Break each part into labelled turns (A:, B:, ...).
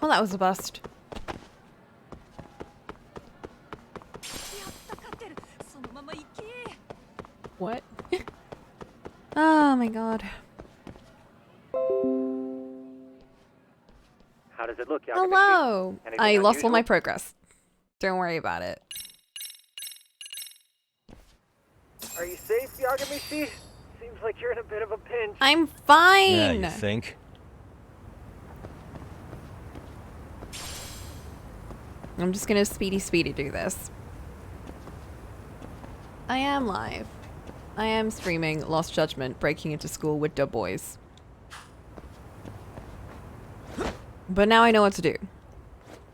A: that was a bust. What? Oh my god.
B: How does it look, Yagami?
A: Hello!
B: Anything
A: I lost all
B: unusual?
A: my progress. Don't worry about it.
B: Are you safe, Yagami? Seems like you're in a bit of a pinch.
A: I'm fine!
C: Yeah, you think?
A: I'm just gonna speedy do this. I am live. I am streaming Lost Judgment, breaking into school with the boys. But now I know what to do.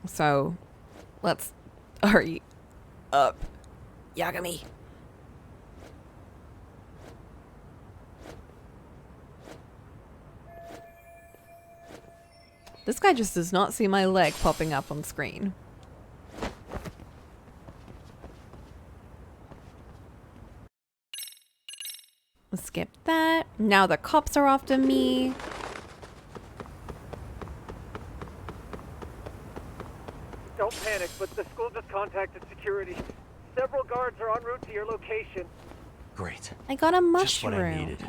A: So, let's hurry up. Yagami. This guy just does not see my leg popping up on screen. Let's skip that. Now the cops are after me.
B: Don't panic, but the school just contacted security. Several guards are en route to your location.
C: Great.
A: I got a mushroom.
C: Just what I needed.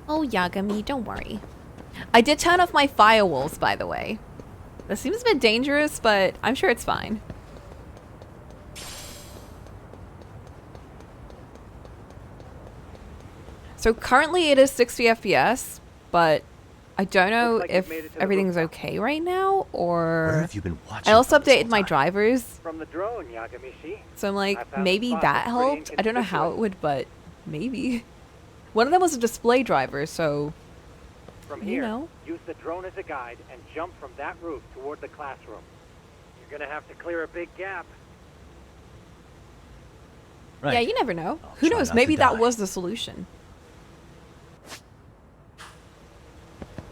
A: Oh, Yagami, don't worry. I did turn off my firewalls, by the way. That seems a bit dangerous, but I'm sure it's fine. So currently it is 60 FPS, but I don't know
B: Looks like
A: if
B: you've made it to the
A: everything's
B: rooftop.
A: okay right now,
C: Where
A: or...
C: have you been watching?
A: I also
C: from this
A: updated
C: whole
A: my
C: time?
A: drivers,
B: From the drone, Yagami.
A: so I'm
B: I
A: like,
B: found
A: maybe
B: the spot
A: that
B: that's pretty
A: helped? I don't know how it
B: inconspicuous.
A: would, but maybe. One of them was a display driver, so...
B: From
A: You
B: here,
A: know.
B: use the drone as a guide and jump from that roof toward the classroom. You're gonna have to clear a big gap.
C: Right.
A: Yeah, you never know.
C: I'll
A: Who
C: try
A: knows?
C: not
A: Maybe
C: to
A: that
C: die.
A: was the solution.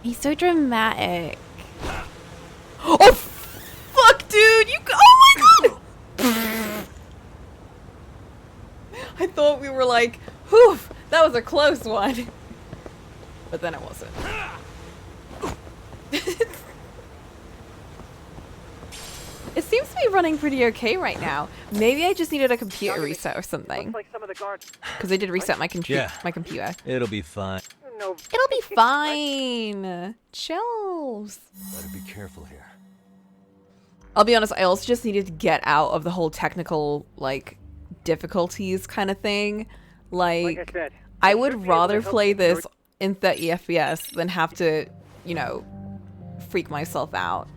A: He's so dramatic. Oh, fuck, dude! Oh my god! I thought we were like, whew, that was a close one. But then it wasn't. It seems to be running pretty okay right now. Maybe I just needed a computer reset or something.
B: Looks like some of the guards.
A: Because I did reset my computer.
C: Yeah. It'll be fine.
B: No.
A: It'll be fine. Chills.
C: Better be careful here.
A: I'll be honest, I also just needed to get out of the whole technical, like, difficulties kind of thing.
B: Like I
A: Like,
B: said,
A: I
B: should
A: would
B: be able
A: rather
B: to help
A: play
B: you through
A: this
B: it.
A: in 30 FPS than have to, you know, freak myself out.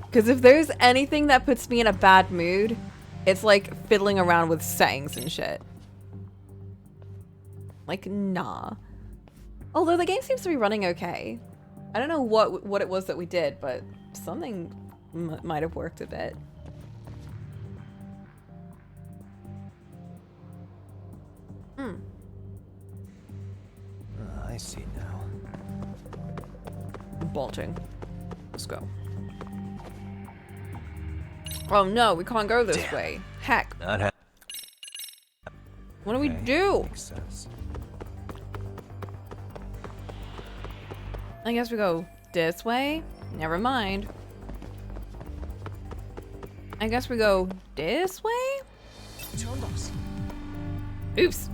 A: Because if there's anything that puts me in a bad mood, it's like fiddling around with settings and shit. Like, nah. Although the game seems to be running okay. I don't know what it was that we did, but something might have worked a bit.
C: I see now.
A: Bolting. Let's go. Oh no, we can't go this
C: Damn.
A: way. Heck.
C: Not ha-
A: What do we
C: Okay,
A: do?
C: Makes sense.
A: I guess we go this way. Never mind. I guess we go this way? Oops.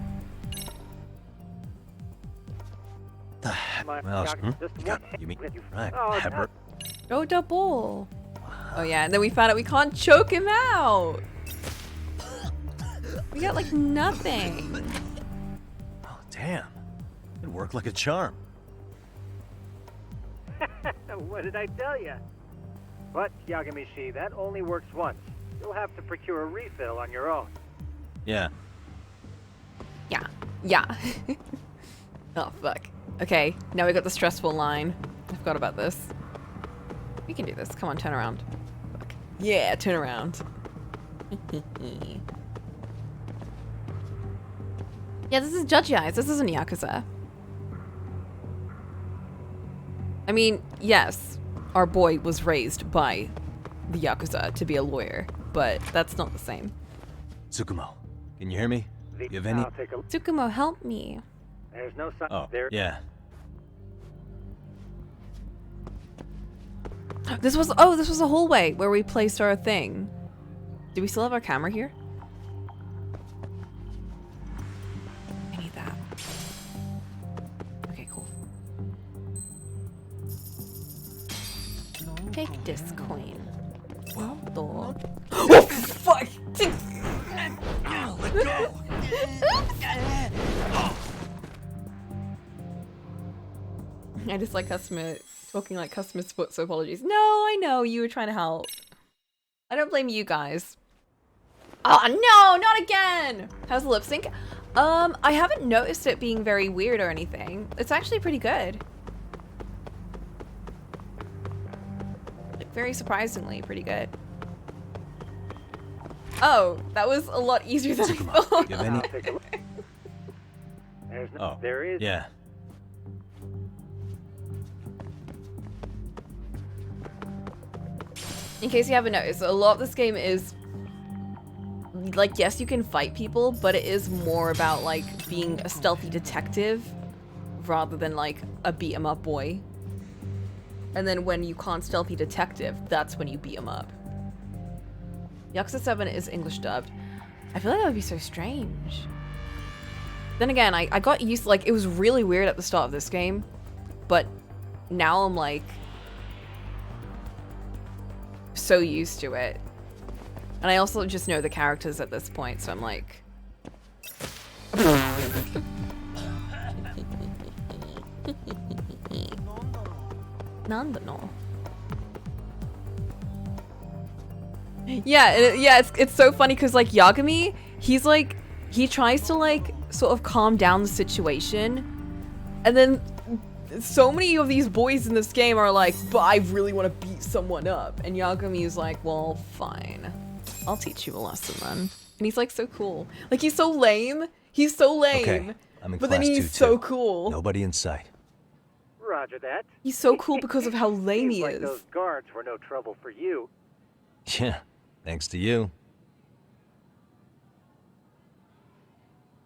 C: The heck?
B: My
C: Well,
B: Yagami, just one
C: you mean
B: with you.
C: right?
B: Oh,
C: Pepper.
A: Go double. Oh yeah, and then we found out we can't choke him out. We got like nothing.
C: Oh damn! It worked like a charm.
B: What did I tell you? But, Yagami, that only works once. You'll have to procure a refill on your own.
C: Yeah.
A: Yeah. Yeah. Oh fuck. Okay, now we got the stressful line. I forgot about this. We can do this. Come on, turn around. Fuck. Yeah, turn around. Yeah, this is Judgy Eyes. This isn't Yakuza. I mean, yes, our boy was raised by the Yakuza to be a lawyer, but that's not the same.
C: Tsukumo, can you hear me? You have any?
B: I'll take a
A: Tsukumo, help me.
B: There's no sign
C: Oh,
B: there.
C: yeah.
A: This was a hallway where we placed our thing. Do we still have our camera here? I need that. Okay, cool. Take this coin. Oh, fuck!
C: Oh, let go.
A: I just like talking like customer support, so apologies. No, I know, you were trying to help. I don't blame you guys. Oh no, not again! How's the lip sync? I haven't noticed it being very weird or anything. It's actually pretty good. Like, very surprisingly pretty good. Oh, that was a lot easier than I thought.
C: You have any?
B: I'll take a look. There's no,
C: Oh,
B: there is.
C: yeah.
A: In case you haven't noticed, a lot of this game is like, yes, you can fight people, but it is more about like being a stealthy detective rather than like a beat 'em up boy. And then when you can't stealthy detective, that's when you beat 'em up. Yakuza 7 is English dubbed. I feel like that would be so strange. Then again, I got used to, like, it was really weird at the start of this game, but now I'm like so used to it. And I also just know the characters at this point, so I'm like... Nandano. Yeah, it's so funny because like Yagami, he's like, he tries to like sort of calm down the situation, and then so many of these boys in this game are like, but I really want to beat someone up, and Yagami is like, well, fine, I'll teach you a lesson then. And he's like so cool, like he's so lame,
C: Okay, I'm in
A: but then
C: class
A: he's
C: 2
A: so
C: too.
A: cool.
C: Nobody in sight.
B: Roger that.
A: He's so cool because of how lame
B: Seems
A: he
B: like
A: is.
B: those guards were no trouble for you.
C: Yeah, thanks to you.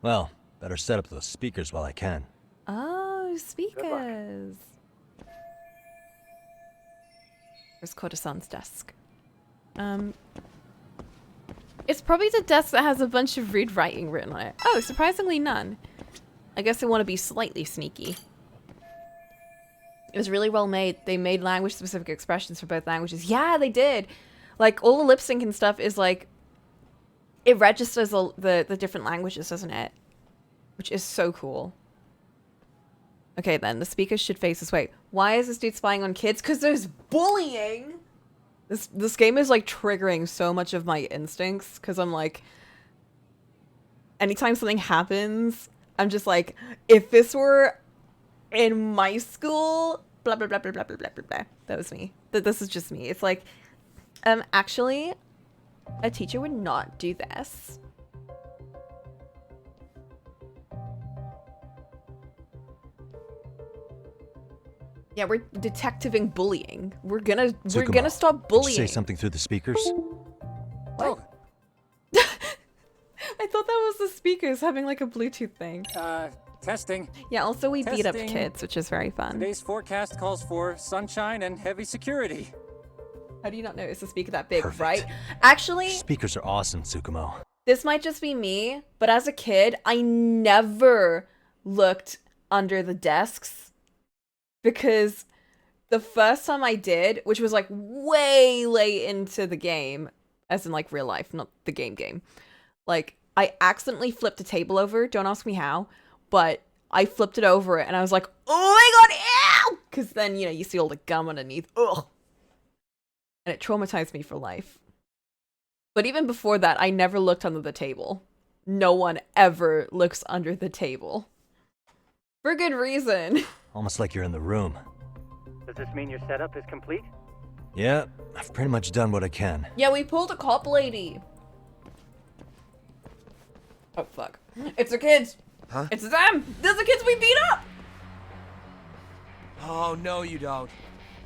C: Well, better set up those speakers while I can.
A: Oh, speakers. Where's Koda-san's desk? It's probably the desk that has a bunch of rude writing written on it. Oh, surprisingly none. I guess they want to be slightly sneaky. It was really well made. They made language-specific expressions for both languages. Yeah, they did. Like, all the lip sync and stuff is like... It registers the different languages, doesn't it? Which is so cool. Okay, then. The speakers should face this way. Why is this dude spying on kids? Because there's bullying! This game is, like, triggering so much of my instincts. Because I'm like... Anytime something happens, I'm just like... If this were in my school... Blah, blah, blah, blah, blah, blah, blah, blah. That was me. This is just me. It's like... actually... A teacher would not do this. Yeah, we're detectiving bullying. We're gonna stop bullying.
C: Did you say something through the speakers?
A: What? I thought that was the speakers having like a Bluetooth thing.
D: Testing.
A: Yeah, also we beat up
D: Testing.
A: kids, which is very fun.
D: Today's forecast calls for sunshine and heavy security.
A: How do you not notice a speaker that big,
C: Perfect.
A: right? Actually,
C: Speakers are awesome, Tsukumo.
A: this might just be me, but as a kid, I never looked under the desks because the first time I did, which was like way late into the game, as in like real life, not the game, like I accidentally flipped a table over. Don't ask me how, but I flipped it over and I was like, oh my god, ew! Because then, you know, you see all the gum underneath. Ugh. And it traumatized me for life. But even before that, I never looked under the table. No one ever looks under the table. For good reason.
C: Almost like you're in the room.
B: Does this mean your setup is complete?
C: Yeah, I've pretty much done what I can.
A: Yeah, we pulled a cop lady. Oh, fuck. It's the kids.
E: Huh?
A: It's them. There's the kids we beat up.
E: Oh, no you don't.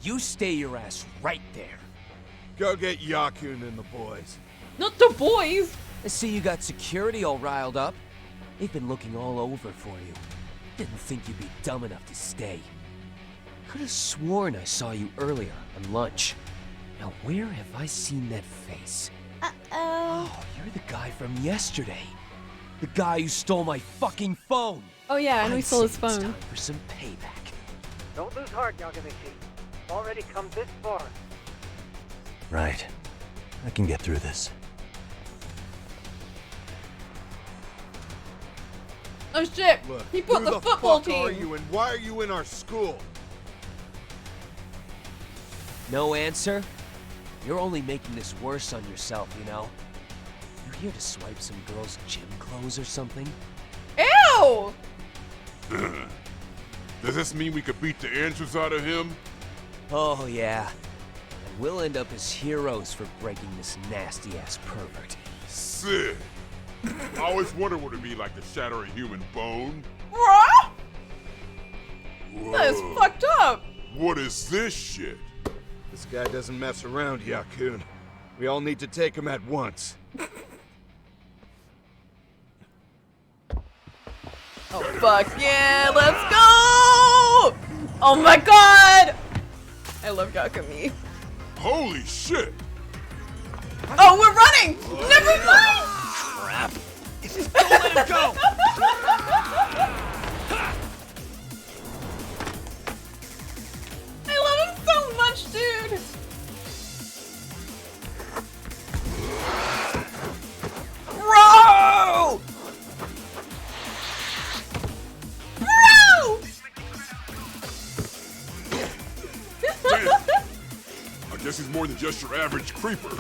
E: You stay your ass right there.
F: Go get Yakun and the boys.
A: Not the boys.
E: I see you got security all riled up. They've been looking all over for you. Didn't think you'd be dumb enough to stay. Could have sworn I saw you earlier on lunch. Now where have I seen that face? Oh, you're the guy from yesterday. The guy who stole my fucking phone.
A: Oh yeah, and we
E: I'd
A: stole his
E: say it's
A: phone.
E: time for some payback.
B: Don't lose heart, Yagami. You've already come this far.
C: Right. I can get through this.
A: Oh shit!
F: Look,
A: He put
F: who
A: the football
F: fuck are
A: team.
F: you and why are you in our school?
E: No answer? You're only making this worse on yourself, you know? You're here to swipe some girl's gym clothes or something?
A: Ew!
F: Does this mean we could beat the answers out of him?
E: Oh, yeah. And we'll end up as heroes for breaking this nasty-ass pervert.
F: Sick. I always wondered what it'd be like to shatter a human bone.
A: Bruh! That is
F: Whoa.
A: fucked up!
F: What is this shit? This guy doesn't mess around, Yakun. We all need to take him at once.
A: Oh fuck yeah, let's go! Oh my god! I love Yagami.
F: Holy shit!
A: Oh, we're running! Never mind!
E: Crap! Don't let him go!
A: I love him so much, dude! Bro! Bro!
F: Damn! I guess he's more than just your average creeper.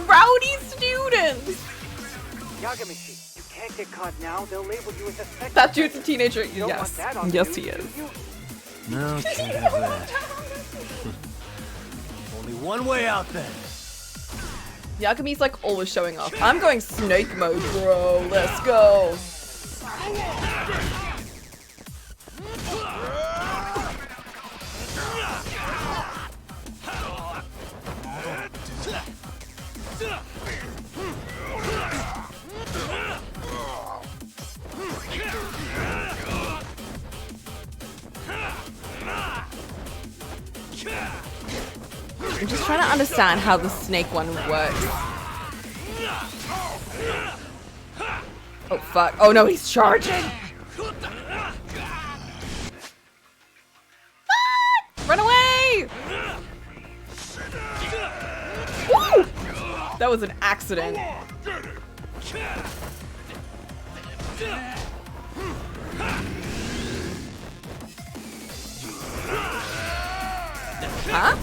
A: Rowdy students!
B: Yagami, you can't get caught now. They'll label you as a sex
A: That dude's a teenager.
B: You don't want
A: Yes.
B: that on
A: Yes,
B: you,
A: he
B: do
A: is.
B: you?
C: No, can't have that. Only one way out then.
A: Yagami's like always showing off. I'm going snake mode, bro. Let's go. I'm just trying to understand how the snake one works. Oh fuck. Oh no, he's charging! Fuck! Run away! Woo! That was an accident. Huh?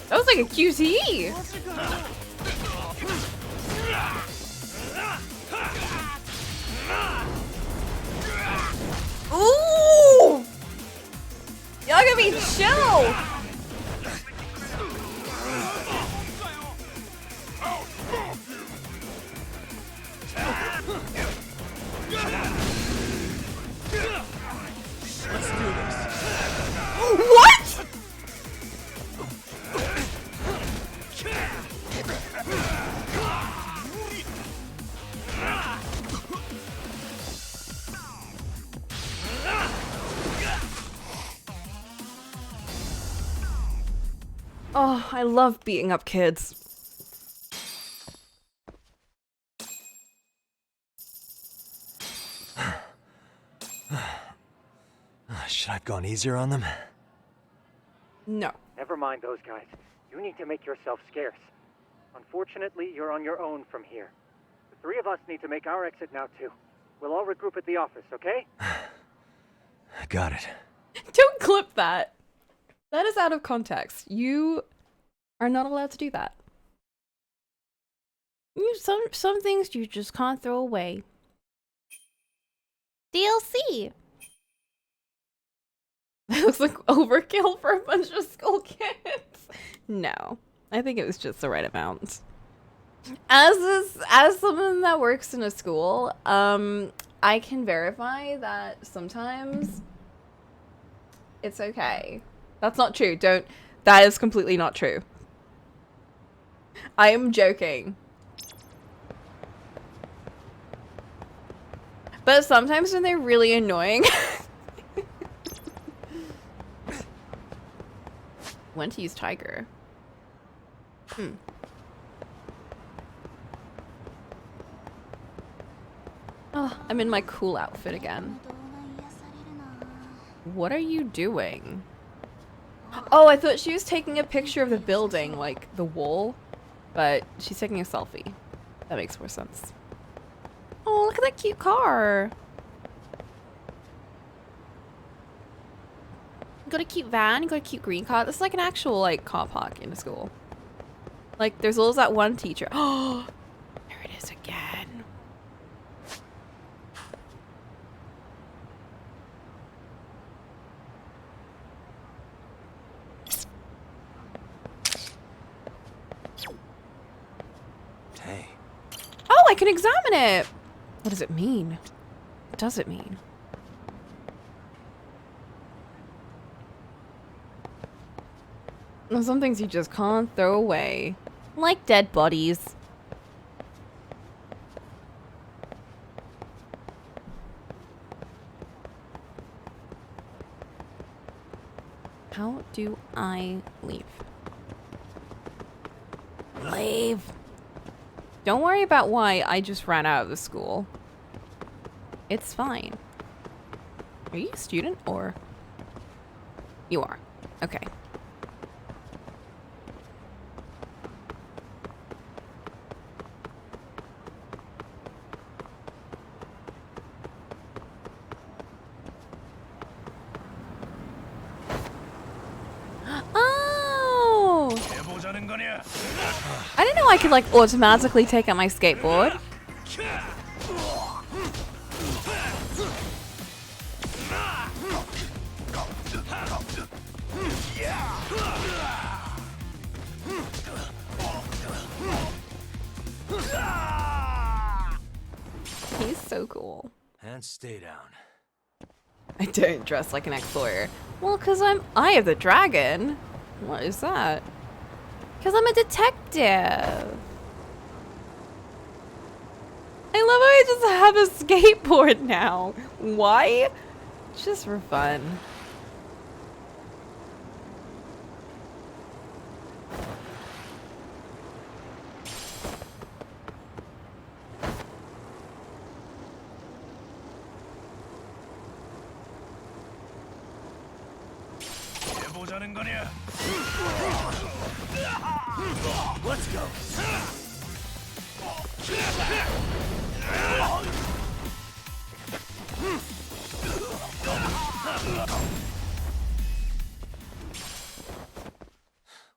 A: That was like a QTE. Ooh! Yagami, chill!
C: Let's do this.
A: What? Oh, I love beating up kids.
C: Should I have gone easier on them?
A: No.
B: Never mind those guys. You need to make yourself scarce. Unfortunately, you're on your own from here. The three of us need to make our exit now, too. We'll all regroup at the office, okay?
C: Got it.
A: Don't clip that. That is out of context. You are not allowed to do that. Some things you just can't throw away. DLC. That looks like overkill for a bunch of school kids. No, I think it was just the right amount. As someone that works in a school, I can verify that sometimes it's okay. That's not true. That is completely not true. I am joking. But sometimes when they're really annoying. When to use tiger. Oh, I'm in my cool outfit again. What are you doing? Oh, I thought she was taking a picture of the building, like the wall, but she's taking a selfie. That makes more sense. Oh, look at that cute car. You got a cute van, you got a cute green car. This is like an actual like car park in a school. Like there's always that one teacher. Oh, there it is again.
C: Hey.
A: Oh, I can examine it. What does it mean? What does it mean? Well, some things you just can't throw away. Like dead bodies. How do I leave? Leave. Don't worry about why I just ran out of the school. It's fine. Are you a student or? You are. Okay. Oh! I didn't know I could like automatically take out my skateboard. He's so cool.
C: And stay down.
A: I don't dress like an ex-lawyer. Well, cause I'm Eye of the Dragon. What is that? Cause I'm a detective. I love how I just have a skateboard now. Why? Just for fun.
C: Let's go.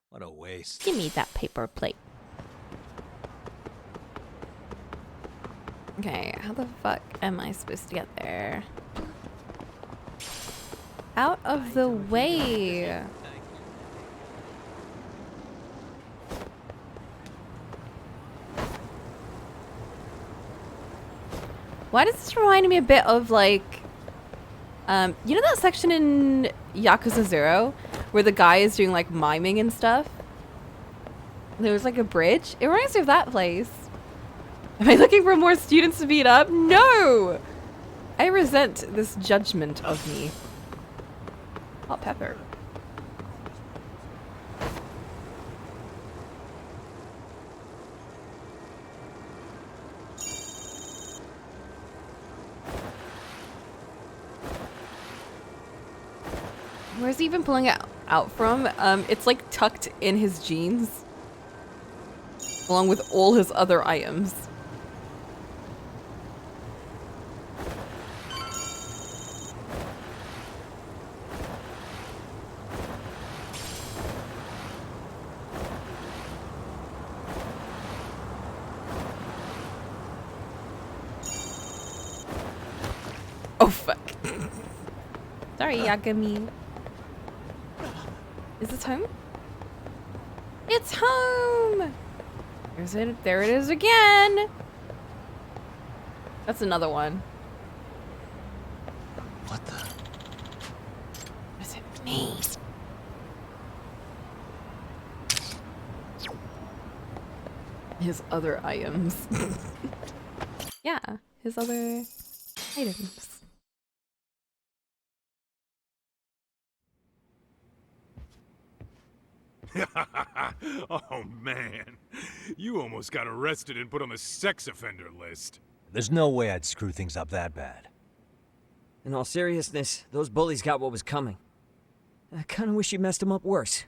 C: What a waste.
A: Give me that paper plate. Okay, how the fuck am I supposed to get there? Out of the way. Why does this remind me a bit of like, you know that section in Yakuza 0 where the guy is doing like miming and stuff? There was like a bridge. It reminds me of that place. Am I looking for more students to beat up? No! I resent this judgment of me. Hot pepper. Where's he even pulling it out from? It's like tucked in his jeans. Along with all his other items. Oh fuck. Sorry, Yagami. Is this home? It's home! There's it. There it is again! That's another one.
C: What the?
A: What does it mean? His other items. Yeah, his other... Items.
G: Oh man, you almost got arrested and put on the sex offender list.
C: There's no way I'd screw things up that bad.
H: In all seriousness, those bullies got what was coming. I kinda wish you messed them up worse.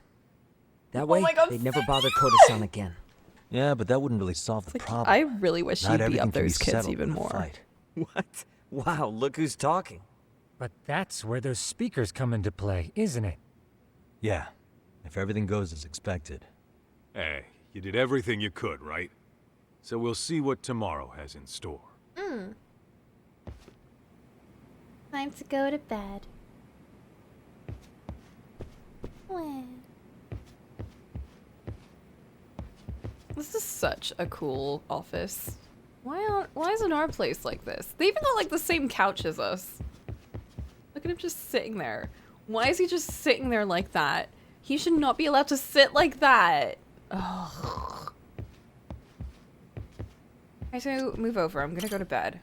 H: That way,
A: my God,
H: they'd never
A: Sam!
H: bother Koda-san again.
C: Yeah, but that wouldn't really solve the problem.
A: I really wish
C: Not
A: you'd beat
C: everything
A: up
C: can be
A: those kids
C: settled
A: even
C: in a
A: more.
C: fight.
H: What? Wow, look who's talking.
I: But that's where those speakers come into play, isn't it?
C: Yeah, if everything goes as expected.
G: Hey, you did everything you could, right? So we'll see what tomorrow has in store.
J: Time to go to bed.
A: This is such a cool office. Why isn't our place like this? They even got like the same couch as us. Look at him just sitting there. Why is he just sitting there like that? He should not be allowed to sit like that. Ugh. Okay, so move over. I'm gonna go to bed.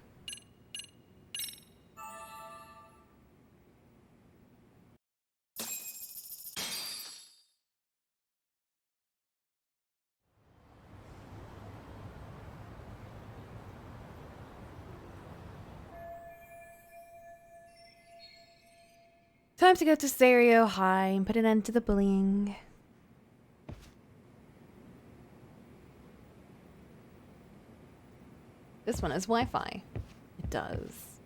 A: Time to go to Stereo High and put an end to the bullying. This one has Wi-Fi. It does.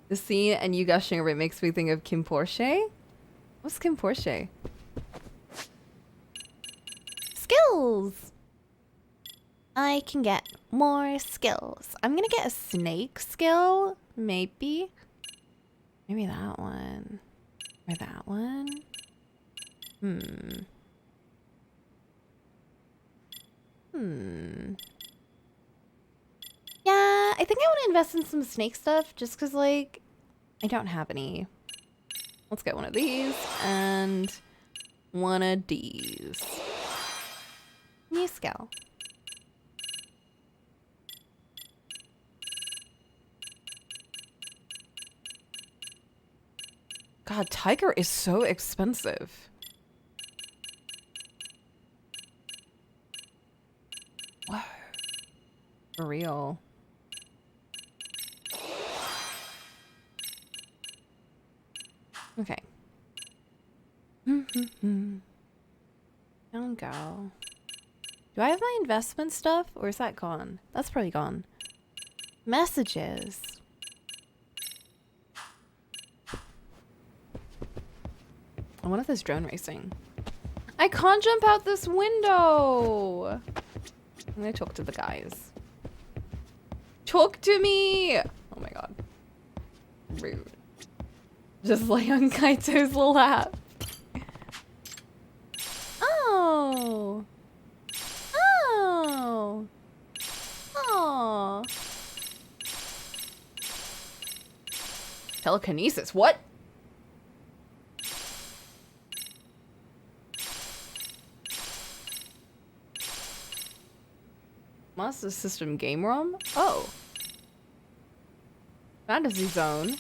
A: The scene and you gushing over it makes me think of Kim Porsche. What's Kim Porsche? Skills! I can get more skills. I'm gonna get a snake skill, maybe. Maybe that one. Or that one. Yeah, I think I want to invest in some snake stuff just because, like, I don't have any. Let's get one of these and one of these. New skill. God, tiger is so expensive. Whoa. For real. Okay. Don't go. Do I have my investment stuff or is that gone? That's probably gone. Messages. I wonder if there's drone racing. I can't jump out this window. I'm gonna talk to the guys. Talk to me! Oh my god. Rude. Just lay on Kaito's lap. Oh. Oh. Oh. Telekinesis, what? Master System game ROM? Oh. Fantasy Zone.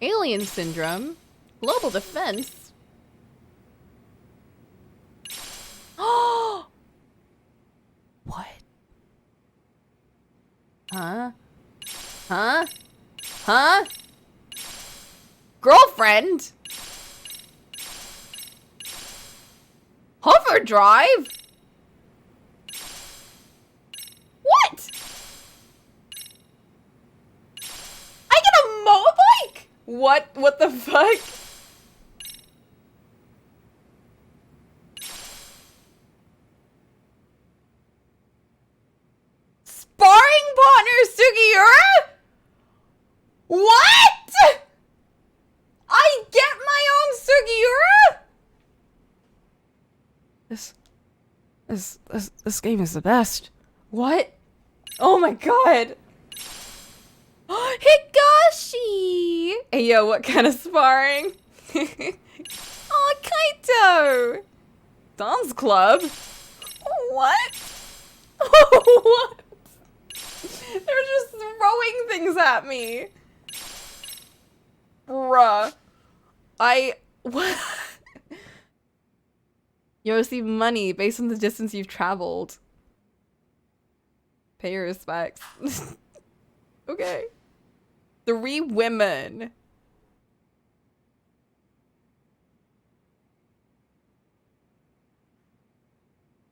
A: Alien Syndrome. Global Defense. Oh! What? Huh? Huh? Huh? Girlfriend? Hover drive? What? I get a motorbike? What the fuck? Sparring partner Sugiura? What? I get my own Sugiura? This game is the best. What? Oh my god. Higashi! Hey yo, what kind of sparring? Oh, Kaito! Dance club? What? What? They're just throwing things at me. Bruh. What? You receive money based on the distance you've traveled. Pay your respects. Okay. 3 women.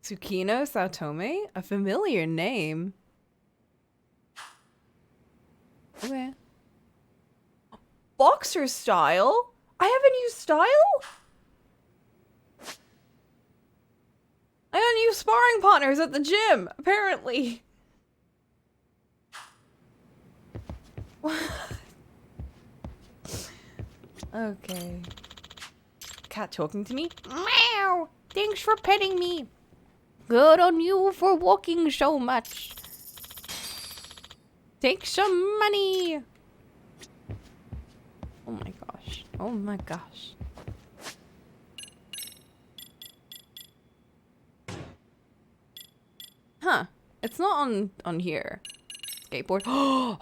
A: Tsukino Saotome? A familiar name. Okay. Boxer style? I have a new style? I got new sparring partners at the gym, apparently. Okay. Cat talking to me? Meow! Thanks for petting me. Good on you for walking so much. Take some money. Oh my gosh. Oh my gosh. Huh. It's not on here. Skateboard.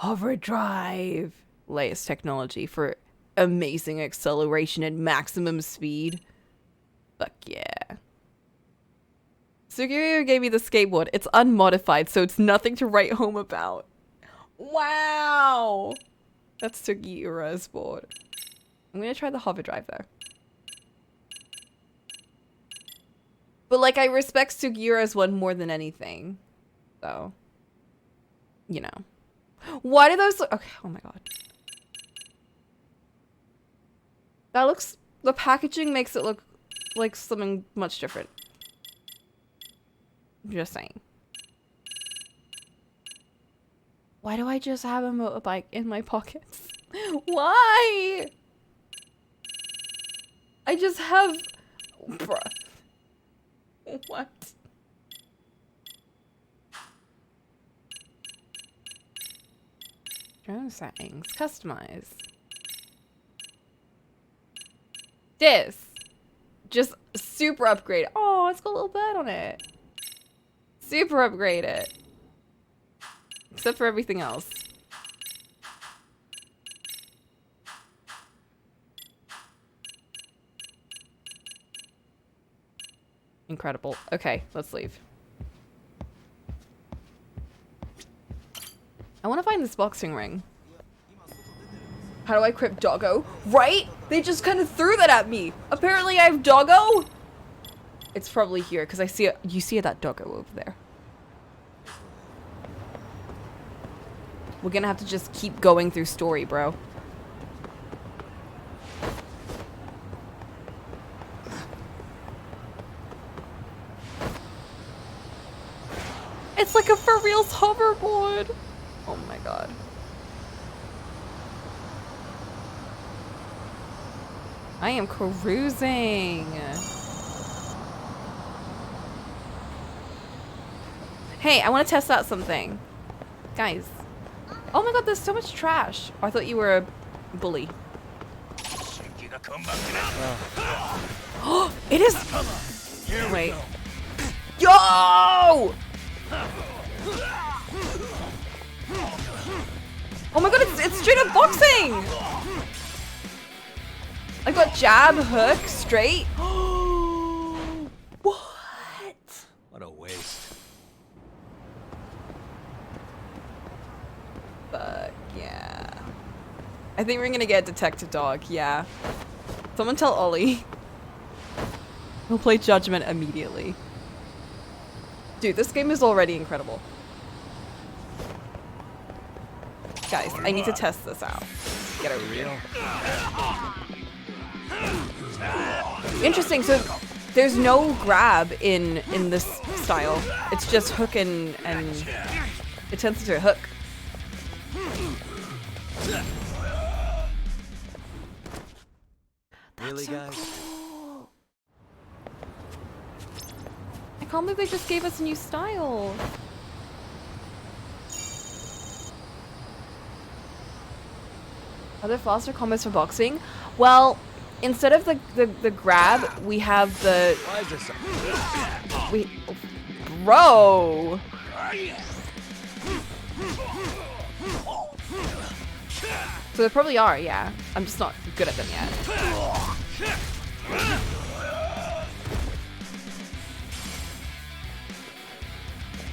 A: Overdrive. Latest technology for amazing acceleration and maximum speed. Fuck yeah. Sugiri gave me the skateboard. It's unmodified, so it's nothing to write home about. Wow. That's Sugira's board. I'm gonna try the hover drive though. But like, I respect Sugira's one more than anything. So, you know. Why do those look? Okay, oh my god. That looks, the packaging makes it look like something much different. Just saying. Why do I just have a motorbike in my pockets? Why? I just have... Bruh. What? Drone settings. Customize. This. Just super upgrade. Oh, it's got a little bird on it. Super upgrade it. Except for everything else. Incredible. Okay, let's leave. I want to find this boxing ring. How do I equip doggo? Right? They just kind of threw that at me. Apparently I have doggo. It's probably here because I see it. You see that doggo over there. We're gonna have to just keep going through story, bro. It's like a for reals hoverboard. Oh my god. I am cruising. Hey, I want to test out something. Guys. Oh my god, there's so much trash. Oh, I thought you were a bully. Oh, it is. Wait. Yo! Oh my god, it's straight up boxing! I got jab, hook, straight. What?
C: What a waste.
A: Fuck yeah. I think we're gonna get detective dog, yeah. Someone tell Ollie. He'll play Judgment immediately. Dude, this game is already incredible. Guys, I need to test this out. Get over here. Interesting, so there's no grab in this style. It's just hook and it tends to hook.
C: Really,
A: so
C: guys?
A: Cool. I can't believe they just gave us a new style. Are there faster combos for boxing? Well, instead of the grab, we have the... Bro! So they probably are, yeah. I'm just not good at them yet.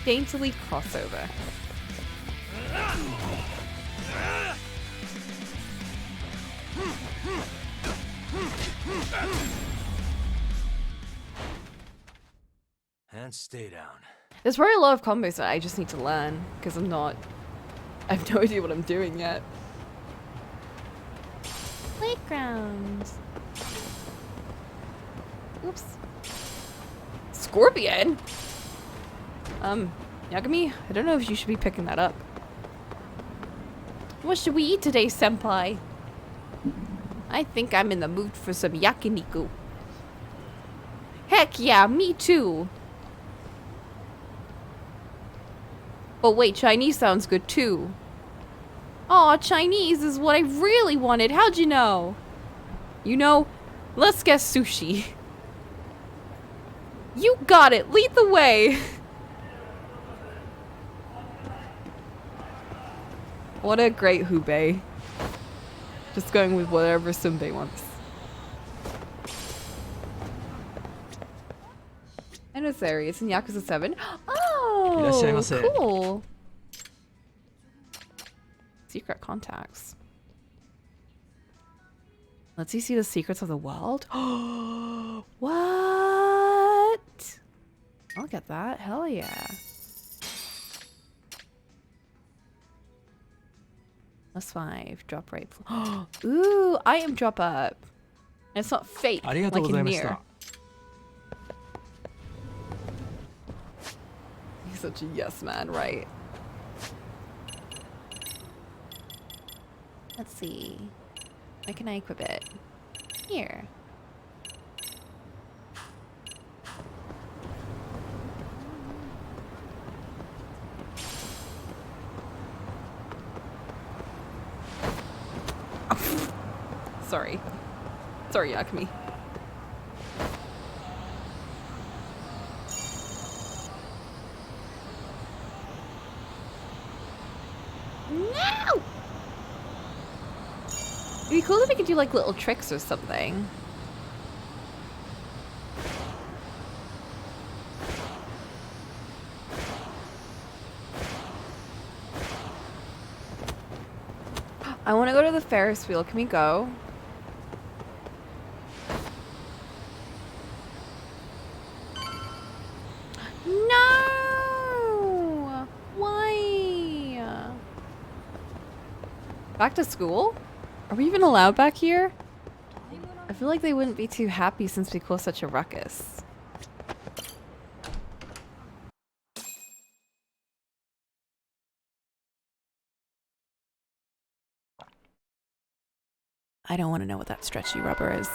A: Daintily crossover.
C: And stay down.
A: There's probably a lot of combos that I just need to learn because I have no idea what I'm doing yet. Playground. Oops. Scorpion? Yagami, I don't know if you should be picking that up. What should we eat today, senpai? I think I'm in the mood for some yakiniku. Heck yeah, me too. But wait, Chinese sounds good too. Aw, Chinese is what I really wanted. How'd you know? You know, let's get sushi. You got it. Lead the way. What a great Hubei. Just going with whatever Sunbei wants. I know Sari. It's in Yakuza 7. Oh, cool. Secret contacts. Lets you see the secrets of the world? What? I'll get that. Hell yeah. +5. Drop rate. Ooh, item drop up. And it's not fake like in Nier. He's such a yes man, right? Let's see. Where can I equip it? Here. Sorry. Sorry, Yagami. No! It'd be cool if we could do like little tricks or something. I want to go to the Ferris wheel. Can we go? No! Why? Back to school? Are we even allowed back here? I feel like they wouldn't be too happy since we caused such a ruckus. I don't want to know what that stretchy rubber is.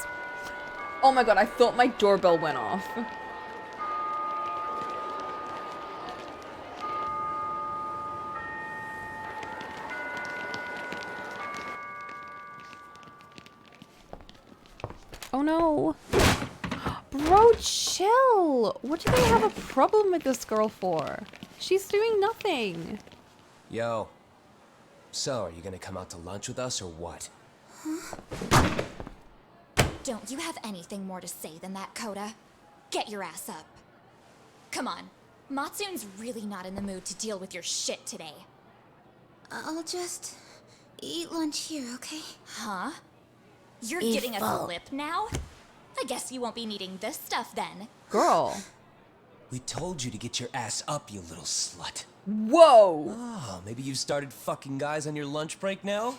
A: Oh my god, I thought my doorbell went off. Oh no. Bro, chill. What do they have a problem with this girl for? She's doing nothing.
E: Yo. So, are you gonna come out to lunch with us or what?
K: Don't you have anything more to say than that, Coda? Get your ass up. Come on. Matsune's really not in the mood to deal with your shit today.
J: I'll just eat lunch here, okay?
K: Huh? You're getting a flip now? I guess you won't be needing this stuff then.
A: Girl.
E: We told you to get your ass up, you little slut.
A: Whoa!
E: Oh, maybe you've started fucking guys on your lunch break now?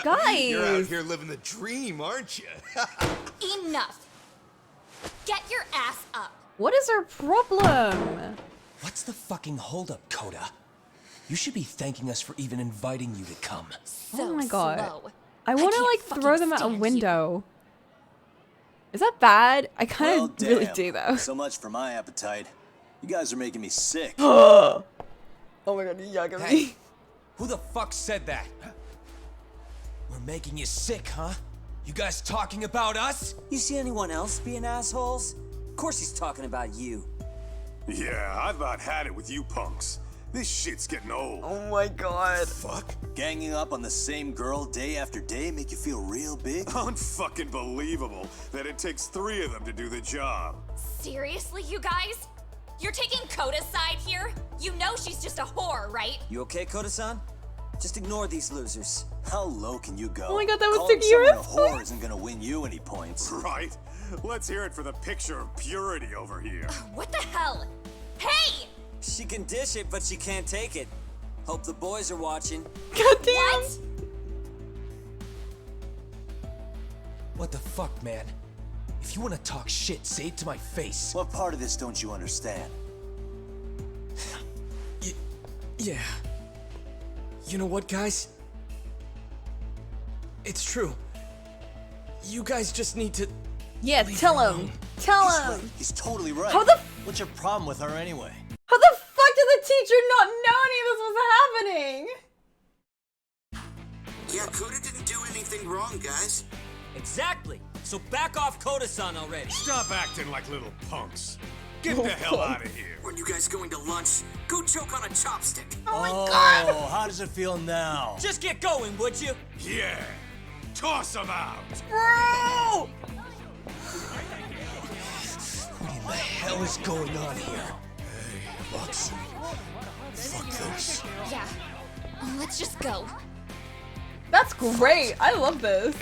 A: Guys!
F: You're out here living the dream, aren't you?
K: Enough! Get your ass up!
A: What is her problem?
E: What's the fucking holdup, Coda? You should be thanking us for even inviting you to come.
K: So
A: oh my god.
K: slow.
A: I want to like throw them out a window. Is that bad? I kind of really do though.
L: So much for my appetite. You guys are making me sick.
A: Oh my god, Yagami.
E: Hey, who the fuck said that? We're making you sick, huh? You guys talking about us?
L: You see anyone else being assholes? Of course he's talking about you.
G: Yeah, I've about had it with you punks. This shit's getting old.
H: Oh my god.
L: Fuck. Ganging up on the same girl day after day make you feel real big?
G: Unfucking believable that it takes 3 of them to do the job.
K: Seriously, you guys? You're taking Koda's side here? You know she's just a whore, right?
H: You okay, Koda-san? Just ignore these losers.
L: How low can you go?
A: Oh my god, that was
L: Calling
A: so
L: someone a
A: cute.
L: whore isn't gonna win you any points.
G: Right? Let's hear it for the picture of purity over here.
K: What the hell? Hey!
H: She can dish it, but she can't take it. Hope the boys are watching.
A: God damn.
K: What?
E: What the fuck, man? If you want to talk shit, say it to my face.
L: What part of this don't you understand?
E: Yeah. You know what, guys? It's true. You guys just need to...
A: Yeah, tell him. Tell him.
L: He's totally right.
A: How the
L: What's your problem with her anyway?
A: How the fuck did the teacher not know any of this was happening?
M: Yeah, Koda didn't do anything wrong, guys.
H: Exactly. So back off Koda-san already.
G: Stop acting like little punks. Get the hell out of here.
M: When you guys going to lunch, go choke on a chopstick.
A: Oh my god.
L: Oh, how does it feel now?
H: Just get going, would you?
G: Yeah. Toss them out.
A: Bro!
E: What in the hell is going on here?
F: Watson. Fuck this.
K: Yeah. Let's just go.
A: That's great. I love this.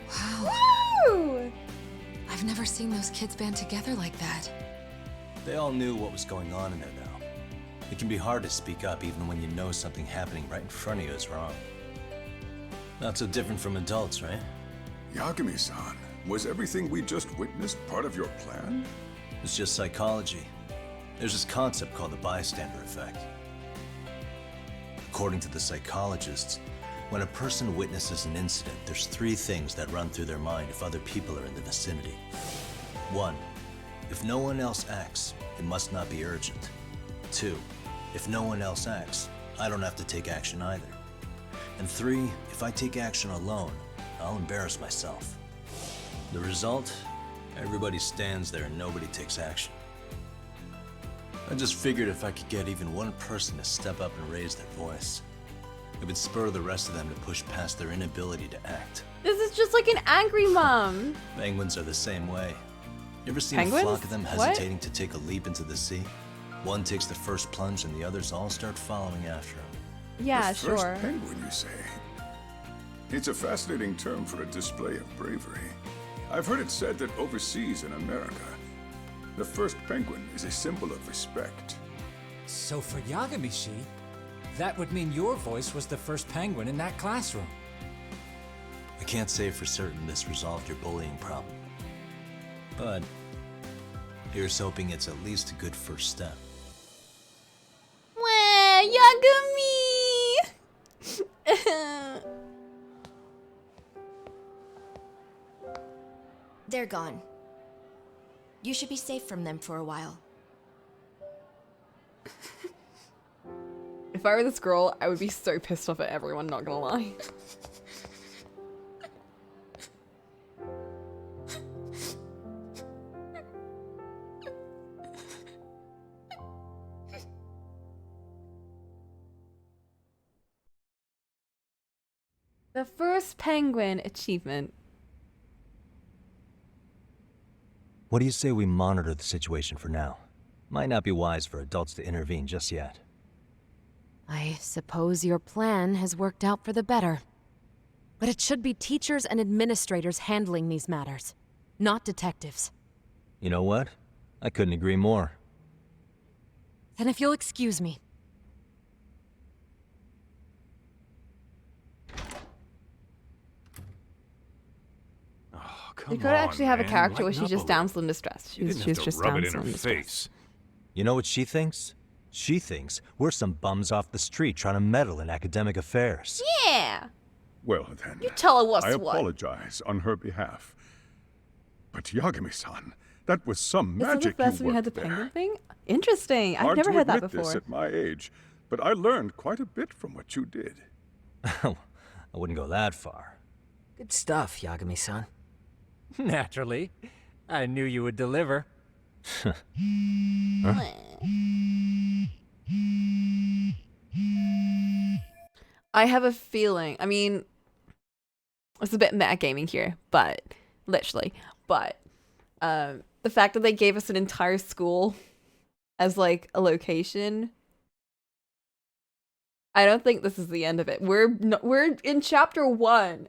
J: Wow.
A: Woo!
J: I've never seen those kids band together like that.
L: They all knew what was going on in there now. It can be hard to speak up even when you know something happening right in front of you is wrong. Not so different from adults, right?
F: Yagami-san, was everything we just witnessed part of your plan?
L: It's just psychology. There's this concept called the bystander effect. According to the psychologists, when a person witnesses an incident, there's 3 things that run through their mind if other people are in the vicinity. 1, if no one else acts, it must not be urgent. 2, if no one else acts, I don't have to take action either. And 3, if I take action alone, I'll embarrass myself. The result? Everybody stands there and nobody takes action. I just figured if I could get even one person to step up and raise their voice, it would spur the rest of them to push past their inability to act.
A: This is just like an angry mom.
L: Penguins are the same way. You ever seen
A: Penguins?
L: a flock of them
A: What?
L: hesitating to take a leap into the sea? One takes the first plunge and the others all start following after him.
A: Yeah,
F: The first
A: sure.
F: penguin, you say? It's a fascinating term for a display of bravery. I've heard it said that overseas in America, the first penguin is a symbol of respect.
I: So for Yagami, that would mean your voice was the first penguin in that classroom.
L: I can't say for certain this resolved your bullying problem. But here's hoping it's at least a good first step.
A: Wah, Yagami!
K: They're gone. You should be safe from them for a while.
A: If I were this girl, I would be so pissed off at everyone, not gonna lie. The first penguin achievement.
C: What do you say we monitor the situation for now? Might not be wise for adults to intervene just yet.
J: I suppose your plan has worked out for the better. But it should be teachers and administrators handling these matters, not detectives.
C: You know what? I couldn't agree more.
J: Then if you'll excuse me.
A: You could actually have a character where she's just damsel in distress. She's just damsel in distress.
C: You know what she thinks? She thinks we're some bums off the street trying to meddle in academic affairs.
A: Yeah!
F: Well then,
A: You tell her what's
F: I
A: what.
F: apologize on her behalf. But Yagami-san, that was some
A: Is that the
F: magic
A: first
F: you
A: time you heard
F: worked
A: the
F: there.
A: penguin thing? Interesting. I've
F: Hard
A: never
F: to
A: heard that
F: admit this
A: before.
F: at my age, but I learned quite a bit from what you did.
C: I wouldn't go that far.
H: Good stuff, Yagami-san.
I: Naturally. I knew you would deliver.
A: I have a feeling, I mean, it's a bit metagaming here, but literally, but the fact that they gave us an entire school as like a location, I don't think this is the end of it. We're in chapter 1.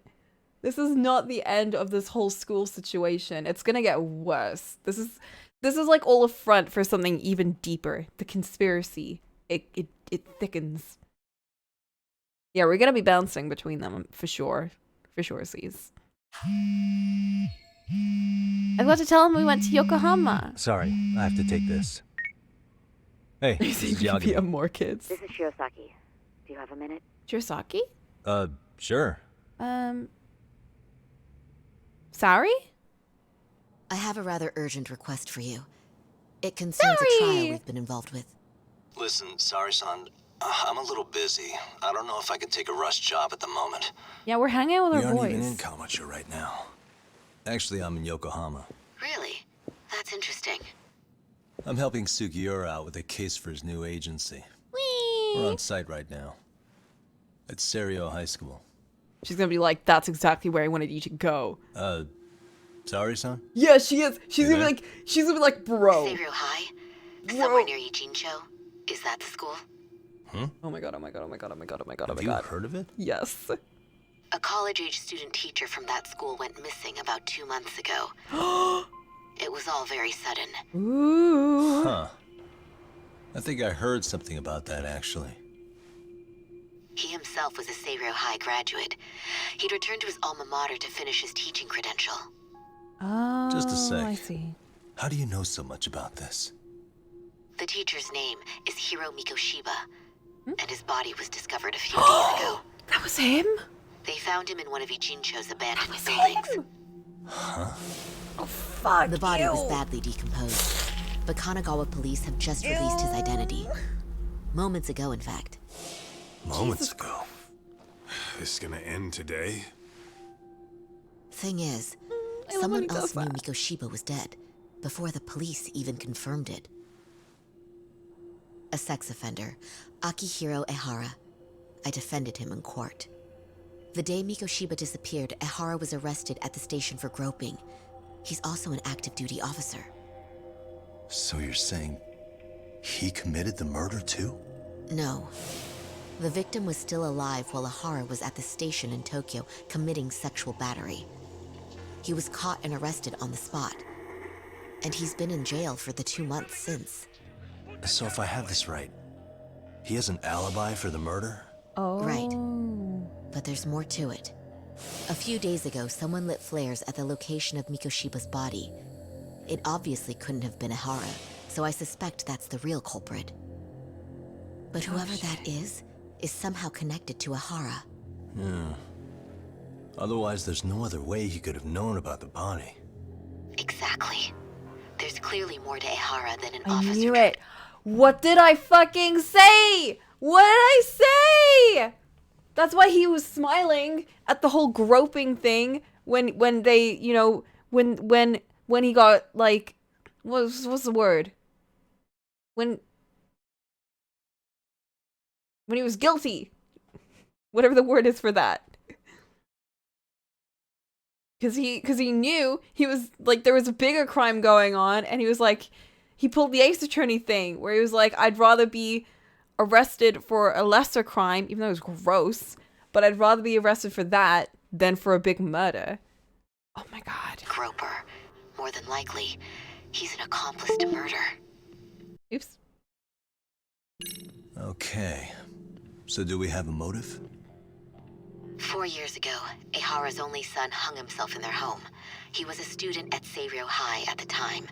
A: This is not the end of this whole school situation. It's gonna get worse. This is like all a front for something even deeper. The conspiracy. It thickens. Yeah, we're gonna be bouncing between them for sure. For sure, C's. I've got to tell him we went to Yokohama.
C: Sorry, I have to take this. Hey, this is Yagami.
A: More kids.
N: This is Shirosaki. Do you have a minute?
A: Shirosaki?
C: Sure.
A: Sorry?
N: I have a rather urgent request for you. It concerns a trial we've been involved with.
L: Listen, Sari-san, I'm a little busy. I don't know if I can take a rush job at the moment.
A: Yeah, we're hanging out with
L: We
A: our
L: aren't even in
A: boys.
L: Kawamocho right now. Actually, I'm in Yokohama.
N: Really? That's interesting.
L: I'm helping Sugiura out with a case for his new agency.
A: Whee!
L: We're on site right now. At Serio High School.
A: She's gonna be like, that's exactly where I wanted you to go.
L: Sari-san?
A: Yeah, she is. She's
L: You
A: gonna be
L: there?
A: like, she's gonna be like, bro.
N: Serio High?
A: Bro.
N: Somewhere near Ijincho? Is that the school?
A: Oh my god, oh my god, oh my god, oh my god, oh my god, oh
L: Have
A: my
L: you
A: god.
L: heard of it?
A: Yes.
N: A college-age student teacher from that school went missing about 2 months ago. It was all very sudden.
A: Ooh.
L: Huh. I think I heard something about that, actually.
N: He himself was a Serio High graduate. He'd returned to his alma mater to finish his teaching credential.
A: Oh,
L: Just a sec.
A: I see.
L: How do you know so much about this?
N: The teacher's name is Hiro Mikoshiba, and his body was discovered a few days ago.
A: That was him?
N: They found him in one of Ijincho's abandoned buildings.
L: Huh?
A: Oh, fuck
N: The body
A: you.
N: was badly decomposed, but Kanagawa police have just released his identity. Moments ago, in fact.
L: Moments ago.
G: This is gonna end today?
N: Thing is,
A: I love when
N: someone
A: he does
N: else knew
A: that.
N: Mikoshiba was dead, before the police even confirmed it. A sex offender, Akihiro Ehara. I defended him in court. The day Mikoshiba disappeared, Ehara was arrested at the station for groping. He's also an active duty officer.
L: So you're saying he committed the murder too?
N: No. The victim was still alive while Ehara was at the station in Tokyo committing sexual battery. He was caught and arrested on the spot. And he's been in jail for the 2 months since.
L: So if I have this right, he has an alibi for the murder?
A: Oh.
N: Right. But there's more to it. A few days ago, someone lit flares at the location of Mikoshiba's body. It obviously couldn't have been Ehara, so I suspect that's the real culprit. But whoever that is somehow connected to Ehara.
L: Yeah. Otherwise, there's no other way he could have known about the body.
N: Exactly. There's clearly more to Ehara than an
A: I
N: officer.
A: knew it. What did I fucking say? What did I say? That's why he was smiling at the whole groping thing when they, you know, when he got like, what's the word? When he was guilty. Whatever the word is for that. Cause he knew he was like, there was a bigger crime going on, and he was like, he pulled the Ace Attorney thing where he was like, I'd rather be arrested for a lesser crime, even though it was gross, but I'd rather be arrested for that than for a big murder. Oh my god.
N: Groper. More than likely, he's an accomplice to murder.
A: Oops.
L: Okay. So do we have a motive?
N: 4 years ago, Ehara's only son hung himself in their home. He was a student at Serio High at the time.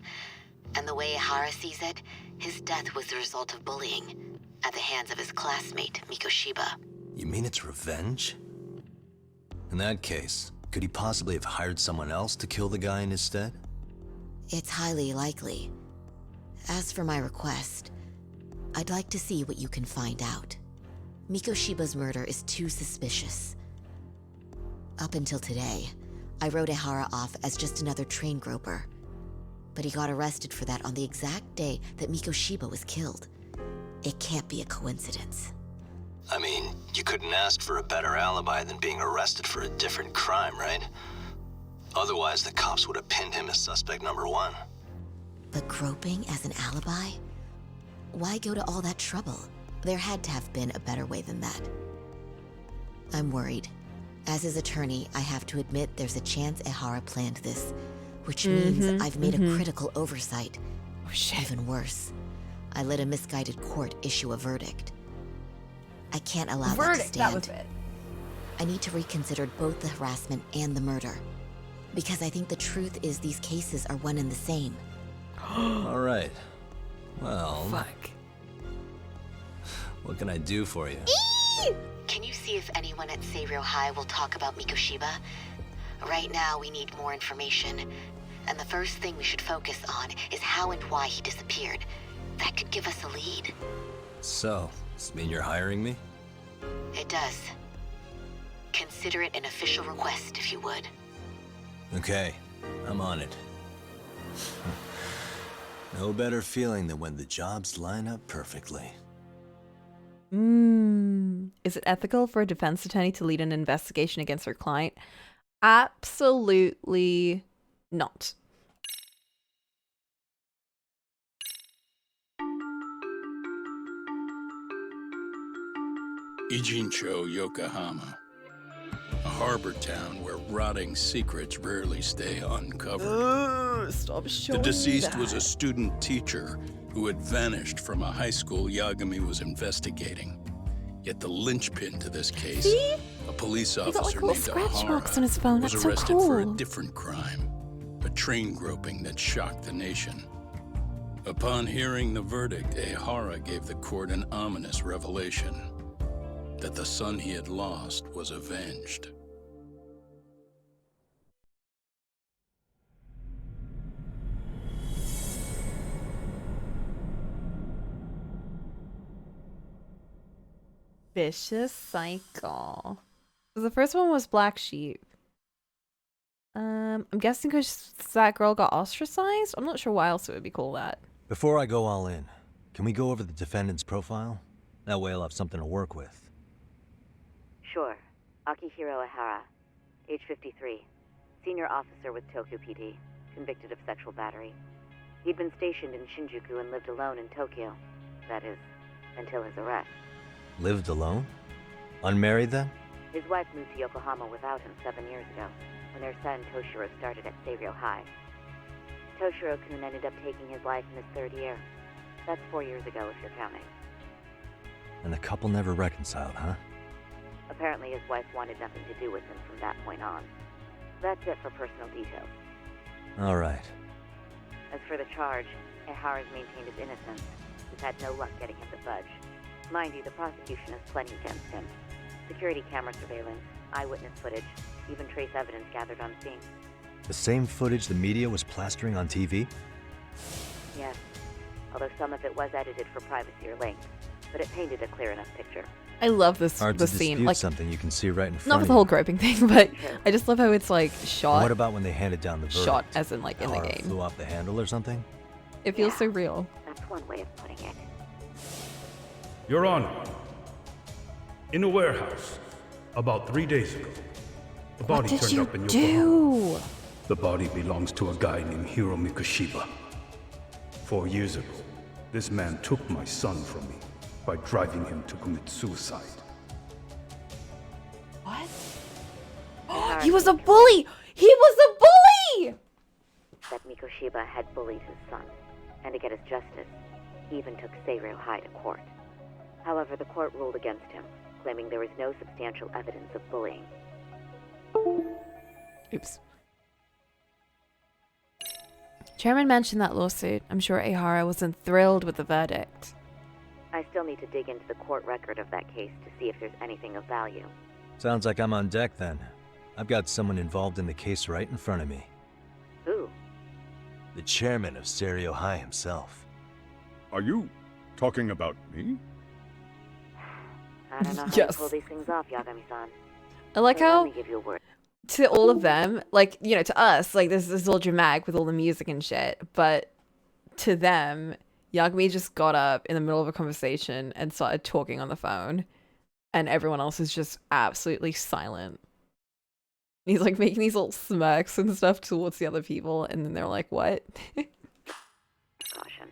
N: And the way Ehara sees it, his death was the result of bullying at the hands of his classmate, Mikoshiba.
L: You mean it's revenge? In that case, could he possibly have hired someone else to kill the guy in his stead?
N: It's highly likely. As for my request, I'd like to see what you can find out. Mikoshiba's murder is too suspicious. Up until today, I wrote Ehara off as just another train groper. But he got arrested for that on the exact day that Mikoshiba was killed. It can't be a coincidence.
L: I mean, you couldn't ask for a better alibi than being arrested for a different crime, right? Otherwise, the cops would have pinned him as suspect number one.
N: But groping as an alibi? Why go to all that trouble? There had to have been a better way than that. I'm worried. As his attorney, I have to admit there's a chance Ehara planned this, which means I've made a critical oversight.
A: Oh, shit.
N: Even worse, I let a misguided court issue a verdict. I can't allow that to stand.
A: That was it.
N: I need to reconsider both the harassment and the murder. Because I think the truth is these cases are one and the same.
C: All right. Well...
A: Fuck.
C: What can I do for you?
N: Can you see if anyone at Seiryou High will talk about Mikoshiba? Right now, we need more information. And the first thing we should focus on is how and why he disappeared. That could give us a lead.
C: So, does this mean you're hiring me?
N: It does. Consider it an official request, if you would.
C: Okay, I'm on it. No better feeling than when the jobs line up perfectly.
A: Is it ethical for a defense attorney to lead an investigation against her client? Absolutely not.
O: Ijincho, Yokohama. A harbor town where rotting secrets rarely stay uncovered.
A: Stop showing
O: The deceased
A: that.
O: was a student teacher who had vanished from a high school Yagami was investigating. Yet the linchpin to this case,
A: See?
O: a police
A: He got,
O: officer
A: like, little
O: named
A: scratch marks
O: Ahara,
A: on his phone.
O: was
A: That's so
O: arrested for a
A: cool.
O: different crime, a train groping that shocked the nation. Upon hearing the verdict, Ehara gave the court an ominous revelation that the son he had lost was avenged.
A: Vicious cycle. So the first one was Black Sheep. I'm guessing because that girl got ostracized? I'm not sure why else it would be called that.
C: Before I go all in, can we go over the defendant's profile? That way I'll have something to work with.
P: Sure. Akihiro Ehara, age 53, senior officer with Tokyo PD, convicted of sexual battery. He'd been stationed in Shinjuku and lived alone in Tokyo. That is, until his arrest.
C: Lived alone? Unmarried then?
P: His wife moved to Yokohama without him 7 years ago, when their son Toshiro started at Seiryou High. Toshiro-kun ended up taking his life in his third year. That's 4 years ago, if you're counting.
C: And the couple never reconciled, huh?
P: Apparently his wife wanted nothing to do with him from that point on. That's it for personal details.
C: All right.
P: As for the charge, Ehara's maintained his innocence. He's had no luck getting him to budge. Mind you, the prosecution has plenty against him. Security camera surveillance, eyewitness footage, even trace evidence gathered on scene.
C: The same footage the media was plastering on TV?
P: Yes, although some of it was edited for privacy or length, but it painted a clear enough picture.
A: I love this
C: Hard
A: the
C: to
A: scene.
C: dispute
A: Like,
C: something you can see right in front
A: not
C: of
A: with the
C: you.
A: whole groping thing, but I just love how it's like shot.
C: What about when they handed down the verdict?
A: Shot as in like in the
C: Car
A: game.
C: flew off the handle or something?
A: It feels so real.
P: That's one way of putting it.
Q: Your Honor, in a warehouse, about 3 days ago, a body
A: What did
Q: turned
A: you
Q: up in Yokohama.
A: do?
Q: The body belongs to a guy named Hiro Mikoshiba. 4 years ago, this man took my son from me by driving him to commit suicide.
A: What? He was a bully! He was a bully!
P: That Mikoshiba had bullied his son, and to get his justice, he even took Seiryou High to court. However, the court ruled against him, claiming there was no substantial evidence of bullying.
A: Oops. Chairman mentioned that lawsuit. I'm sure Ehara wasn't thrilled with the verdict.
P: I still need to dig into the court record of that case to see if there's anything of value.
C: Sounds like I'm on deck then. I've got someone involved in the case right in front of me.
P: Who?
C: The chairman of Seiryou High himself.
F: Are you talking about me?
P: I don't know how
A: Yes.
P: to pull these things off, Yagami-san.
A: I like
P: So
A: how
P: let me give you a word.
A: to all of them, like, you know, to us, like, this is all dramatic with all the music and shit, but to them, Yagami just got up in the middle of a conversation and started talking on the phone, and everyone else is just absolutely silent. He's like making these little smirks and stuff towards the other people, and then they're like, what?
P: Caution.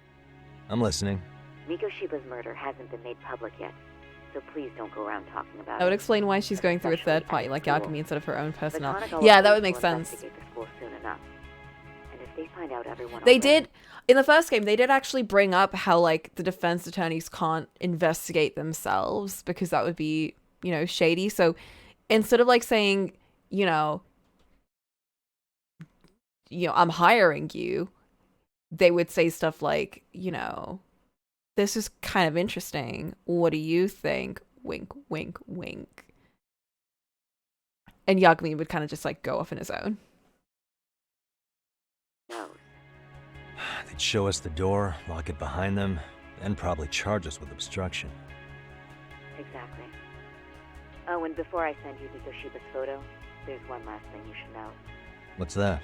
C: I'm listening.
P: Mikoshiba's murder hasn't been made public yet, so please don't go around talking about
A: That would
P: it.
A: explain why she's going through a third party like
P: School.
A: Yagami instead of her own personnel.
P: Botanical
A: Yeah, that would
P: police
A: make
P: will
A: sense.
P: investigate the school soon enough. And if they find out everyone
A: They
P: already-
A: did, in the first game, they did actually bring up how, like, the defense attorneys can't investigate themselves because that would be, you know, shady. So instead of, like, saying, you know, I'm hiring you, they would say stuff like, you know, this is kind of interesting. What do you think? Wink, wink, wink. And Yagami would kind of just, like, go off on his own.
P: No.
C: They'd show us the door, lock it behind them, and probably charge us with obstruction.
P: Exactly. Oh, and before I send you Mikoshiba's photo, there's one last thing you should know.
C: What's that?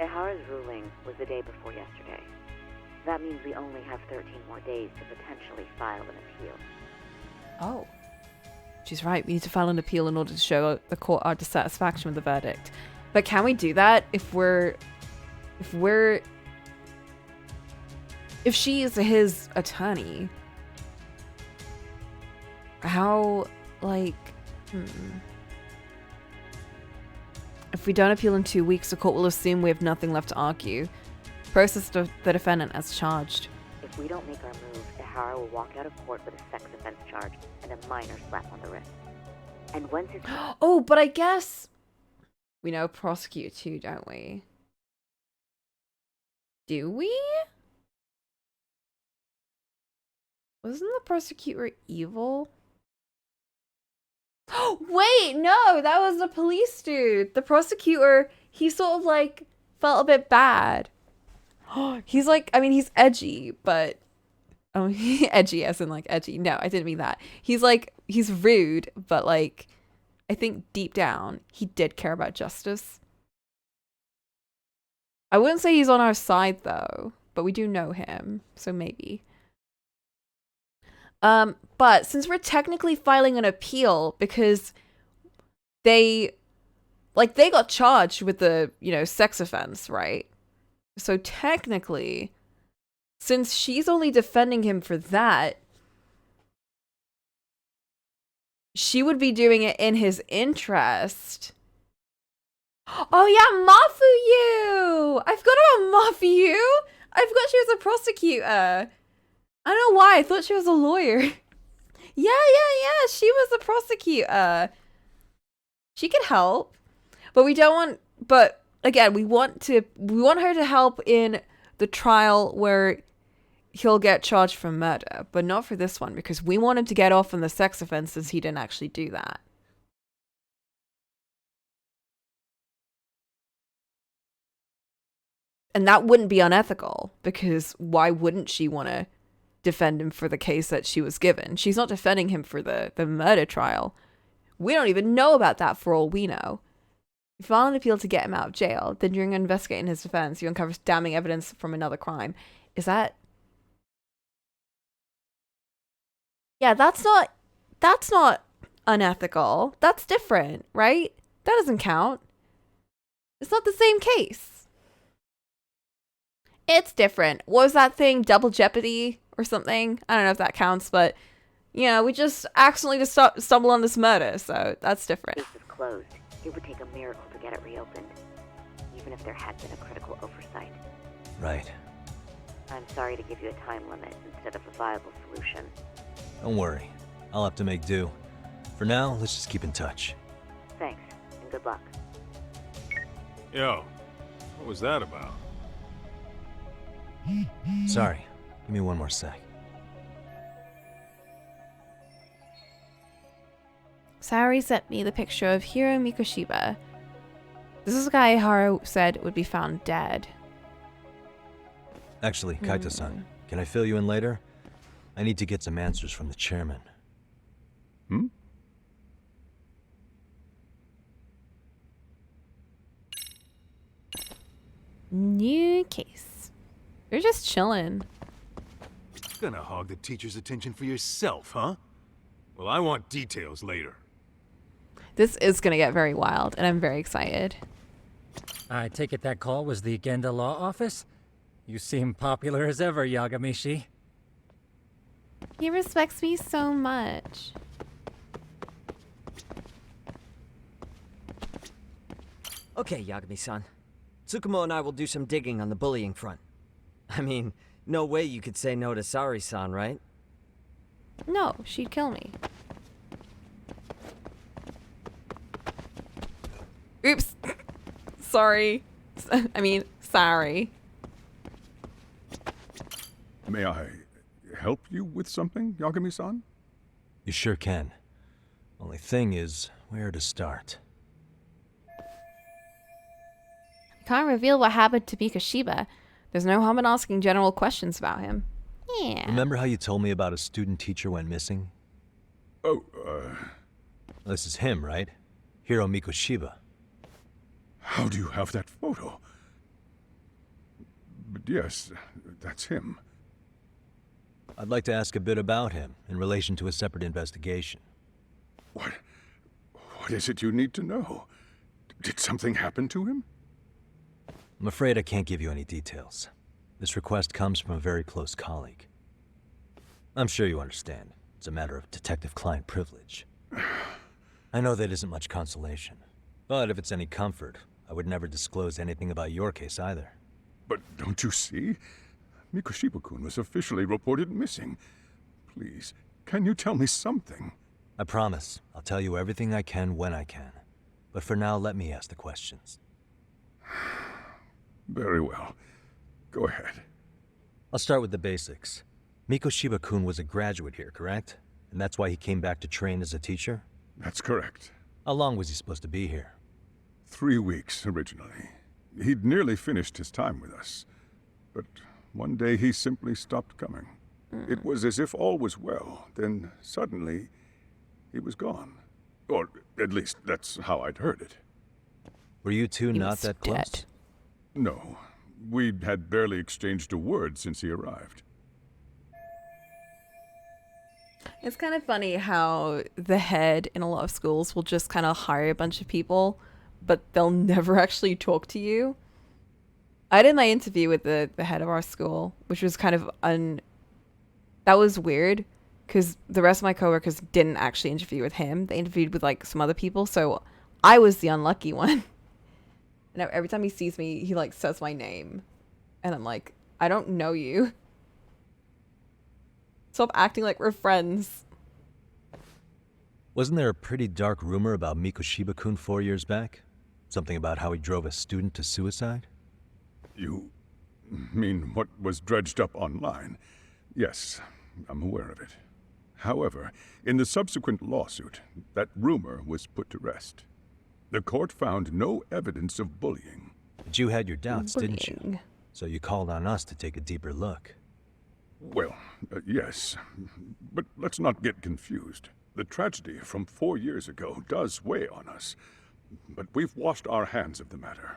P: Ehara's ruling was the day before yesterday. That means we only have 13 more days to potentially file an appeal.
A: Oh. She's right. We need to file an appeal in order to show the court our dissatisfaction with the verdict. But can we do that if she is his attorney? How, like, If we don't appeal in 2 weeks, the court will assume we have nothing left to argue. Process the defendant as charged.
P: If we don't make our move, Ehara will walk out of court with a sex offense charge and a minor slap on the wrist. And once his...
A: Oh, but I guess we know prosecute too, don't we? Do we? Wasn't the prosecutor evil? Wait, no, that was the police dude. The prosecutor, he sort of like felt a bit bad. He's like, I mean, he's edgy, but edgy as in like edgy. No, I didn't mean that. He's like, he's rude, but like, I think deep down, he did care about justice. I wouldn't say he's on our side though, but we do know him, so maybe. But since we're technically filing an appeal because they got charged with the, sex offense, right? So technically, since she's only defending him for that, she would be doing it in his interest. Oh yeah, Mafuyu! I forgot about Mafuyu! I forgot she was a prosecutor. I don't know why, I thought she was a lawyer. Yeah, she was a prosecutor. She could help. But we don't want, but again, we want her to help in the trial where he'll get charged for murder, but not for this one, because we want him to get off on the sex offenses. He didn't actually do that. And that wouldn't be unethical, because why wouldn't she want to defend him for the case that she was given? She's not defending him for the murder trial. We don't even know about that for all we know. You file an appeal to get him out of jail, then during investigating his defense, you uncover damning evidence from another crime. Is that... Yeah, that's not unethical. That's different, right? That doesn't count. It's not the same case. It's different. What was that thing? Double jeopardy or something? I don't know if that counts, but, we just accidentally just stumble on this murder, so that's different.
P: Case is closed. It would take a miracle to get it reopened, even if there had been a critical oversight.
C: Right.
P: I'm sorry to give you a time limit instead of a viable solution.
C: Don't worry. I'll have to make do. For now, let's just keep in touch.
P: Thanks, and good luck.
G: Yo, what was that about?
C: Sorry. Give me one more sec.
A: Saori sent me the picture of Hiro Mikoshiba. This is the guy Haru said would be found dead.
C: Actually, Kaito-san, can I fill you in later? I need to get some answers from the chairman.
A: New case. You're just chilling.
G: Gonna hog the teacher's attention for yourself, huh? Well, I want details later.
A: This is gonna get very wild, and I'm very excited.
I: I take it that call was the Genda Law Office? You seem popular as ever, Yagami-shi.
A: He respects me so much.
H: Okay, Yagami-san. Tsukumo and I will do some digging on the bullying front. I mean, no way you could say no to Sari-san, right?
A: No, she'd kill me. Oops. Sorry. I mean, sorry.
F: May I help you with something, Yagami-san?
C: You sure can. Only thing is, where to start?
A: Can't reveal what happened to Mikoshiba. There's no harm in asking general questions about him. Yeah.
C: Remember how you told me about a student teacher went missing?
F: Oh,
C: This is him, right? Hiro Mikoshiba.
F: How do you have that photo? But yes, that's him.
C: I'd like to ask a bit about him in relation to a separate investigation.
F: What is it you need to know? Did something happen to him?
C: I'm afraid I can't give you any details. This request comes from a very close colleague. I'm sure you understand. It's a matter of detective-client privilege. I know that isn't much consolation. But if it's any comfort, I would never disclose anything about your case either.
F: But don't you see? Mikoshiba-kun was officially reported missing. Please, can you tell me something?
C: I promise. I'll tell you everything I can when I can. But for now, let me ask the questions.
F: Very well. Go ahead.
C: I'll start with the basics. Mikoshiba-kun was a graduate here, correct? And that's why he came back to train as a teacher?
F: That's correct.
C: How long was he supposed to be here?
F: 3 weeks, originally. He'd nearly finished his time with us. But one day he simply stopped coming. It was as if all was well, then suddenly he was gone. Or at least that's how I'd heard it.
C: Were you two not that close?
F: No. We'd had barely exchanged a word since he arrived.
A: It's kind of funny how the head in a lot of schools will just kind of hire a bunch of people, but they'll never actually talk to you. I did my interview with the head of our school, which was kind of that was weird because the rest of my coworkers didn't actually interview with him. They interviewed with like some other people, so I was the unlucky one. And every time he sees me, he like says my name, and I'm like, I don't know you. Stop acting like we're friends.
C: Wasn't there a pretty dark rumor about Mikoshiba-kun 4 years back? Something about how he drove a student to suicide?
F: You mean what was dredged up online? Yes, I'm aware of it. However, in the subsequent lawsuit, that rumor was put to rest. The court found no evidence of bullying.
C: But you had your doubts, didn't you? So you called on us to take a deeper look.
F: Well, yes. But let's not get confused. The tragedy from 4 years ago does weigh on us. But we've washed our hands of the matter.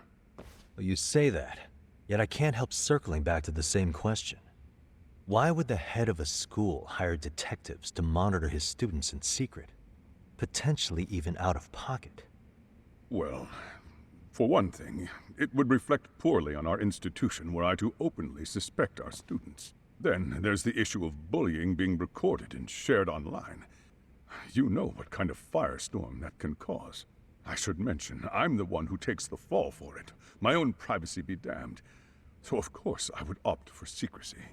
C: Well, you say that, yet I can't help circling back to the same question. Why would the head of a school hire detectives to monitor his students in secret? Potentially even out of pocket.
F: Well, for one thing, it would reflect poorly on our institution were I to openly suspect our students. Then there's the issue of bullying being recorded and shared online. You know what kind of firestorm that can cause. I should mention, I'm the one who takes the fall for it. My own privacy be damned. So of course I would opt for secrecy.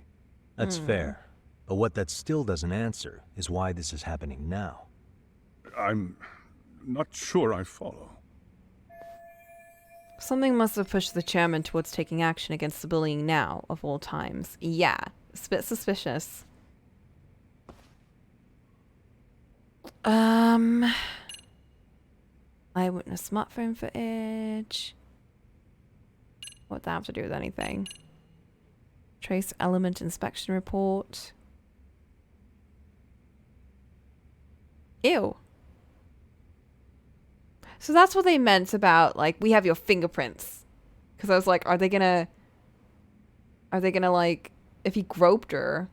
C: That's fair. But what that still doesn't answer is why this is happening now.
F: I'm not sure I follow.
A: Something must have pushed the chairman towards taking action against the bullying now, of all times. Yeah, it's a bit suspicious. Eyewitness smartphone footage. What would that have to do with anything? Trace element inspection report. Ew. So that's what they meant about, like, we have your fingerprints Because I was like, are they gonna like, if he groped her,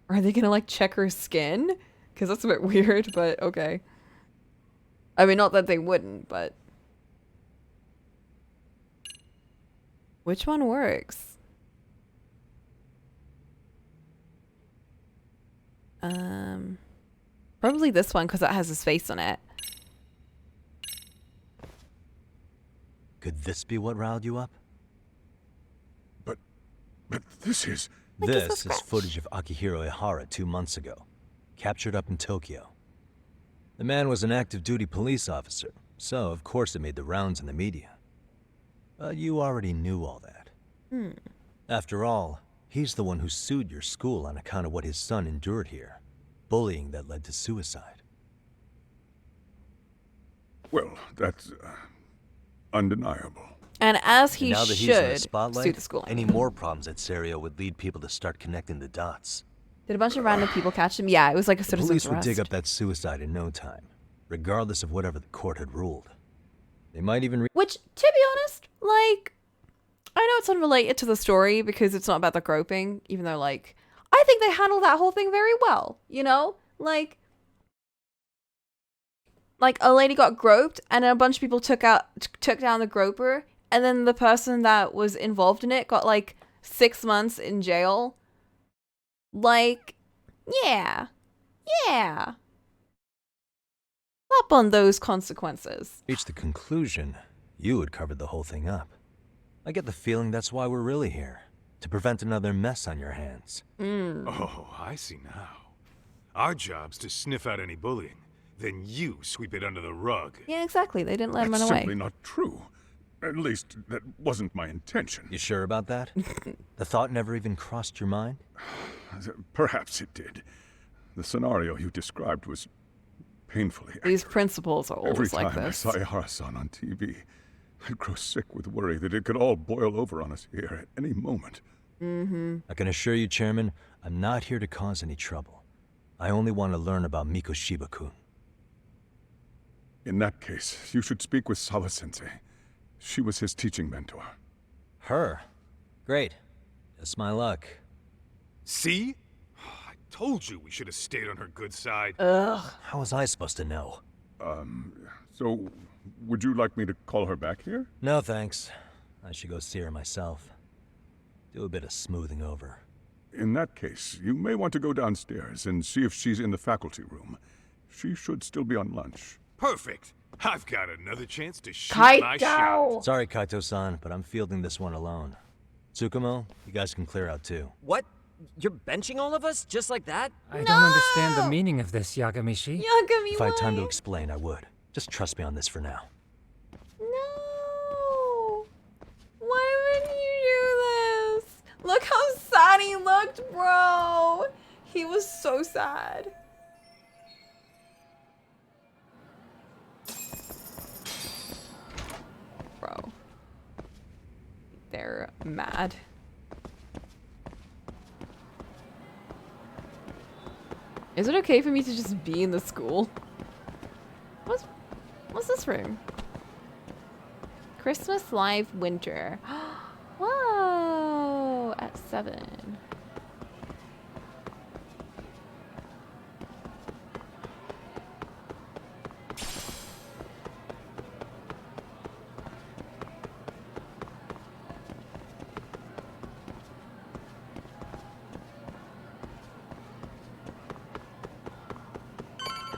A: are they gonna like check her skin? Because that's a bit weird, but okay. I mean, not that they wouldn't, but which one works? Probably this one because it has his face on it.
C: Could this be what riled you up?
F: But this is...
C: This is footage of Akihiro Ihara 2 months ago, captured up in Tokyo. The man was an active duty police officer, so of course it made the rounds in the media. But you already knew all that. After all, he's the one who sued your school on account of what his son endured here. Bullying that led to suicide.
F: Well, that's undeniable.
A: And as he
C: And now that he's in the
A: should
C: spotlight,
A: sue the school.
C: any more problems at Serio would lead people to start connecting the dots.
A: Did a bunch of random people catch him? Yeah, it was like a
C: The
A: citizen's
C: police would
A: arrest.
C: dig up that suicide in no time, regardless of whatever the court had ruled. They might even
A: Which, to be honest, like, I know it's unrelated to the story because it's not about the groping, even though, like, I think they handled that whole thing very well, you know? Like a lady got groped and a bunch of people took down the groper, and then the person that was involved in it got, like, 6 months in jail. Like, yeah. Up on those consequences.
C: reach the conclusion you had covered the whole thing up. I get the feeling that's why we're really here, to prevent another mess on your hands.
G: Oh, I see now. Our job's to sniff out any bullying, then you sweep it under the rug.
A: Yeah, exactly. They didn't let him run
F: That's
A: away.
F: simply not true. At least, that wasn't my intention.
C: You sure about that? The thought never even crossed your mind?
F: Perhaps it did. The scenario you described was painfully
A: These principals are always like
F: Every time
A: this.
F: I saw Ihara-san on TV, I'd grow sick with worry that it could all boil over on us here at any moment.
C: I can assure you, Chairman, I'm not here to cause any trouble. I only want to learn about Mikoshiba-kun.
F: In that case, you should speak with Sawa-sensei. She was his teaching mentor.
C: Her? Great. Just my luck.
G: See? I told you we should have stayed on her good side.
A: Ugh.
C: How was I supposed to know?
F: So, would you like me to call her back here?
C: No, thanks. I should go see her myself. Do a bit of smoothing over.
F: In that case, you may want to go downstairs and see if she's in the faculty room. She should still be on lunch.
G: Perfect. I've got another chance to shoot my shot.
C: Sorry, Kaito-san, but I'm fielding this one alone. Tsukumo, you guys can clear out too.
H: What? You're benching all of us? Just like that?
I: I don't understand the meaning of this, Yagami-shi.
A: Yagami,
C: If I had time to explain, I would. Just trust me on this for now.
A: No. Why would you do this? Look how sad he looked, bro. He was so sad. Bro. They're mad. Is it okay for me to just be in the school? What's this room? Christmas Live Winter. Whoa! At 7.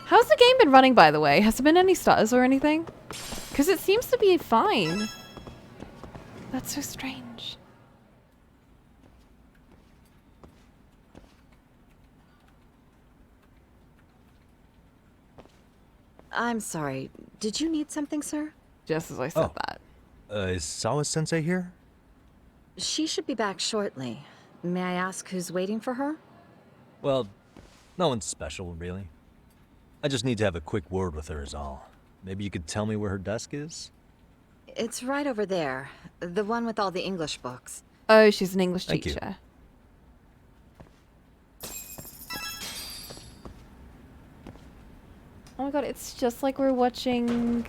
A: How's the game been running, by the way? Has there been any stutters or anything? Because it seems to be fine. That's so strange.
R: I'm sorry. Did you need something, sir?
A: Just as I said that.
C: Is Sawa-sensei here?
R: She should be back shortly. May I ask who's waiting for her?
C: Well, no one's special, really. I just need to have a quick word with her is all. Maybe you could tell me where her desk is?
R: It's right over there. The one with all the English books.
A: Oh, she's an English
C: Thank you.
A: teacher. Oh my god, it's just like we're watching,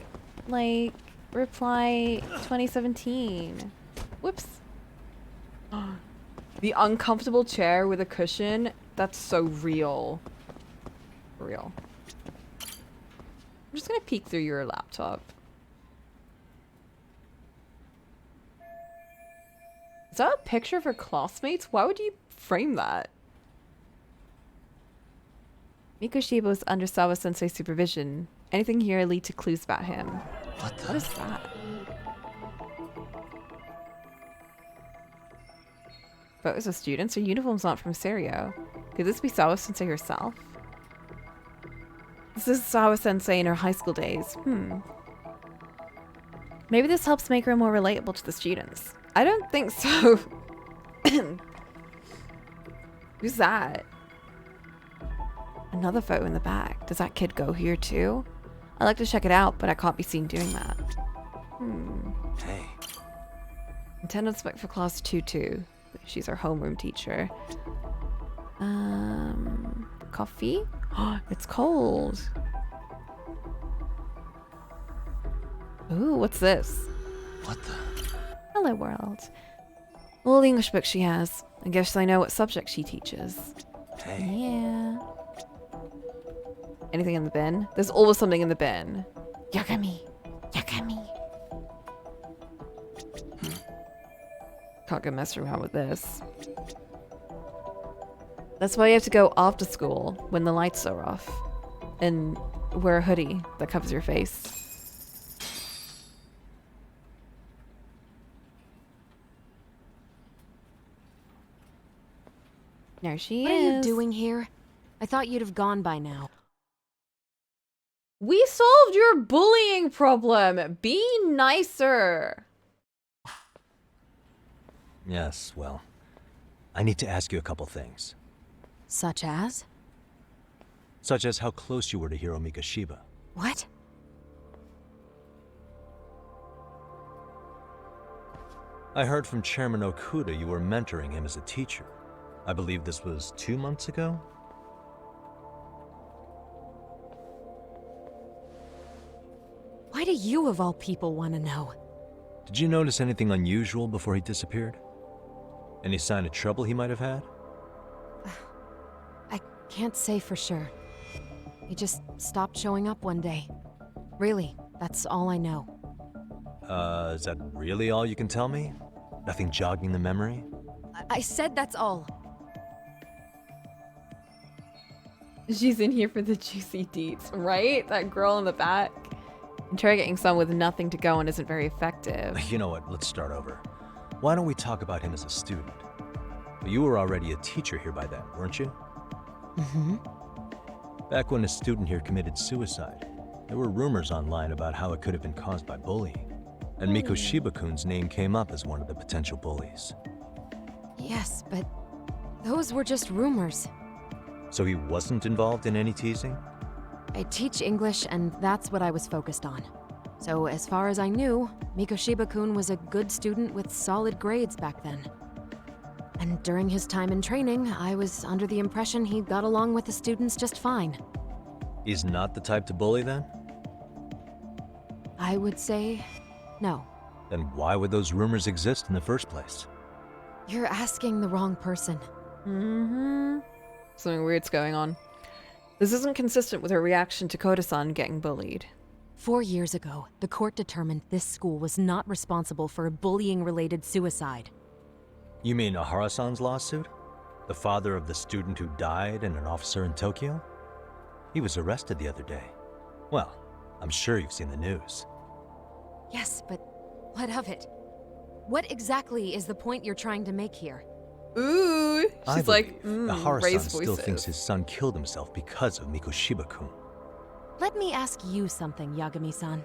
A: like, Reply 2017. Whoops. The uncomfortable chair with a cushion. That's so real. For real. I'm just gonna peek through your laptop. Is that a picture of her classmates? Why would you frame that? Mikoshiba was under Sawa-sensei's supervision. Anything here lead to clues about him. What is that? Photos of students? Her uniforms aren't from Serio. Could this be Sawa-sensei herself? This is Sawa-sensei in her high school days. Maybe this helps make her more relatable to the students. I don't think so. Who's that? Another photo in the back. Does that kid go here too? I'd like to check it out, but I can't be seen doing that.
C: Hey.
A: Attendance spec for class 2-2. She's our homeroom teacher. Coffee? It's cold. Ooh, what's this?
C: What the?
A: Hello, world. All the English books she has. I guess I know what subject she teaches.
C: Hey.
A: Yeah. Anything in the bin? There's always something in the bin. Yagami. Yagami. Can't go mess around with this. That's why you have to go after school when the lights are off. And wear a hoodie that covers your face. There she is.
J: What are you doing here? I thought you'd have gone by now.
A: We solved your bullying problem. Be nicer.
C: Yes, well, I need to ask you a couple things.
J: Such as?
C: Such as how close you were to Hiro Mikoshiba.
J: What?
C: I heard from Chairman Okuda you were mentoring him as a teacher. I believe this was 2 months ago?
J: Why do you, of all people, want to know?
C: Did you notice anything unusual before he disappeared? Any sign of trouble he might have had?
J: I can't say for sure. He just stopped showing up one day. Really, that's all I know.
C: Is that really all you can tell me? Nothing jogging the memory?
J: I said that's all.
A: She's in here for the juicy deets, right? That girl in the back. Interrogating someone with nothing to go on isn't very effective.
C: You know what, let's start over. Why don't we talk about him as a student? You were already a teacher here by then, weren't you?
J: Mm-hmm.
C: Back when a student here committed suicide, there were rumors online about how it could have been caused by bullying. And Mikoshiba-kun's name came up as one of the potential bullies.
J: Yes, but those were just rumors.
C: So he wasn't involved in any teasing?
J: I teach English, and that's what I was focused on. So as far as I knew, Mikoshiba-kun was a good student with solid grades back then. And during his time in training, I was under the impression he got along with the students just fine.
C: He's not the type to bully then?
J: I would say no.
C: Then why would those rumors exist in the first place?
J: You're asking the wrong person.
A: Mm-hmm. Something weird's going on. This isn't consistent with her reaction to Koda-san getting bullied.
J: 4 years ago, the court determined this school was not responsible for a bullying-related suicide.
C: You mean Ahara-san's lawsuit? The father of the student who died and an officer in Tokyo? He was arrested the other day. Well, I'm sure you've seen the news.
J: Yes, but what of it? What exactly is the point you're trying to make here?
A: Ooh, she's like,
C: Ahara-san still thinks his son killed himself because of Mikoshiba-kun.
J: Let me ask you something, Yagami-san.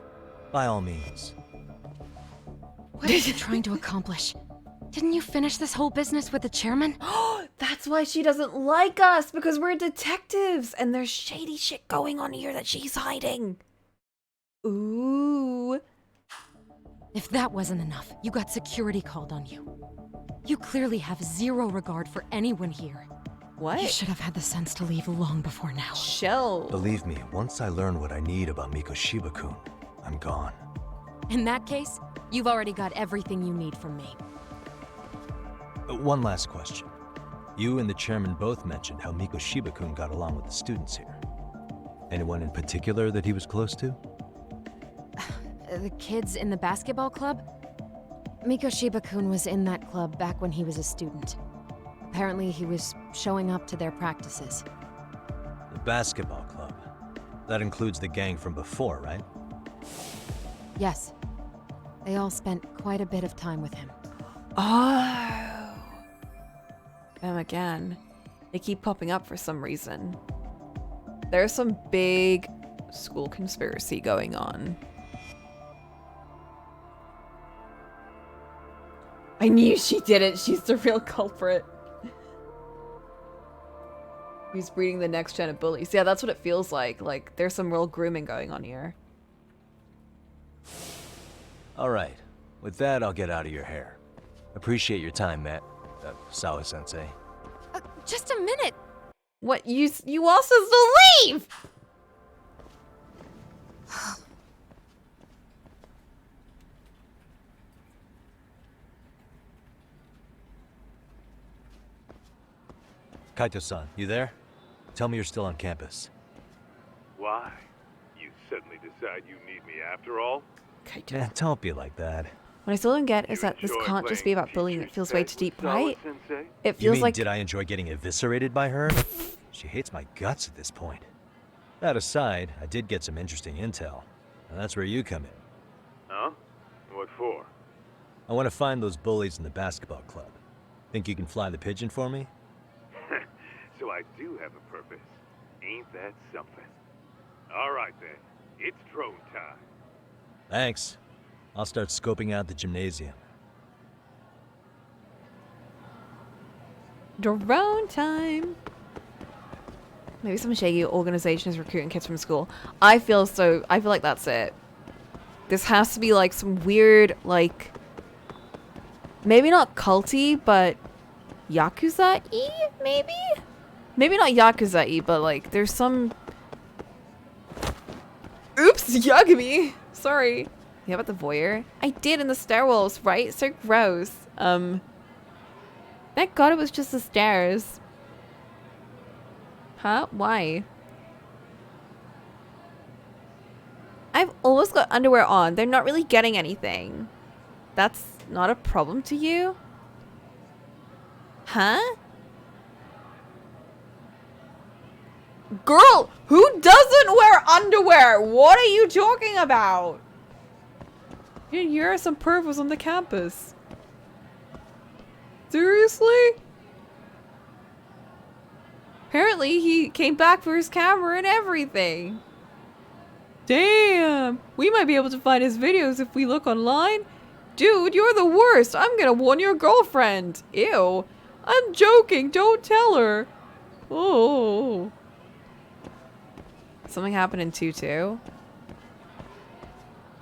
C: By all means.
J: What are you trying to accomplish? Didn't you finish this whole business with the chairman?
A: That's why she doesn't like us, because we're detectives, and there's shady shit going on here that she's hiding. Ooh.
J: If that wasn't enough, you got security called on you. You clearly have zero regard for anyone here.
A: What?
J: You should have had the sense to leave long before now.
A: Shell.
C: Believe me, once I learn what I need about Mikoshiba-kun, I'm gone.
J: In that case, you've already got everything you need from me.
C: One last question. You and the chairman both mentioned how Mikoshiba-kun got along with the students here. Anyone in particular that he was close to?
J: The kids in the basketball club? Mikoshiba-kun was in that club back when he was a student. Apparently, he was showing up to their practices.
C: The basketball club. That includes the gang from before, right?
J: Yes. They all spent quite a bit of time with him.
A: Oh. Them again. They keep popping up for some reason. There's some big school conspiracy going on. I knew she did it. She's the real culprit. He's breeding the next gen of bullies. Yeah, that's what it feels like. Like, there's some real grooming going on here.
C: Alright. With that, I'll get out of your hair. Appreciate your time, Matt. Sawa-sensei.
J: Just a minute!
A: What? You asked us to leave!
C: Kaito-san, you there? Tell me you're still on campus.
G: Why? You suddenly decide you need me after all?
C: Man, don't be like that.
A: What I still don't get is that this can't just be about bullying. It feels way too deep, right? It feels
C: You mean,
A: like...
C: did I enjoy getting eviscerated by her? She hates my guts at this point. That aside, I did get some interesting intel. And that's where you come in.
G: Huh? What for?
C: I want to find those bullies in the basketball club. Think you can fly the pigeon for me?
G: So I do have a purpose. Ain't that something? All right then. It's drone time.
C: Thanks. I'll start scoping out the gymnasium.
A: Drone time. Maybe some shady organization is recruiting kids from school. I feel like that's it. This has to be like some weird, like, maybe not culty, but Yakuza-y, maybe? Maybe not Yakuza-y, but like, there's some... Oops, Yagami! Sorry. Yeah, about the voyeur? I did in the stairwells, right? So gross. Thank God it was just the stairs. Huh? Why? I've always got underwear on. They're not really getting anything. That's not a problem to you? Huh? Girl, who doesn't wear underwear? What are you talking about? You're some perv was on the campus. Seriously? Apparently he came back for his camera and everything. Damn. We might be able to find his videos if we look online. Dude, you're the worst. I'm gonna warn your girlfriend. Ew. I'm joking. Don't tell her. Oh. Something happened in 2-2.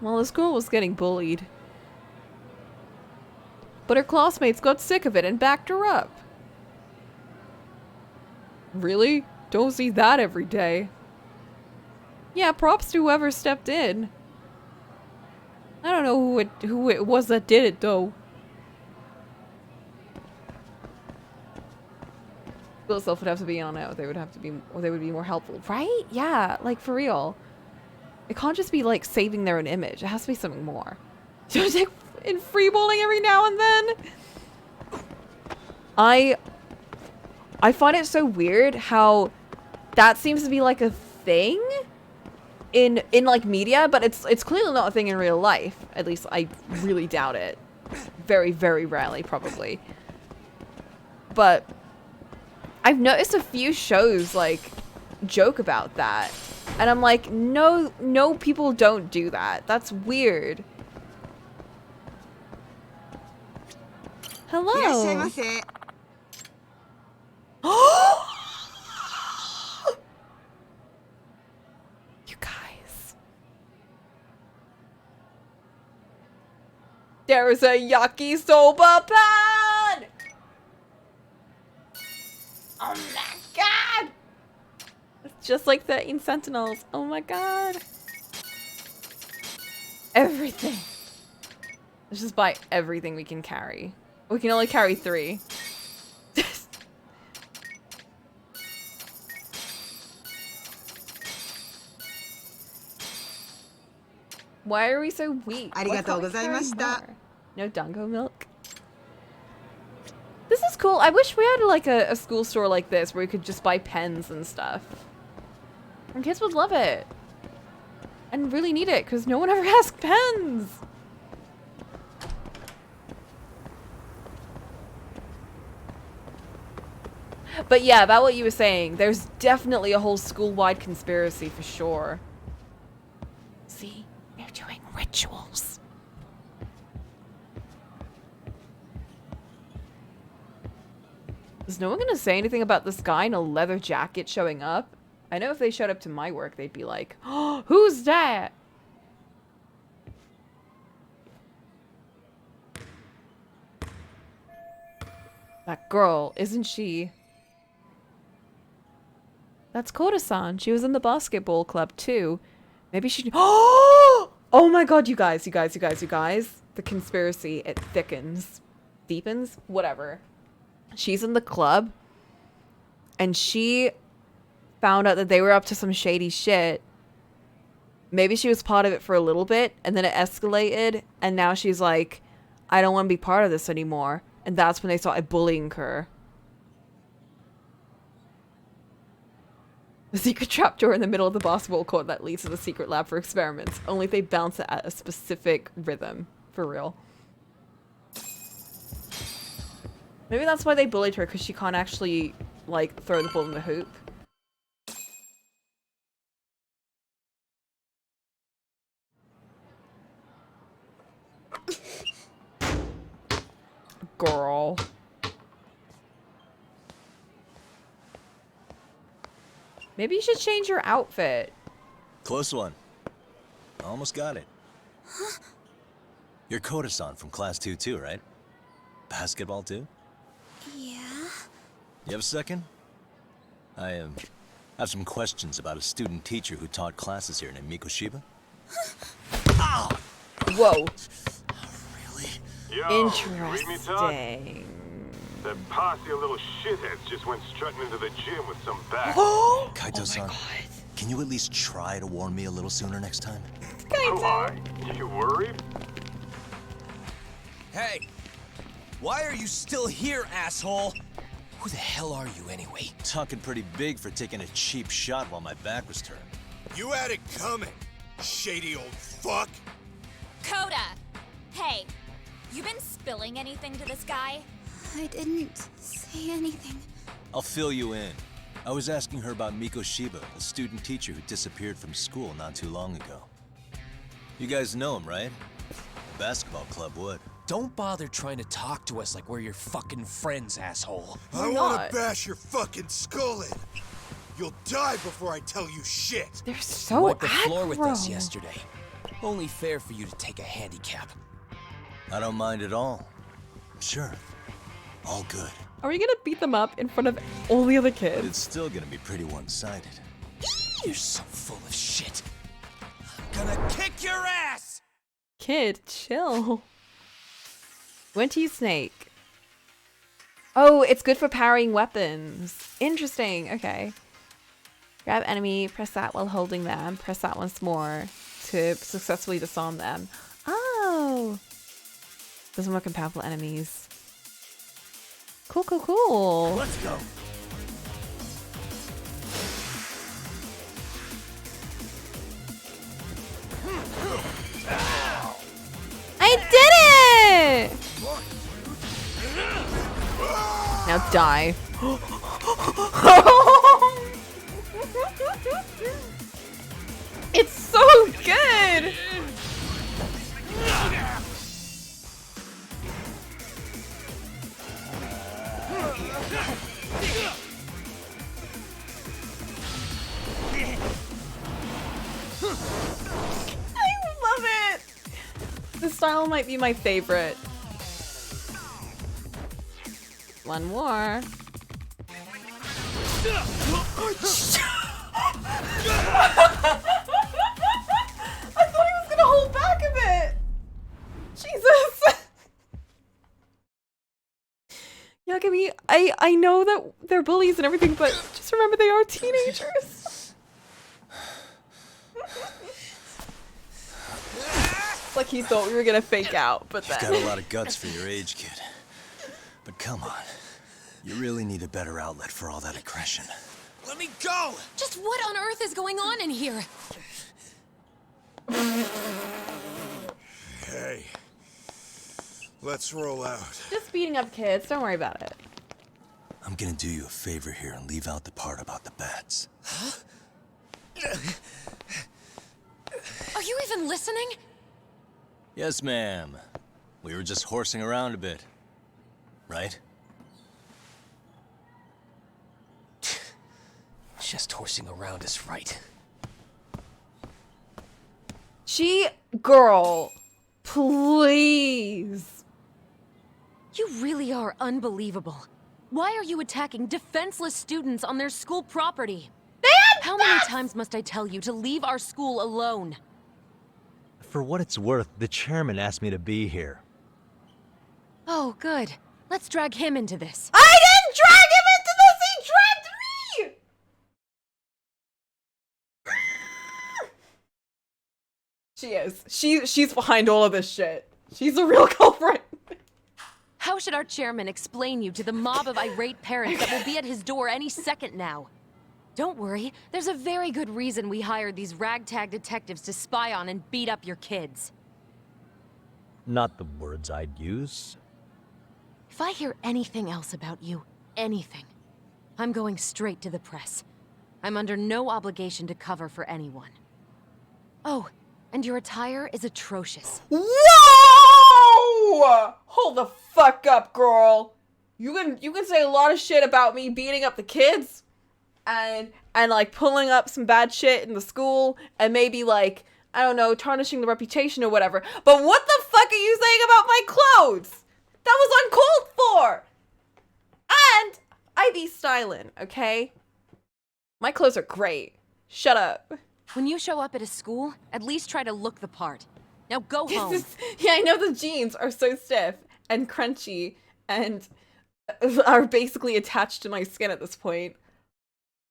A: Well, this girl was getting bullied. But her classmates got sick of it and backed her up. Really? Don't see that every day. Yeah, props to whoever stepped in. I don't know who it was that did it, though. School itself would have to be on it. They would have to be, or they would be more helpful, right? Yeah, like for real. It can't just be like saving their own image. It has to be something more. Just like in free bowling every now and then. I find it so weird how that seems to be like a thing in like media, but it's clearly not a thing in real life. At least I really doubt it. Very, very rarely, probably. But I've noticed a few shows like joke about that. And I'm like, no, people don't do that. That's weird. Hello. You guys. There is a yakisoba pan! Oh my god! It's just like 13 Sentinels. Oh my god. Everything. Let's just buy everything we can carry. We can only carry 3. Why are we so weak? Why can't we carry more? No dango milk? This is cool. I wish we had like a school store like this where we could just buy pens and stuff. And kids would love it. And really need it because no one ever has pens. But yeah, about what you were saying, there's definitely a whole school-wide conspiracy for sure. See? They're doing rituals. Is no one gonna say anything about this guy in a leather jacket showing up? I know if they showed up to my work, they'd be like, oh, who's that? That girl, isn't she? That's Koda-san. She was in the basketball club too. Maybe she... Oh my god, you guys. The conspiracy, it thickens. Deepens? Whatever. She's in the club. And she found out that they were up to some shady shit. Maybe she was part of it for a little bit. And then it escalated. And now she's like, I don't want to be part of this anymore. And that's when they started bullying her. The secret trapdoor in the middle of the basketball court that leads to the secret lab for experiments. Only if they bounce it at a specific rhythm. For real. Maybe that's why they bullied her, because she can't actually, like, throw the ball in the hoop. Girl. Maybe you should change your outfit.
L: Close one. Almost got it. Huh? You're Koda-san from class 2 too, right? Basketball too?
K: Yeah?
L: You have a second? I have some questions about a student teacher who taught classes here named Mikoshiba.
A: Ow! Whoa.
L: Really?
G: Yo,
A: interesting.
G: That posse of little shitheads just went strutting into the gym with some back.
L: Kaito-san, can you at least try to warn me a little sooner next time?
G: Why? You worried?
E: Hey! Why are you still here, asshole? Who the hell are you anyway?
L: Talking pretty big for taking a cheap shot while my back was turned.
M: You had it coming, shady old fuck.
K: Coda! Hey, you been spilling anything to this guy?
S: I didn't say anything.
L: I'll fill you in. I was asking her about Mikoshiba, a student teacher who disappeared from school not too long ago. You guys know him, right? The basketball club would.
E: Don't bother trying to talk to us like we're your fucking friends, asshole.
M: I want to bash your fucking skull in. You'll die before I tell you shit.
A: They're so
E: You wiped the floor
A: aggro.
E: with us yesterday. Only fair for you to take a handicap.
L: I don't mind at all. Sure. All good.
A: Are we gonna beat them up in front of all the other
L: But
A: kids?
L: it's still gonna be pretty one-sided.
E: You're so full of shit. I'm gonna kick your ass!
A: Kid, chill. When to use snake? Oh, it's good for parrying weapons. Interesting. Okay. Grab enemy, press that while holding them, press that once more to successfully disarm them. Oh! Doesn't work on powerful enemies. Cool, cool, cool.
L: Let's go.
A: I did it! Now die. It's so good! I love it! This style might be my favorite. One more. I thought he was gonna hold back a bit! Jesus! Yagami, I know that they're bullies and everything, but just remember they are teenagers. Like he thought we were gonna fake out, but then...
L: You've got a lot of guts for your age, kid. But come on. You really need a better outlet for all that aggression.
M: Let me go!
J: Just what on earth is going on in here?
M: Hey. Let's roll out.
A: Just beating up kids, don't worry about it.
L: I'm gonna do you a favor here and leave out the part about the bats.
J: Are you even listening?
L: Yes, ma'am. We were just horsing around a bit. Right?
E: Just horsing around is right.
A: Girl, please.
J: You really are unbelievable. Why are you attacking defenseless students on their school property? How many times must I tell you to leave our school alone?
C: For what it's worth, the chairman asked me to be here.
J: Oh, good. Let's drag him into this.
A: I didn't drag him into this! He dragged me! She is. She's behind all of this shit. She's a real culprit.
J: How should our chairman explain you to the mob of irate parents that will be at his door any second now? Don't worry, there's a very good reason we hired these ragtag detectives to spy on and beat up your kids.
C: Not the words I'd use.
J: If I hear anything else about you, anything, I'm going straight to the press. I'm under no obligation to cover for anyone. Oh, and your attire is atrocious.
A: Whoa! Hold the fuck up, girl. You can say a lot of shit about me beating up the kids and like pulling up some bad shit in the school and maybe like, I don't know, tarnishing the reputation or whatever. But what the fuck are you saying about my clothes? That was uncalled for. And I be styling, okay? My clothes are great. Shut up.
J: When you show up at a school, at least try to look the part. Now go home.
A: Yeah, I know the jeans are so stiff and crunchy and are basically attached to my skin at this point.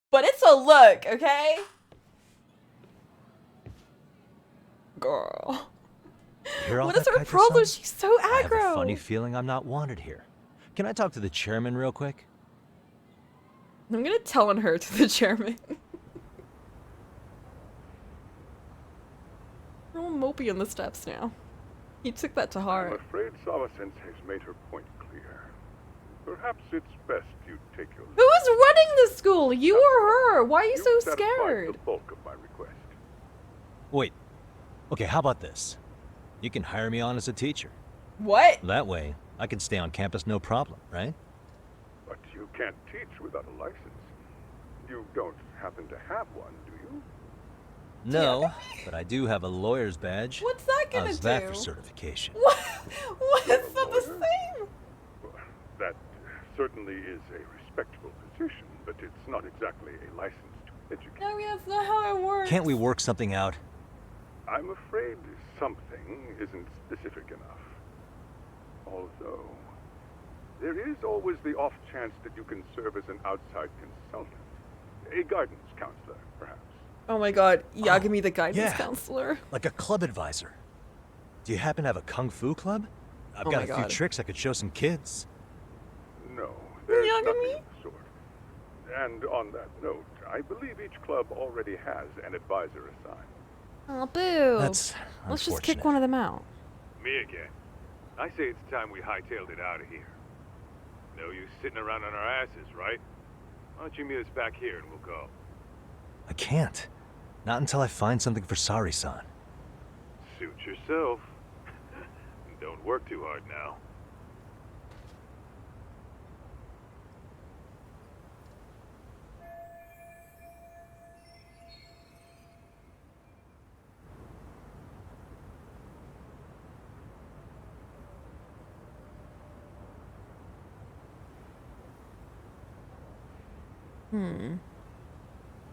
A: But it's a look, okay? Girl. What is her problem? She's so aggro.
C: I have a funny feeling I'm not wanted here. Can I talk to the chairman real quick?
A: I'm gonna tell on her to the chairman. We're all mopey on the steps now. He took that to heart.
F: I'm afraid Sawa-sensei's made her point clear. Perhaps it's best you take your...
A: Who is running the school? You or her? Why are you so scared?
F: The bulk of my request.
C: Wait. Okay, how about this? You can hire me on as a teacher.
A: What?
C: That way, I can stay on campus no problem, right?
F: But you can't teach without a license. You don't happen to have one, do you?
C: No, but I do have a lawyer's badge.
A: What's that gonna
C: How's
A: do?
C: that for certification?
A: What? It's not the same.
F: Well, that certainly is a respectable position, but it's not exactly a license to educate.
A: No, that's not how it works.
C: Can't we work something out?
F: I'm afraid something isn't specific enough. Although, there is always the off chance that you can serve as an outside consultant. A guidance counselor, perhaps.
A: Oh my god, Yagami the guidance counselor.
C: Like a club advisor. Do you happen to have a kung fu club? I've got a few tricks I could show some kids.
F: No, there's nothing of the sort. And on that note, I believe each club already has an advisor assigned.
A: Oh, boo.
C: That's
A: Let's just kick one of them out.
G: Me again. I say it's time we hightailed it out of here. No use sitting around on our asses, right? Why don't you meet us back here and we'll go?
C: I can't. Not until I find something for Sari-san.
G: Suit yourself. Don't work too hard now.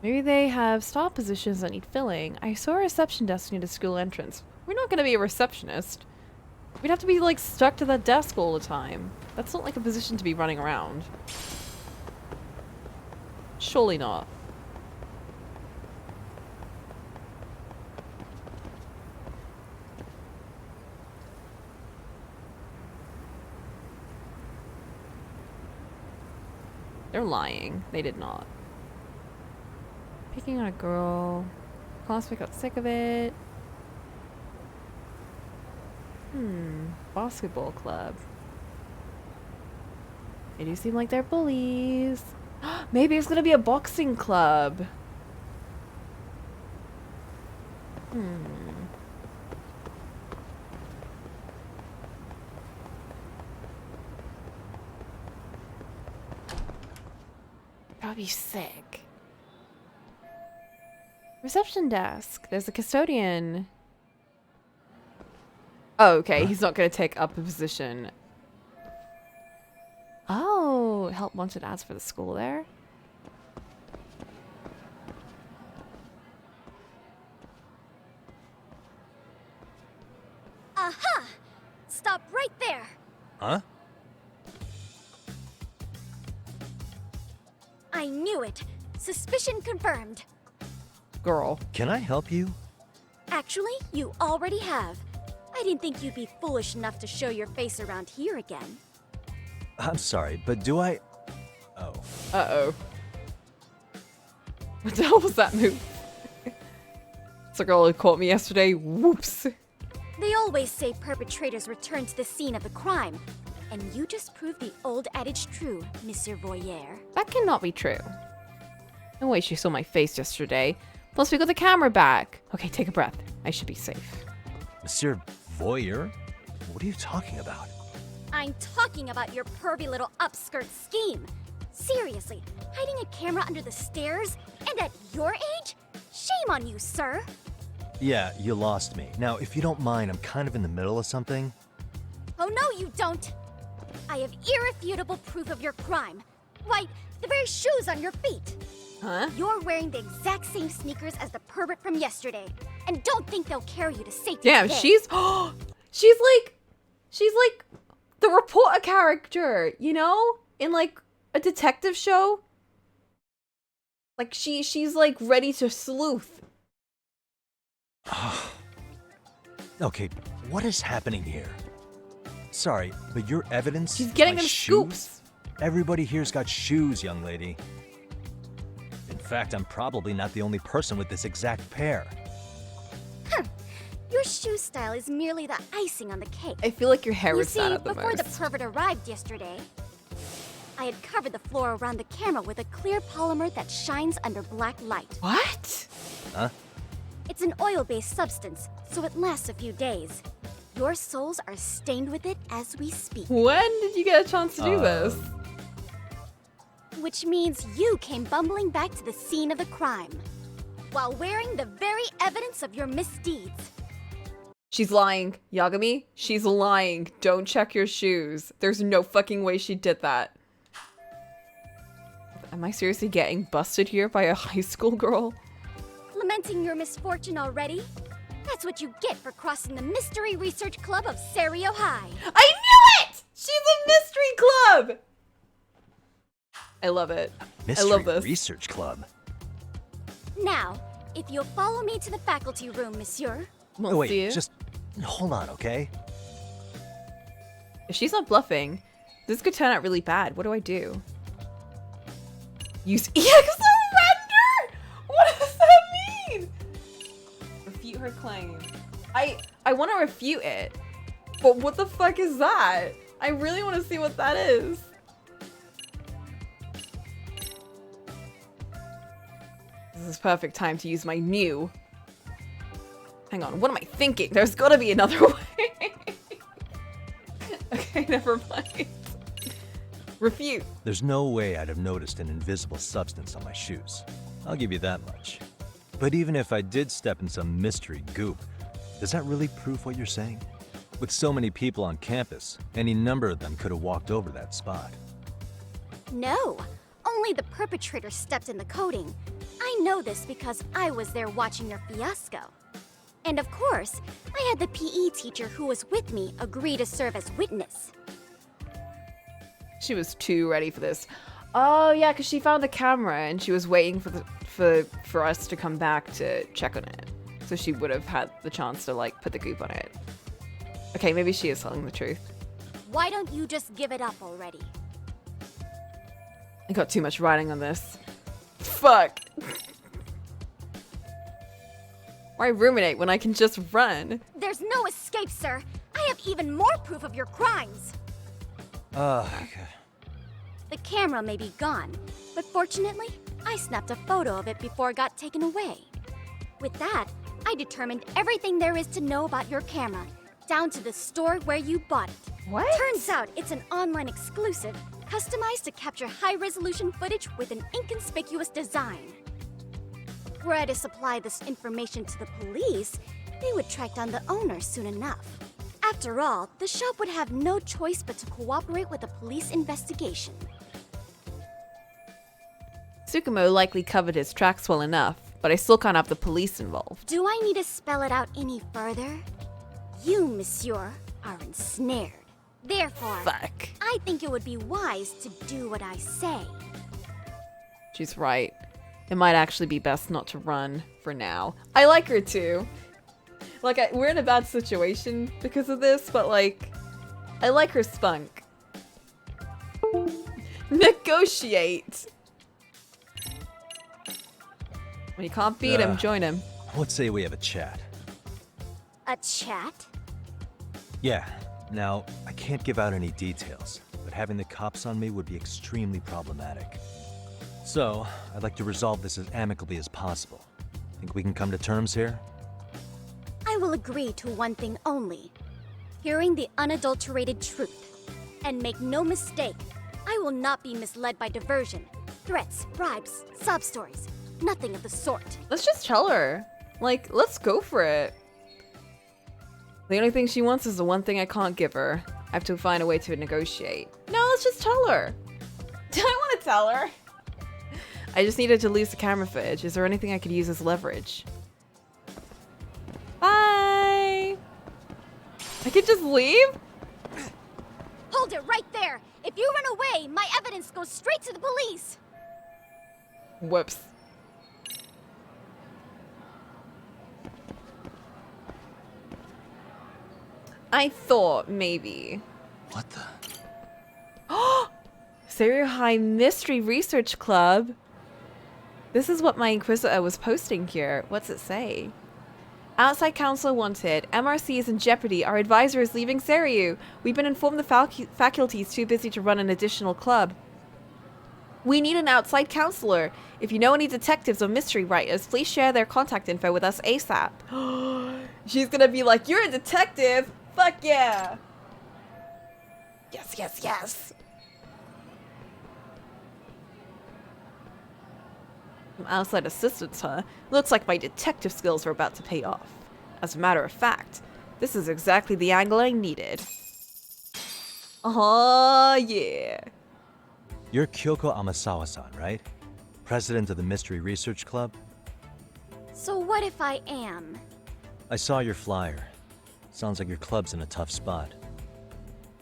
A: Maybe they have stall positions that need filling. I saw a reception desk near the school entrance. We're not going to be a receptionist. We'd have to be like stuck to that desk all the time. That's not like a position to be running around. Surely not. They're lying. They did not. Picking on a girl. Classmate got sick of it. Basketball club. They do seem like they're bullies. Maybe it's gonna be a boxing club. That'd be sick. Reception desk. There's a custodian. Oh, okay. He's not going to take up a position. Oh, help wanted ads for the school there.
T: Aha! Stop right there.
C: Huh?
T: I knew it. Suspicion confirmed.
A: Girl.
C: Can I help you?
T: Actually, you already have. I didn't think you'd be foolish enough to show your face around here again.
C: I'm sorry, but do I... Oh.
A: Uh-oh. What the hell was that move? It's a girl who caught me yesterday. Whoops.
T: They always say perpetrators return to the scene of the crime. And you just proved the old adage true, Monsieur Voyeur.
A: That cannot be true. No way she saw my face yesterday. Plus we got the camera back. Okay, take a breath. I should be safe.
C: Monsieur Voyeur? What are you talking about?
T: I'm talking about your pervy little upskirt scheme. Seriously, hiding a camera under the stairs? And at your age? Shame on you, sir.
C: Yeah, you lost me. Now, if you don't mind, I'm kind of in the middle of something.
T: Oh no, you don't. I have irrefutable proof of your crime. Why, the very shoes on your feet.
A: Huh?
T: You're wearing the exact same sneakers as the pervert from yesterday. And don't think they'll carry you to safety.
A: Damn,
T: today.
A: she's like the reporter character, you know? In like a detective show. Like she's like ready to sleuth.
C: Okay, what is happening here? Sorry, but your evidence...
A: She's getting
C: my
A: them
C: shoes?
A: scoops.
C: Everybody here's got shoes, young lady. In fact, I'm probably not the only person with this exact pair.
T: Your shoe style is merely the icing on the cake.
A: I feel like your hair was
T: You
A: bad
T: see,
A: at the
T: before the
A: most.
T: pervert arrived yesterday, I had covered the floor around the camera with a clear polymer that shines under black light.
A: What?
C: Huh?
T: It's an oil-based substance, so it lasts a few days. Your soles are stained with it as we speak.
A: When did you get a chance to do this?
T: Which means you came bumbling back to the scene of the crime, while wearing the very evidence of your misdeeds.
A: She's lying, Yagami. She's lying. Don't check your shoes. There's no fucking way she did that. Am I seriously getting busted here by a high school girl?
T: Lamenting your misfortune already? That's what you get for crossing the Mystery Research Club of Serio High.
A: I knew it! She's a mystery club! I love it.
C: Mystery
A: I love this.
C: Research Club.
T: Now, if you'll follow me to the faculty room, monsieur.
C: Oh, wait, just hold on, okay?
A: If she's not bluffing, this could turn out really bad. What do I do? Use EX surrender? What does that mean? Refute her claim. I want to refute it. But what the fuck is that? I really want to see what that is. This is perfect time to use my new... Hang on, what am I thinking? There's gotta be another way. Okay, never mind. Refute.
C: There's no way I'd have noticed an invisible substance on my shoes. I'll give you that much. But even if I did step in some mystery goop, does that really prove what you're saying? With so many people on campus, any number of them could have walked over that spot.
T: No, only the perpetrator stepped in the coating. I know this because I was there watching your fiasco. And of course, I had the PE teacher who was with me agree to serve as witness.
A: She was too ready for this. Oh yeah, because she found the camera and she was waiting for us to come back to check on it. So she would have had the chance to like put the goop on it. Okay, maybe she is telling the truth.
T: Why don't you just give it up already?
A: I got too much writing on this. Fuck. Why ruminate when I can just run?
T: There's no escape, sir. I have even more proof of your crimes.
C: Okay.
T: The camera may be gone, but fortunately, I snapped a photo of it before it got taken away. With that, I determined everything there is to know about your camera, down to the store where you bought it.
A: What?
T: Turns out it's an online exclusive, customized to capture high-resolution footage with an inconspicuous design. Were I to supply this information to the police, they would track down the owner soon enough. After all, the shop would have no choice but to cooperate with the police investigation.
A: Tsukumo likely covered his tracks well enough, but I still can't have the police involved.
T: Do I need to spell it out any further? You, monsieur, are ensnared. Therefore,
A: Fuck.
T: I think it would be wise to do what I say.
A: She's right. It might actually be best not to run for now. I like her too. Like, we're in a bad situation because of this, but like, I like her spunk. Negotiate! When you can't beat him, join him.
C: What say we have a chat?
T: A chat?
C: Yeah. Now, I can't give out any details, but having the cops on me would be extremely problematic. So, I'd like to resolve this as amicably as possible. Think we can come to terms here?
T: I will agree to one thing only. Hearing the unadulterated truth. And make no mistake, I will not be misled by diversion, threats, bribes, sob stories. Nothing of the sort.
A: Let's just tell her. Like, let's go for it. The only thing she wants is the one thing I can't give her. I have to find a way to negotiate. No, let's just tell her. Do I want to tell her? I just needed to lose the camera footage. Is there anything I could use as leverage? Bye! I could just leave?
T: Hold it right there! If you run away, my evidence goes straight to the police!
A: Whoops. I thought maybe.
C: What the?
A: Seiryu High Mystery Research Club. This is what my Inquisitor was posting here. What's it say? Outside counsel wanted. MRC is in jeopardy. Our advisor is leaving Seiryu. We've been informed the faculty is too busy to run an additional club. We need an outside counselor. If you know any detectives or mystery writers, please share their contact info with us ASAP. She's gonna be like, you're a detective? Fuck yeah. Yes, yes, yes. Some outside assistance, huh? Looks like my detective skills are about to pay off. As a matter of fact, this is exactly the angle I needed. Oh, yeah.
C: You're Kyoko Amasawa-san, right? President of the Mystery Research Club?
T: So what if I am?
C: I saw your flyer. Sounds like your club's in a tough spot.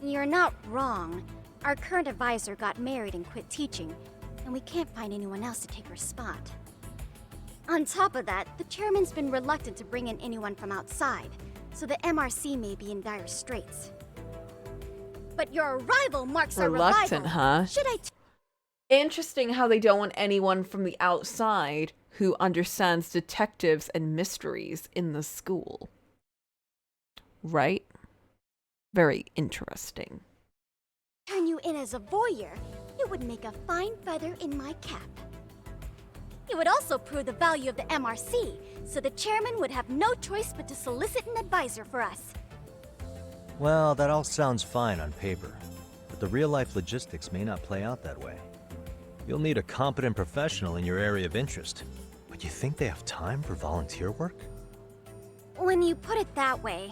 T: You're not wrong. Our current advisor got married and quit teaching, and we can't find anyone else to take her spot. On top of that, the chairman's been reluctant to bring in anyone from outside, so the MRC may be in dire straits. But your arrival marks our revival.
A: Reluctant, huh?
T: Should I
A: Interesting how they don't want anyone from the outside who understands detectives and mysteries in the school. Right? Very interesting.
T: turn you in as a voyeur? It would make a fine feather in my cap. It would also prove the value of the MRC, so the chairman would have no choice but to solicit an advisor for us.
C: Well, that all sounds fine on paper, but the real-life logistics may not play out that way. You'll need a competent professional in your area of interest, but you think they have time for volunteer work?
T: When you put it that way,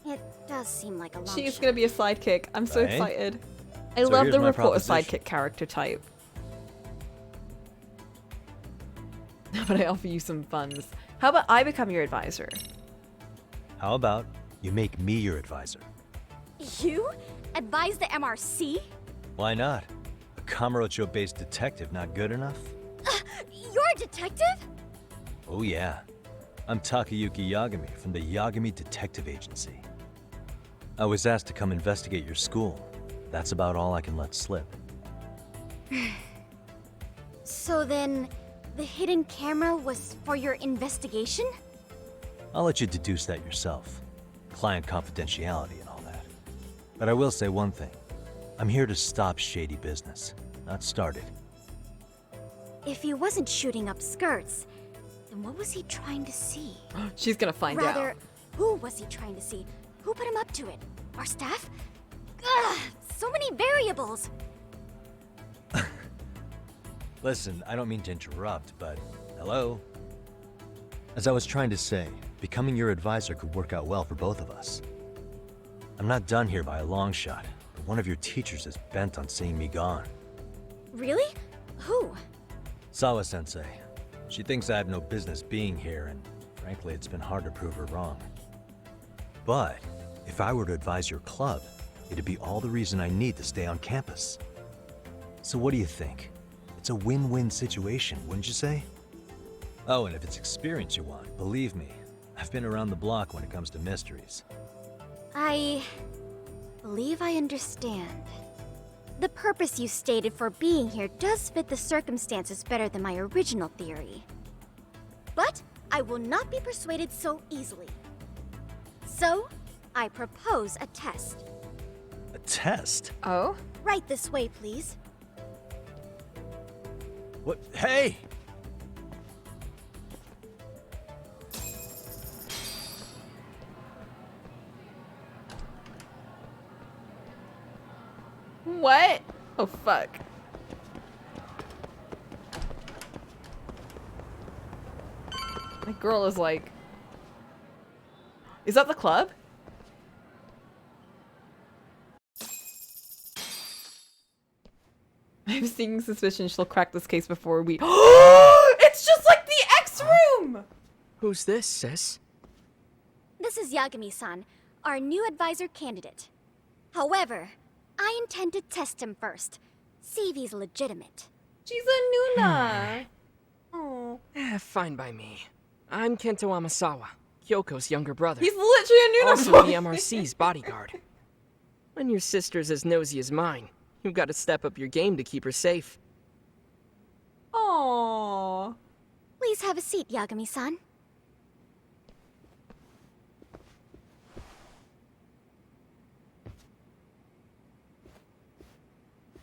T: it does seem like a long
A: She's
T: shot.
A: gonna be a sidekick. I'm so
C: Right?
A: excited. I
C: So
A: love
C: here's
A: the
C: my
A: reporter
C: proposition.
A: sidekick character type. But I offer you some funds. How about I become your advisor?
C: How about you make me your advisor?
T: You? Advise the MRC?
C: Why not? A Kamurocho-based detective not good enough?
T: You're a detective?
C: Oh yeah. I'm Takayuki Yagami from the Yagami Detective Agency. I was asked to come investigate your school. That's about all I can let slip.
T: So then, the hidden camera was for your investigation?
C: I'll let you deduce that yourself. Client confidentiality and all that. But I will say one thing. I'm here to stop shady business, not start it.
T: If he wasn't shooting up skirts, then what was he trying to see?
A: She's gonna find out.
T: Rather, who was he trying to see? Who put him up to it? Our staff? Ugh, so many variables!
C: Listen, I don't mean to interrupt, but hello? As I was trying to say, becoming your advisor could work out well for both of us. I'm not done here by a long shot, but one of your teachers is bent on seeing me gone.
T: Really? Who?
C: Sawa-sensei. She thinks I have no business being here, and frankly, it's been hard to prove her wrong. But if I were to advise your club, it'd be all the reason I need to stay on campus. So what do you think? It's a win-win situation, wouldn't you say? Oh, and if it's experience you want, believe me, I've been around the block when it comes to mysteries.
T: I believe I understand. The purpose you stated for being here does fit the circumstances better than my original theory. But I will not be persuaded so easily. So, I propose a test.
C: A test?
A: Oh?
T: Right this way, please.
C: What? Hey!
A: What? Oh, fuck. My girl is like... Is that the club? I have a sneaking suspicion she'll crack this case before we... It's just like the X room!
E: Who's this, sis?
T: This is Yagami-san, our new advisor candidate. However, I intend to test him first. See if he's legitimate.
A: She's a Nuna. Oh.
E: Fine by me. I'm Kento Amasawa, Kyoko's younger brother.
A: He's literally a Nuna
E: Also
A: boy.
E: the MRC's bodyguard. When your sister's as nosy as mine, you've got to step up your game to keep her safe.
A: Aww.
T: Please have a seat, Yagami-san.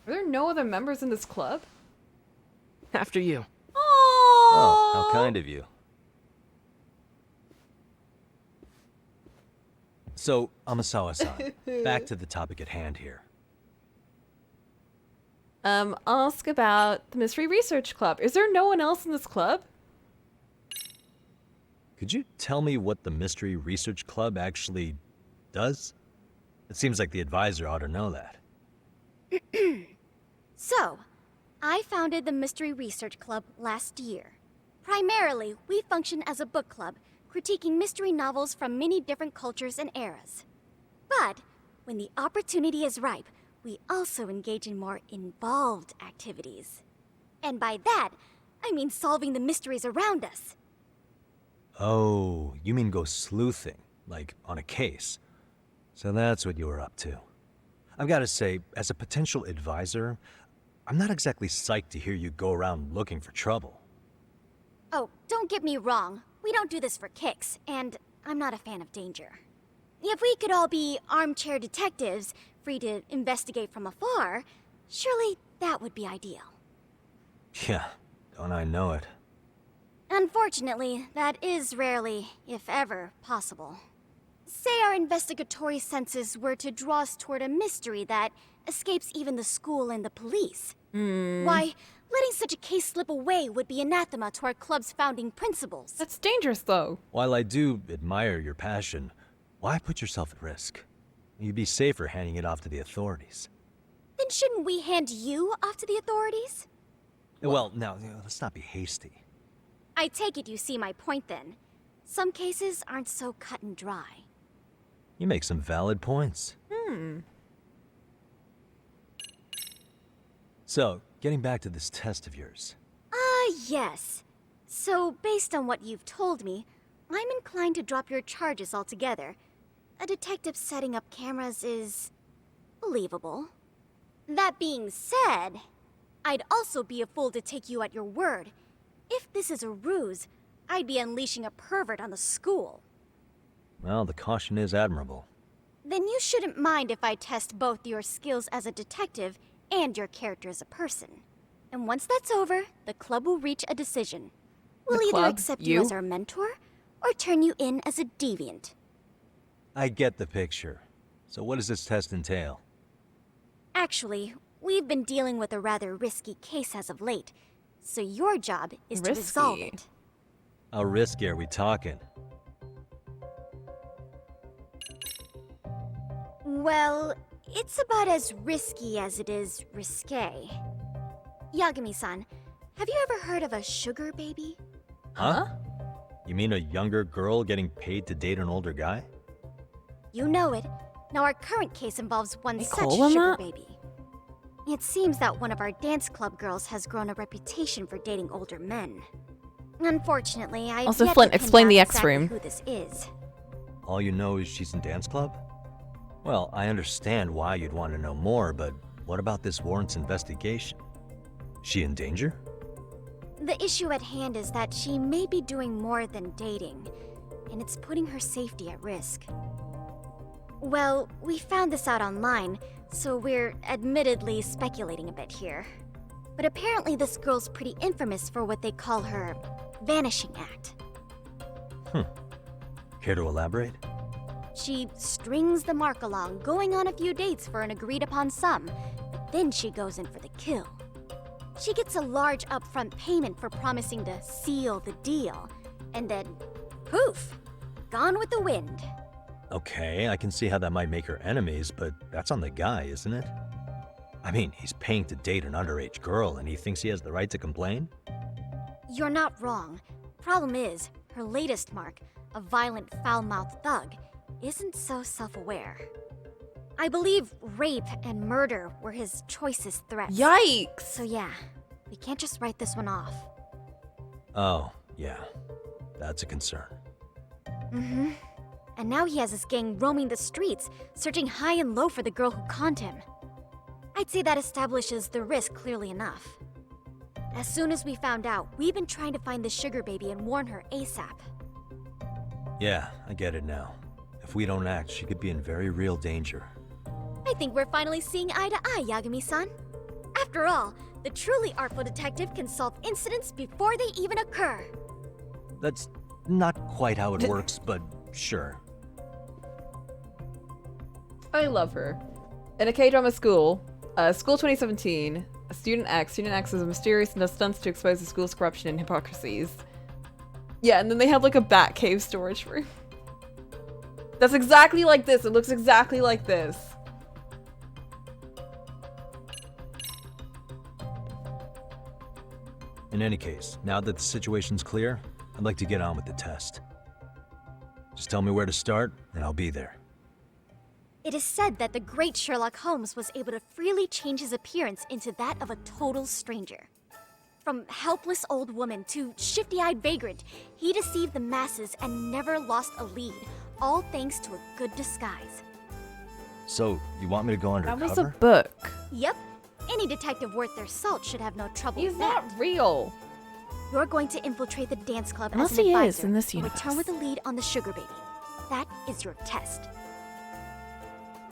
A: Are there no other members in this club?
E: After you.
A: Aww.
C: Oh, how kind of you. So, Amasawa-san, back to the topic at hand here.
A: Ask about the Mystery Research Club. Is there no one else in this club?
C: Could you tell me what the Mystery Research Club actually does? It seems like the advisor ought to know that.
T: So, I founded the Mystery Research Club last year. Primarily, we function as a book club, critiquing mystery novels from many different cultures and eras. But, when the opportunity is ripe, we also engage in more involved activities. And by that, I mean solving the mysteries around us.
C: Oh, you mean go sleuthing, like on a case. So that's what you were up to. I've got to say, as a potential advisor, I'm not exactly psyched to hear you go around looking for trouble.
T: Oh, don't get me wrong. We don't do this for kicks, and I'm not a fan of danger. If we could all be armchair detectives, free to investigate from afar, surely that would be ideal.
C: Yeah, don't I know it.
T: Unfortunately, that is rarely, if ever, possible. Say our investigatory senses were to draw us toward a mystery that escapes even the school and the police. Why, letting such a case slip away would be anathema to our club's founding principles.
A: That's dangerous, though.
C: While I do admire your passion, why put yourself at risk? You'd be safer handing it off to the authorities.
T: Then shouldn't we hand you off to the authorities?
C: Well, now, let's not be hasty.
T: I take it you see my point then. Some cases aren't so cut and dry.
C: You make some valid points. So, getting back to this test of yours.
T: Yes. So, based on what you've told me, I'm inclined to drop your charges altogether. A detective setting up cameras is believable. That being said, I'd also be a fool to take you at your word. If this is a ruse, I'd be unleashing a pervert on the school.
C: Well, the caution is admirable.
T: Then you shouldn't mind if I test both your skills as a detective and your character as a person. And once that's over, the club will reach a decision. We'll either accept you as our mentor, or turn you in as a deviant.
C: I get the picture. So what does this test entail?
T: Actually, we've been dealing with a rather risky case as of late, so your job is to resolve it.
C: How risky are we talking?
T: Well, it's about as risky as it is risque. Yagami-san, have you ever heard of a sugar baby?
C: Huh? You mean a younger girl getting paid to date an older guy?
T: You know it. Now our current case involves one such
A: call him
T: sugar
A: that?
T: baby. It seems that one of our dance club girls has grown a reputation for dating older men. Unfortunately, I've
A: Also,
T: yet
A: Flint,
T: to pin
A: explain
T: down
A: the
T: exactly
A: X-Room.
T: who this is.
C: All you know is she's in dance club? Well, I understand why you'd want to know more, but what about this warrants investigation? She in danger?
T: The issue at hand is that she may be doing more than dating, and it's putting her safety at risk. Well, we found this out online, so we're admittedly speculating a bit here. But apparently this girl's pretty infamous for what they call her vanishing act.
C: Care to elaborate?
T: She strings the mark along, going on a few dates for an agreed-upon sum, but then she goes in for the kill. She gets a large upfront payment for promising to seal the deal, and then, poof, gone with the wind.
C: Okay, I can see how that might make her enemies, but that's on the guy, isn't it? I mean, he's paying to date an underage girl, and he thinks he has the right to complain?
T: You're not wrong. Problem is, her latest mark, a violent, foul-mouthed thug, isn't so self-aware. I believe rape and murder were his choicest threats.
A: Yikes!
T: So yeah, we can't just write this one off.
C: Oh, yeah. That's a concern.
T: Mm-hmm. And now he has his gang roaming the streets, searching high and low for the girl who conned him. I'd say that establishes the risk clearly enough. As soon as we found out, we've been trying to find the sugar baby and warn her ASAP.
C: Yeah, I get it now. If we don't act, she could be in very real danger.
T: I think we're finally seeing eye to eye, Yagami-san. After all, the truly artful detective can solve incidents before they even occur.
C: That's not quite how it works, but sure.
A: I love her. In a K-drama school, School 2017, Student X is a mysterious and does stunts to expose the school's corruption and hypocrisies. Yeah, and then they have like a bat cave storage room. That's exactly like this. It looks exactly like this.
C: In any case, now that the situation's clear, I'd like to get on with the test. Just tell me where to start, and I'll be there.
T: It is said that the great Sherlock Holmes was able to freely change his appearance into that of a total stranger. From helpless old woman to shifty-eyed vagrant, he deceived the masses and never lost a lead, all thanks to a good disguise.
C: So, you want me to go undercover?
A: That was a book.
T: Yep. Any detective worth their salt should have no trouble
A: He's
T: with that.
A: not real.
T: You're going to infiltrate the dance club
A: Unless
T: as an
A: he
T: advisor
A: is in this
T: and
A: universe.
T: return with a lead on the sugar baby. That is your test.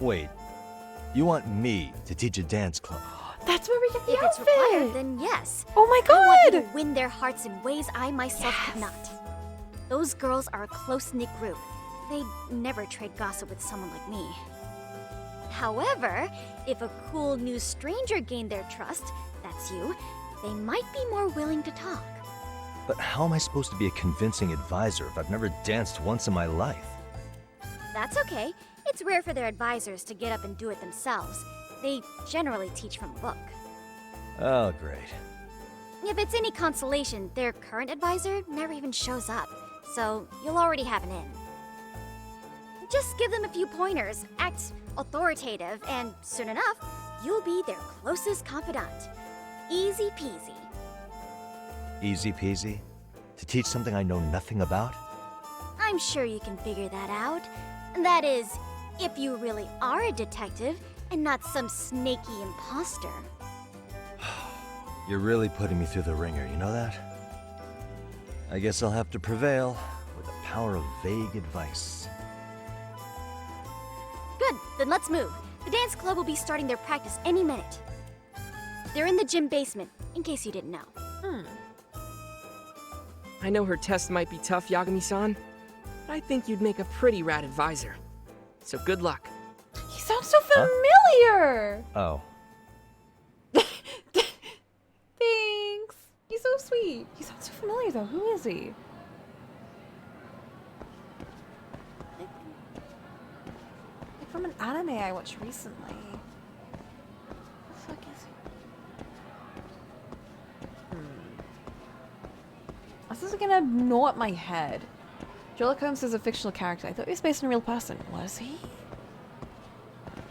C: Wait, you want me to teach a dance club?
A: That's where we get the
T: If it's
A: outfit.
T: required, then yes.
A: Oh my
T: I want you
A: god!
T: to win their hearts in ways I myself could not. Those girls are a close-knit group. They'd never trade gossip with someone like me. However, if a cool new stranger gained their trust, that's you, they might be more willing to talk.
C: But how am I supposed to be a convincing advisor if I've never danced once in my life?
T: That's okay. It's rare for their advisors to get up and do it themselves. They generally teach from a book.
C: Oh, great.
T: If it's any consolation, their current advisor never even shows up, so you'll already have an in. Just give them a few pointers, act authoritative, and soon enough, you'll be their closest confidant. Easy peasy.
C: Easy peasy? To teach something I know nothing about?
T: I'm sure you can figure that out. That is, if you really are a detective and not some snaky imposter.
C: You're really putting me through the ringer, you know that? I guess I'll have to prevail with the power of vague advice.
T: Good, then let's move. The dance club will be starting their practice any minute. They're in the gym basement, in case you didn't know.
U: I know her test might be tough, Yagami-san, but I think you'd make a pretty rad advisor. So good luck.
A: He sounds so familiar!
C: Oh.
A: Thanks! He's so sweet. He sounds so familiar though. Who is he? Like from an anime I watched recently. Who the fuck is he? This is gonna gnaw at my head. Sherlock Holmes is a fictional character. I thought he was based on a real person. Was he?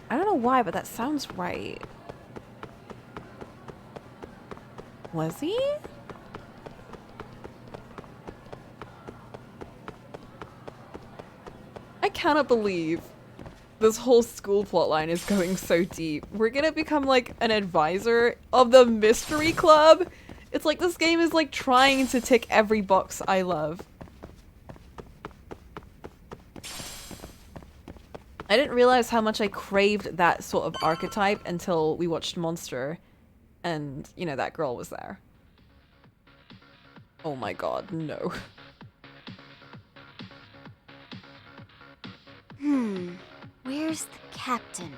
A: I don't know why, but that sounds right. Was he? I cannot believe this whole school plotline is going so deep. We're gonna become like an advisor of the mystery club. It's like this game is like trying to tick every box I love. I didn't realize how much I craved that sort of archetype until we watched Monster and, you know, that girl was there. Oh my god, no.
T: Where's the captain?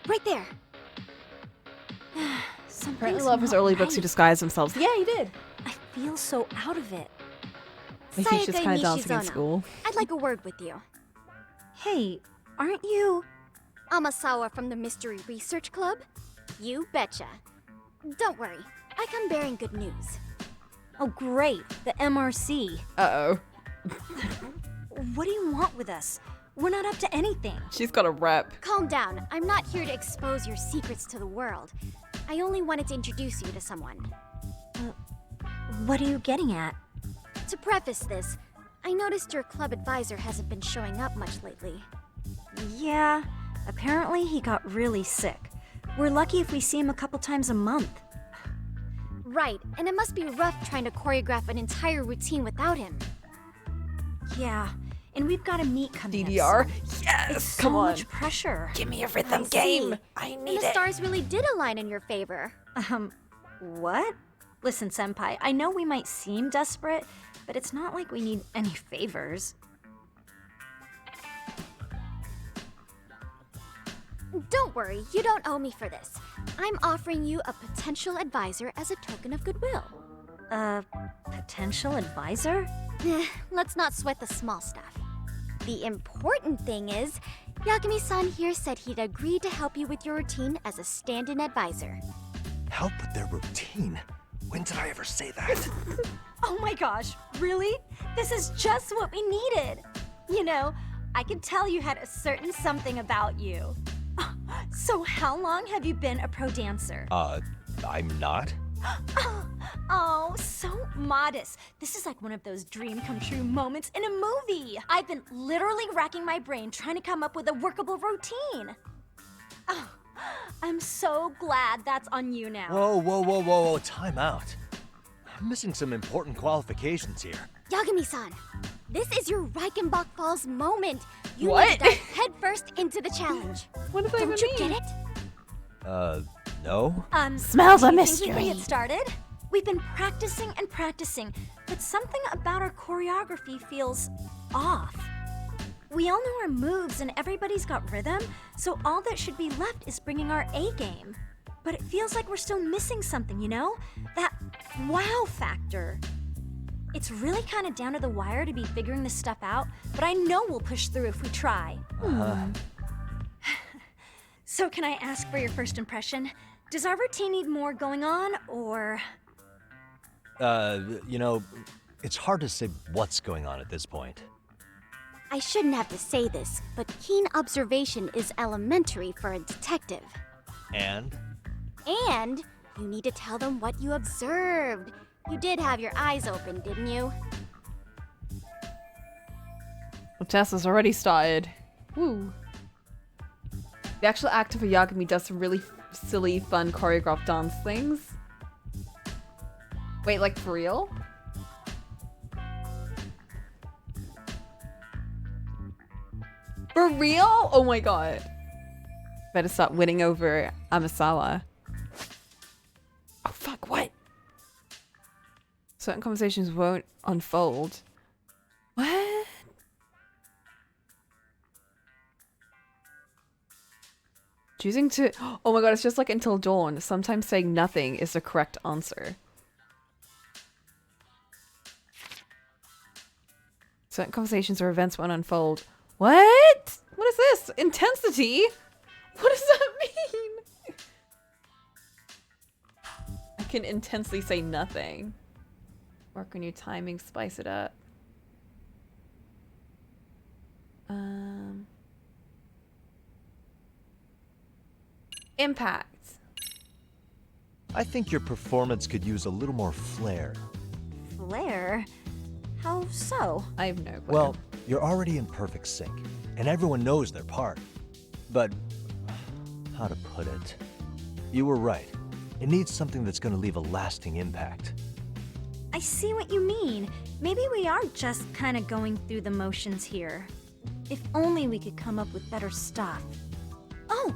T: Right there.
A: Apparently love his early books who disguise themselves. Yeah, he did.
V: I feel so out of it.
A: Maybe he's just kind of dancing in
T: Nishizono,
A: school.
T: I'd like a word with you.
V: Hey, aren't you...
T: Amasawa from the Mystery Research Club? You betcha. Don't worry, I come bearing good news.
V: Oh great, the MRC.
A: Uh-oh.
V: What do you want with us? We're not up to anything.
A: She's got a rep.
T: Calm down, I'm not here to expose your secrets to the world. I only wanted to introduce you to someone.
V: What are you getting at?
T: To preface this, I noticed your club advisor hasn't been showing up much lately.
V: Yeah, apparently he got really sick. We're lucky if we see him a couple times a month.
T: Right, and it must be rough trying to choreograph an entire routine without him.
V: Yeah, and we've got a meet coming
A: DDR?
V: up soon.
A: Yes!
V: It's so
A: Come on.
V: much pressure.
A: Give me a rhythm game. I need
T: And the
A: it.
T: stars really did align in your favor.
V: What? Listen, Senpai, I know we might seem desperate, but it's not like we need any favors.
T: Don't worry, you don't owe me for this. I'm offering you a potential advisor as a token of goodwill.
V: A potential advisor?
T: Let's not sweat the small stuff. The important thing is, Yagami-san here said he'd agree to help you with your routine as a stand-in advisor.
C: Help with their routine? When did I ever say that?
V: Oh my gosh, really? This is just what we needed. You know, I could tell you had a certain something about you. So how long have you been a pro dancer?
C: I'm not?
V: Oh, so modest. This is like one of those dream come true moments in a movie. I've been literally racking my brain trying to come up with a workable routine. Oh, I'm so glad that's on you now.
C: Whoa, time out. I'm missing some important qualifications here.
T: Yagami-san, this is your Reichenbach Falls moment. You
A: What?
T: need to dive headfirst into the challenge.
A: What does that
T: Don't
A: even
T: you
A: mean?
T: get it?
C: No?
A: Smells a
V: do you think we
A: mystery.
V: can get started? We've been practicing and practicing, but something about our choreography feels off. We all know our moves and everybody's got rhythm, so all that should be left is bringing our A game. But it feels like we're still missing something, you know? That wow factor. It's really kind of down to the wire to be figuring this stuff out, but I know we'll push through if we try. So can I ask for your first impression? Does our routine need more going on, or...
C: You know, it's hard to say what's going on at this point.
T: I shouldn't have to say this, but keen observation is elementary for a detective.
C: And?
T: And you need to tell them what you observed. You did have your eyes open, didn't you?
A: The test has already started. Woo. The actual actor for Yagami does some really silly, fun choreographed dance things. Wait, like for real? For real? Oh my god. Better start winning over Amasawa. Oh fuck, what? Certain conversations won't unfold. What? Choosing to... Oh my god, it's just like Until Dawn. Sometimes saying nothing is the correct answer. Certain conversations or events won't unfold. What? What is this? Intensity? What does that mean? I can intensely say nothing. Work on your timing, spice it up. Impact.
C: I think your performance could use a little more flair.
V: Flair? How so?
A: I have no clue.
C: Well, you're already in perfect sync, and everyone knows their part. But, how to put it? You were right. It needs something that's going to leave a lasting impact.
V: I see what you mean. Maybe we are just kind of going through the motions here. If only we could come up with better stuff. Oh,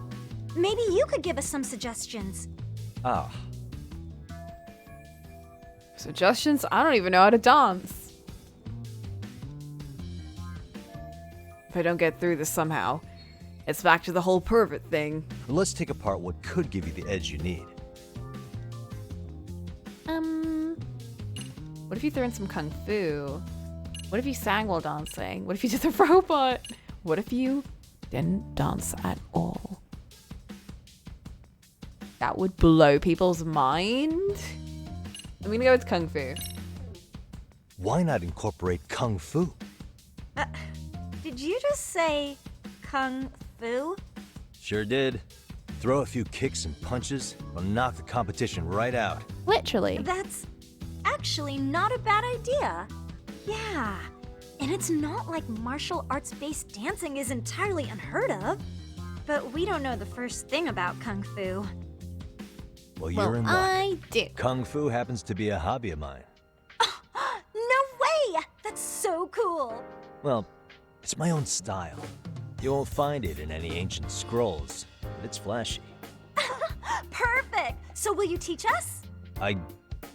V: maybe you could give us some suggestions.
C: Ah.
A: Suggestions? I don't even know how to dance. If I don't get through this somehow, it's back to the whole pervert thing.
C: Let's take apart what could give you the edge you need.
A: What if you threw in some kung fu? What if you sang while dancing? What if you did the robot? What if you didn't dance at all? That would blow people's mind. I'm gonna go with kung fu.
C: Why not incorporate kung fu?
V: Did you just say kung fu?
C: Sure did. Throw a few kicks and punches, will knock the competition right out.
A: Literally.
V: That's actually not a bad idea. Yeah, and it's not like martial arts-based dancing is entirely unheard of. But we don't know the first thing about kung fu.
C: Well, you're in luck.
A: I do.
C: Kung fu happens to be a hobby of mine.
V: No way! That's so cool!
C: Well, it's my own style. You won't find it in any ancient scrolls, but it's flashy.
V: Perfect! So will you teach us?
C: I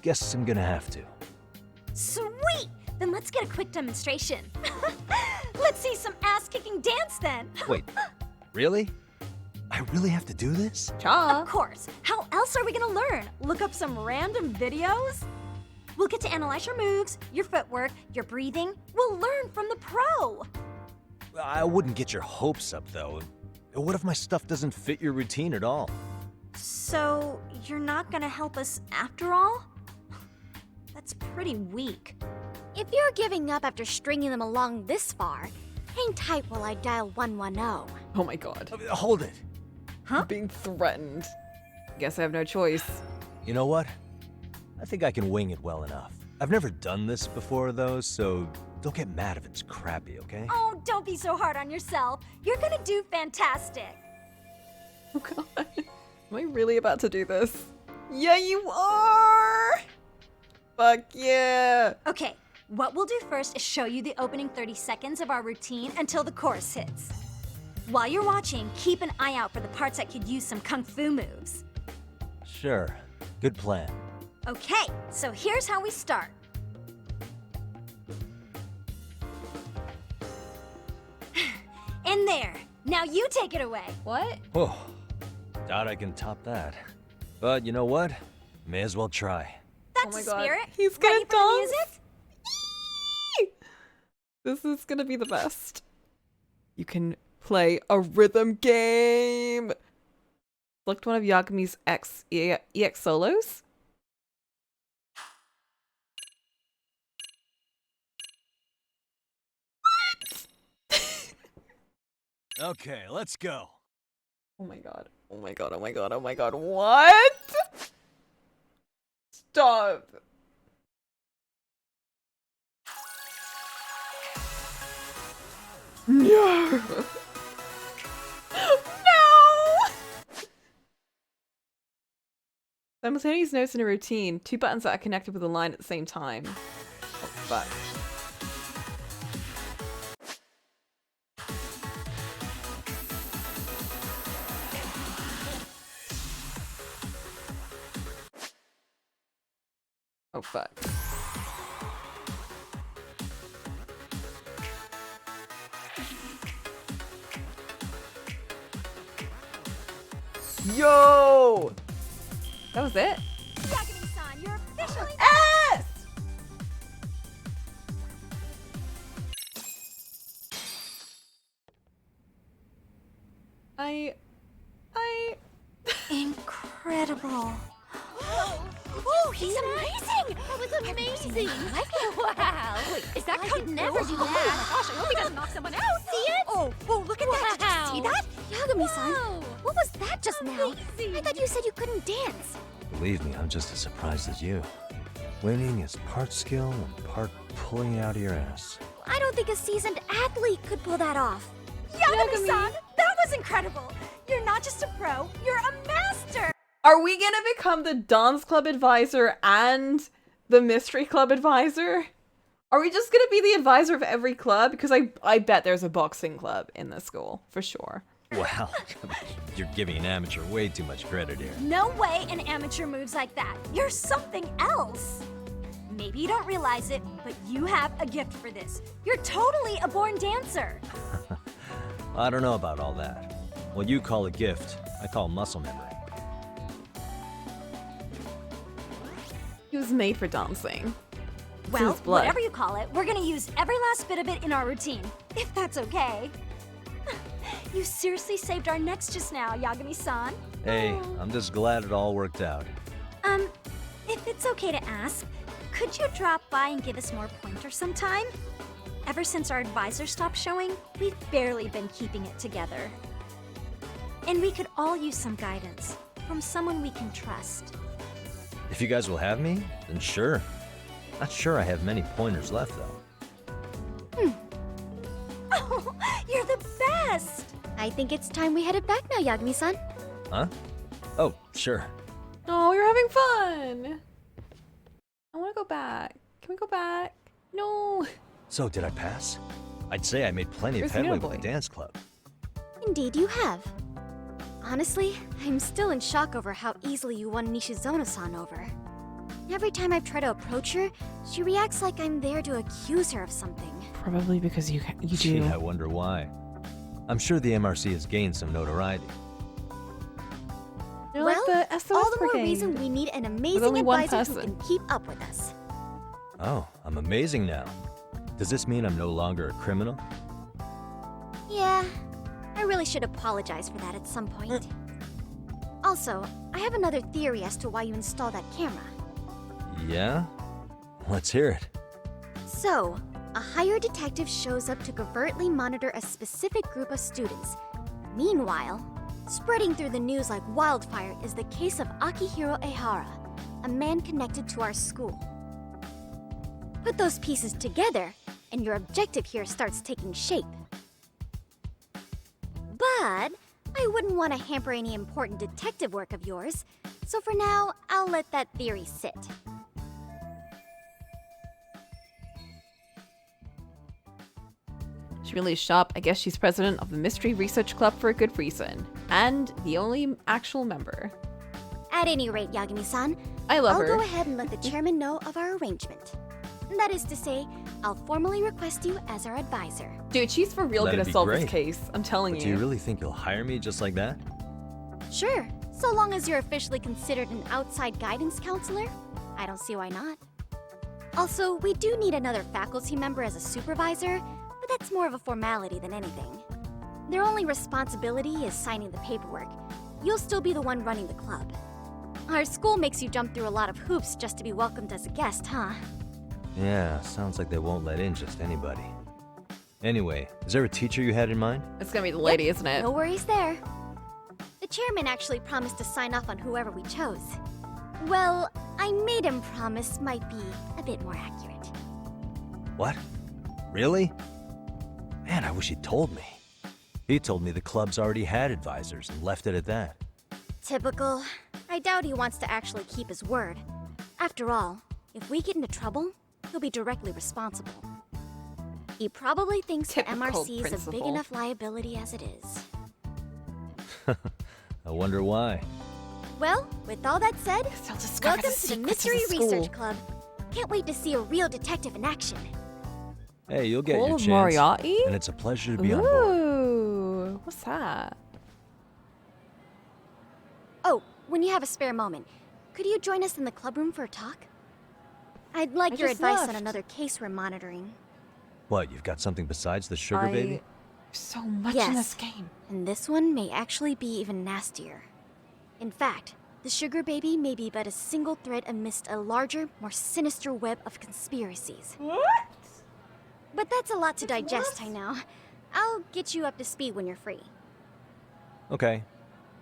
C: guess I'm gonna have to.
V: Sweet! Then let's get a quick demonstration. Let's see some ass-kicking dance then.
C: Wait, really? I really have to do this?
V: Of course. How else are we gonna learn? Look up some random videos? We'll get to analyze your moves, your footwork, your breathing. We'll learn from the pro.
C: I wouldn't get your hopes up, though. What if my stuff doesn't fit your routine at all?
V: So, you're not gonna help us after all? That's pretty weak.
T: If you're giving up after stringing them along this far, hang tight while I dial 110.
A: Oh my god.
C: Hold it.
V: Huh?
A: I'm being threatened. Guess I have no choice.
C: You know what? I think I can wing it well enough. I've never done this before, though, so don't get mad if it's crappy, okay?
V: Oh, don't be so hard on yourself. You're gonna do fantastic.
A: Oh god. Am I really about to do this? Yeah, you are! Fuck yeah!
V: Okay, what we'll do first is show you the opening 30 seconds of our routine until the chorus hits. While you're watching, keep an eye out for the parts that could use some kung fu moves.
C: Sure. Good plan.
V: Okay, so here's how we start. In there. Now you take it away.
A: What?
C: Oh, doubt I can top that. But you know what? May as well try.
V: That's
A: my
V: the
A: god.
V: spirit.
A: He's gonna
V: Ready for the
A: dance?
V: music?
A: This is gonna be the best. You can play a rhythm game. Select one of Yagami's EX solos. What?
C: Okay, let's go.
A: Oh my god. Oh my god. Oh my god. Oh my god. What? Stop. No. No. Simultaneous notes in a routine. 2 buttons that are connected with a line at the same time. Oh, fuck. Oh, fuck. Yo! That was it?
V: Yagami-san, you're officially
A: S!
V: Incredible.
T: Oh, he's amazing! That was amazing! Wow! Wait, is that
V: I could never do that. Oh my gosh, I hope he doesn't knock someone out. See it? Oh, look at that. Did you see that?
T: Yagami-san, what was that just now? I thought you said you couldn't dance.
C: Believe me, I'm just as surprised as you. Winning is part skill and part pulling out of your ass.
T: I don't think a seasoned athlete could pull that off.
V: Yagami-san, that was incredible. You're not just a pro, you're a master.
A: Are we gonna become the dance club advisor and the mystery club advisor? Are we just gonna be the advisor of every club? Because I bet there's a boxing club in this school, for sure.
C: Wow, you're giving an amateur way too much credit here.
V: No way an amateur moves like that. You're something else. Maybe you don't realize it, but you have a gift for this. You're totally a born dancer.
C: I don't know about all that. What you call a gift, I call muscle memory.
A: He was made for dancing. It's in
V: Well,
A: his blood.
V: whatever you call it, we're gonna use every last bit of it in our routine, if that's okay. You seriously saved our necks just now, Yagami-san.
C: Hey, I'm just glad it all worked out.
V: If it's okay to ask, could you drop by and give us more pointers sometime? Ever since our advisor stopped showing, we've barely been keeping it together. And we could all use some guidance from someone we can trust.
C: If you guys will have me, then sure. Not sure I have many pointers left, though.
V: Oh, you're the best!
T: I think it's time we headed back now, Yagami-san.
C: Huh? Oh, sure.
A: Oh, you're having fun. I want to go back. Can we go back? No.
C: So, did I pass? I'd say I made plenty of
A: Where's the
C: headway
A: young
C: with the
A: boy?
C: dance club.
T: Indeed you have. Honestly, I'm still in shock over how easily you won Nishizono-san over. Every time I've tried to approach her, she reacts like I'm there to accuse her of something.
A: Probably because you
C: Gee,
A: do.
C: I wonder why. I'm sure the MRC has gained some notoriety.
A: You're
T: Well,
A: like the SOS
T: all the more
A: brigade.
T: reason we need an
A: With
T: amazing
A: only one
T: advisor who
A: person.
T: can keep up with us.
C: Oh, I'm amazing now. Does this mean I'm no longer a criminal?
T: Yeah, I really should apologize for that at some point. Also, I have another theory as to why you installed that camera.
C: Yeah? Let's hear it.
T: So, a hired detective shows up to covertly monitor a specific group of students. Meanwhile, spreading through the news like wildfire is the case of Akihiro Ehara, a man connected to our school. Put those pieces together, and your objective here starts taking shape. But I wouldn't want to hamper any important detective work of yours, so for now, I'll let that theory sit.
A: She really is sharp. I guess she's president of the Mystery Research Club for a good reason. And the only actual member.
T: At any rate, Yagami-san,
A: I love
T: I'll
A: her.
T: go ahead and let the chairman know of our arrangement. That is to say, I'll formally request you as our advisor.
A: Dude, she's for real
C: That'd
A: gonna
C: be
A: solve
C: great.
A: this case. I'm telling
C: But
A: you.
C: do you really think you'll hire me just like that?
T: Sure, so long as you're officially considered an outside guidance counselor, I don't see why not. Also, we do need another faculty member as a supervisor, but that's more of a formality than anything. Their only responsibility is signing the paperwork. You'll still be the one running the club. Our school makes you jump through a lot of hoops just to be welcomed as a guest, huh?
C: Yeah, sounds like they won't let in just anybody. Anyway, is there a teacher you had in mind?
A: It's gonna be the lady, isn't it?
T: No worries there. The chairman actually promised to sign off on whoever we chose. Well, I made him promise might be a bit more accurate.
C: What? Really? Man, I wish he'd told me. He told me the club's already had advisors and left it at that.
T: Typical. I doubt he wants to actually keep his word. After all, if we get into trouble, he'll be directly responsible. He probably thinks the MRC is a big enough liability as it is.
C: I wonder why.
T: Well, with all that said, welcome to the Mystery Research Club. Can't wait to see a real detective in action.
C: Hey, you'll get
A: Call
C: your
A: of
C: chance.
A: Moriarty?
C: And it's a pleasure to be on board.
A: Ooh, what's that?
T: Oh, when you have a spare moment, could you join us in the club room for a talk? I'd like your
A: just
T: advice on
A: left.
T: another case we're monitoring.
C: What, you've got something besides the sugar baby?
A: So much
T: Yes,
A: in this game.
T: and this one may actually be even nastier. In fact, the sugar baby may be but a single thread amidst a larger, more sinister web of conspiracies.
A: What?
T: But that's a lot to digest, I know. I'll get you up to speed when you're free.
C: Okay.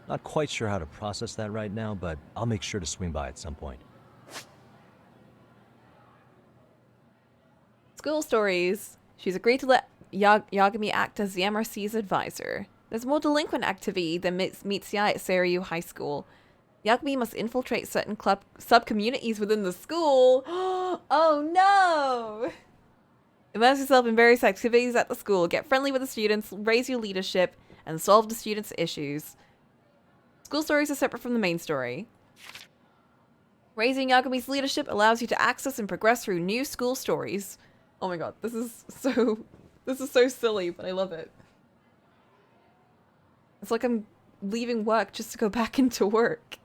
C: Not quite sure how to process that right now, but I'll make sure to swing by at some point.
A: School stories. She's agreed to let Yagami act as the MRC's advisor. There's more delinquent activity than meets the eye at Seiryu High School. Yagami must infiltrate certain club sub-communities within the school. Oh no! Immerse yourself in various activities at the school. Get friendly with the students, raise your leadership, and solve the students' issues. School stories are separate from the main story. Raising Yagami's leadership allows you to access and progress through new school stories. Oh my god, this is so silly, but I love it. It's like I'm leaving work just to go back into work.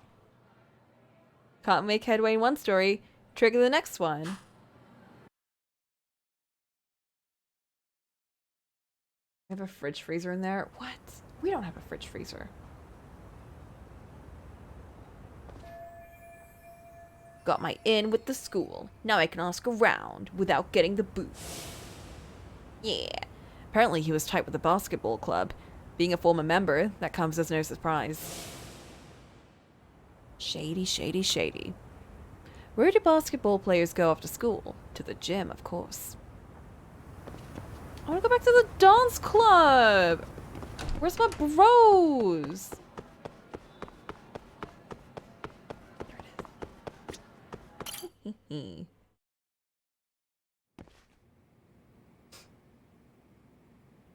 A: Can't make headway in one story, trigger the next one. I have a fridge freezer in there. What? We don't have a fridge freezer. Got my in with the school. Now I can ask around without getting the boot. Yeah. Apparently he was tight with the basketball club. Being a former member, that comes as no surprise. Shady, shady, shady. Where do basketball players go after school? To the gym, of course. I want to go back to the dance club. Where's my bros? There it is.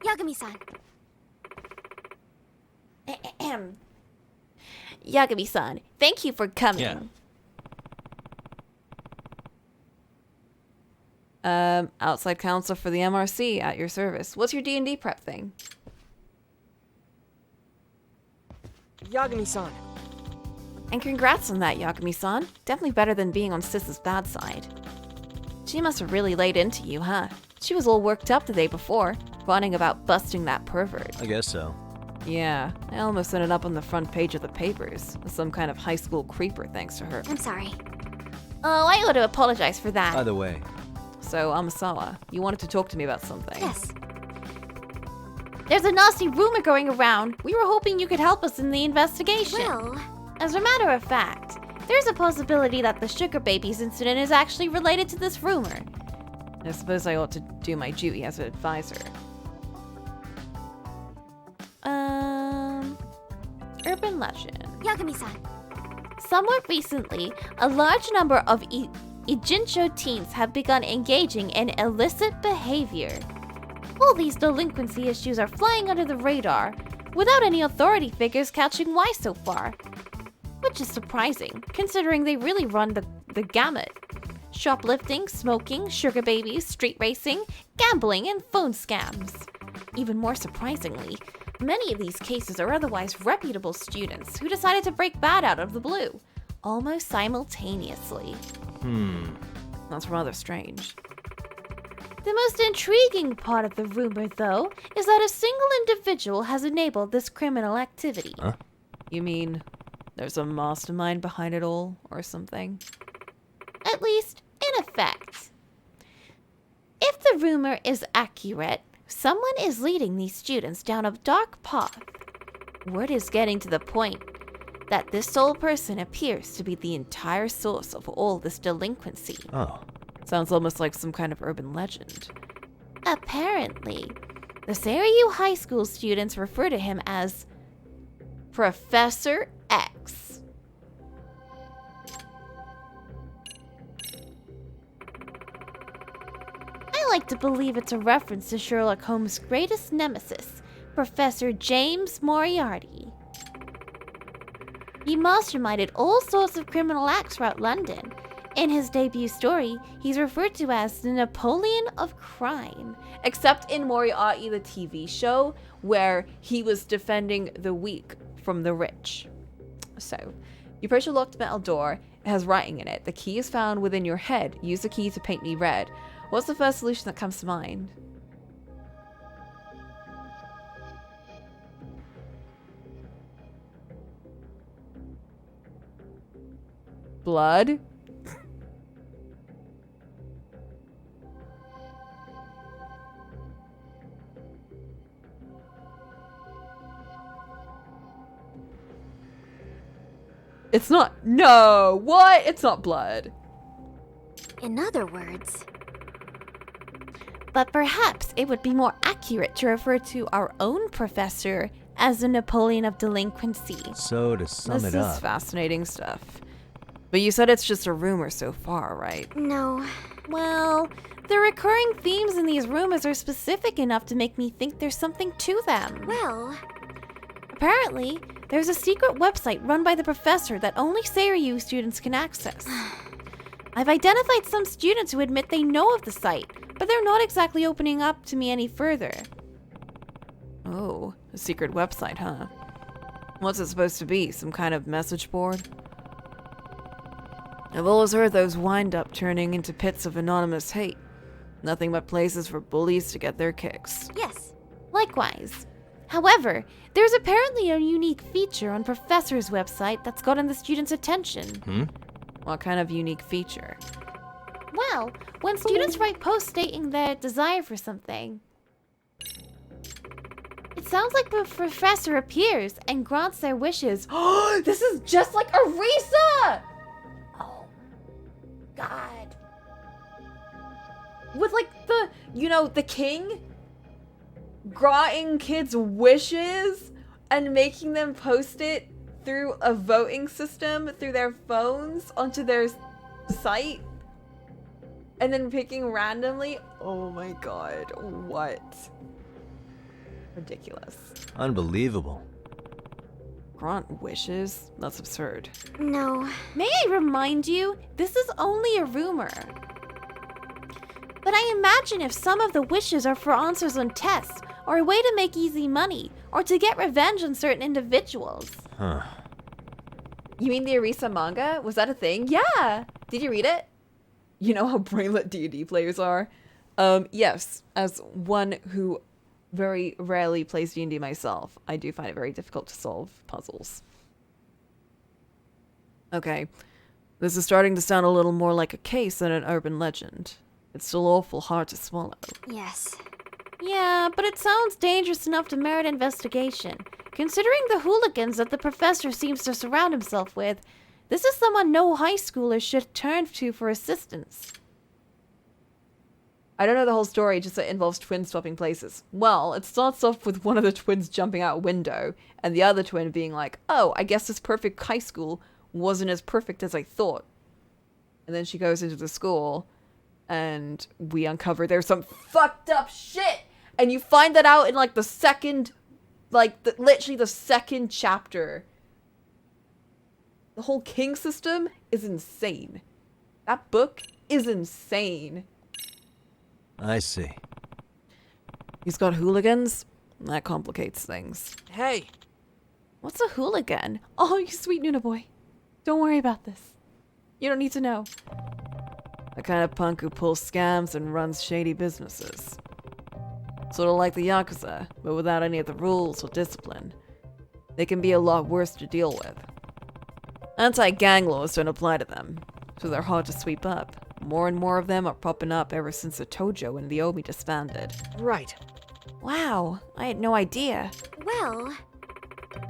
T: Yagami-san.
A: Yagami-san, thank you for coming.
C: Yeah.
A: Outside counsel for the MRC at your service. What's your D&D prep thing?
U: Yagami-san.
A: And congrats on that, Yagami-san. Definitely better than being on Sis's bad side. She must have really laid into you, huh? She was all worked up the day before, fawning about busting that pervert.
C: I guess so.
A: Yeah, I almost ended up on the front page of the papers as some kind of high school creeper thanks to her.
T: I'm sorry.
A: Oh, I ought to apologize for that.
C: By the way.
A: So, Amasawa, you wanted to talk to me about something.
T: Yes.
A: There's a nasty rumor going around. We were hoping you could help us in the investigation.
T: Well,
A: as a matter of fact, there's a possibility that the Sugar Babies incident is actually related to this rumor. I suppose I ought to do my duty as an advisor. Urban legend.
T: Yagami-san.
A: Somewhat recently, a large number of Ijincho teens have begun engaging in illicit behavior. All these delinquency issues are flying under the radar, without any authority figures catching why so far. Which is surprising, considering they really run the gamut. Shoplifting, smoking, sugar babies, street racing, gambling, and phone scams. Even more surprisingly, many of these cases are otherwise reputable students who decided to break bad out of the blue, almost simultaneously. That's rather strange. The most intriguing part of the rumor, though, is that a single individual has enabled this criminal activity.
C: Huh?
A: You mean there's a mastermind behind it all, or something? At least, in effect. If the rumor is accurate,
B: Someone is leading these students down a dark path. Word is getting to the point that this sole person appears to be the entire source of all this delinquency.
C: Oh.
A: Sounds almost like some kind of urban legend.
B: Apparently, the Seiryu High School students refer to him as Professor X. I like to believe it's a reference to Sherlock Holmes' greatest nemesis, Professor James Moriarty. He masterminded all sorts of criminal acts throughout London. In his debut story, he's referred to as the Napoleon of crime.
A: Except in Moriarty, the TV show, where he was defending the weak from the rich. So, you approach a locked metal door. It has writing in it. The key is found within your head. Use the key to paint me red. What's the first solution that comes to mind? Blood? It's not. No! What? It's not blood.
T: In other words...
B: But perhaps it would be more accurate to refer to our own professor as the Napoleon of delinquency.
C: So, to sum it
A: This
C: up...
A: is fascinating stuff. But you said it's just a rumor so far, right?
T: No.
B: Well, the recurring themes in these rumors are specific enough to make me think there's something to them.
T: Well...
B: Apparently, there's a secret website run by the professor that only Seiryu students can access. I've identified some students who admit they know of the site, but they're not exactly opening up to me any further.
A: Oh, a secret website, huh? What's it supposed to be? Some kind of message board? I've always heard those wind up turning into pits of anonymous hate. Nothing but places for bullies to get their kicks.
B: Yes, likewise. However, there's apparently a unique feature on Professor's website that's gotten the students' attention.
A: What kind of unique feature?
B: Well, when students write posts stating their desire for something, it sounds like the professor appears and grants their wishes.
A: Oh, this is just like Arisa!
B: Oh, God.
A: With like the, the king granting kids wishes and making them post it through a voting system through their phones onto their site and then picking randomly. Oh my god, what? Ridiculous.
C: Unbelievable.
A: Grant wishes? That's absurd.
T: No.
B: May I remind you, this is only a rumor. But I imagine if some of the wishes are for answers on tests, or a way to make easy money, or to get revenge on certain individuals.
C: Huh.
A: You mean the Arisa manga? Was that a thing? Yeah! Did you read it? You know how brainlet D&D players are? Yes. As one who very rarely plays D&D myself, I do find it very difficult to solve puzzles. Okay. This is starting to sound a little more like a case than an urban legend. It's still awful hard to swallow.
T: Yes.
B: Yeah, but it sounds dangerous enough to merit investigation. Considering the hooligans that the professor seems to surround himself with, this is someone no high schooler should turn to for assistance.
A: I don't know the whole story, just that it involves twins swapping places. Well, it starts off with one of the twins jumping out a window, and the other twin being like, oh, I guess this perfect high school wasn't as perfect as I thought. And then she goes into the school, and we uncover there's some fucked up shit! And you find that out in, like, the second, literally the second chapter. The whole king system is insane. That book is insane.
C: I see.
A: He's got hooligans? That complicates things.
U: Hey!
A: What's a hooligan? Oh, you sweet Nuna boy. Don't worry about this. You don't need to know. The kind of punk who pulls scams and runs shady businesses. Sort of like the Yakuza, but without any of the rules or discipline. They can be a lot worse to deal with. Anti-gang laws don't apply to them, so they're hard to sweep up. More and more of them are popping up ever since the Tojo and the Omi disbanded.
U: Right.
B: Wow, I had no idea.
T: Well,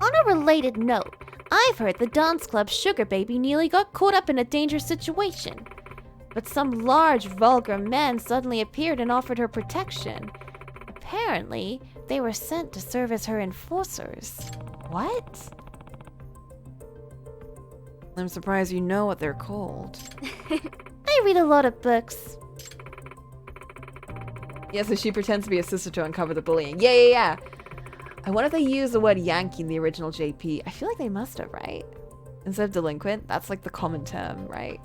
B: On a related note, I've heard the dance club's sugar baby nearly got caught up in a dangerous situation. But some large, vulgar men suddenly appeared and offered her protection. Apparently, they were sent to serve as her enforcers. What?
A: I'm surprised you know what they're called.
B: I read a lot of books.
A: Yeah, so she pretends to be a sister to uncover the bullying. Yeah. I wonder if they use the word Yankee in the original JP. I feel like they must have, right? Instead of delinquent, that's like the common term, right?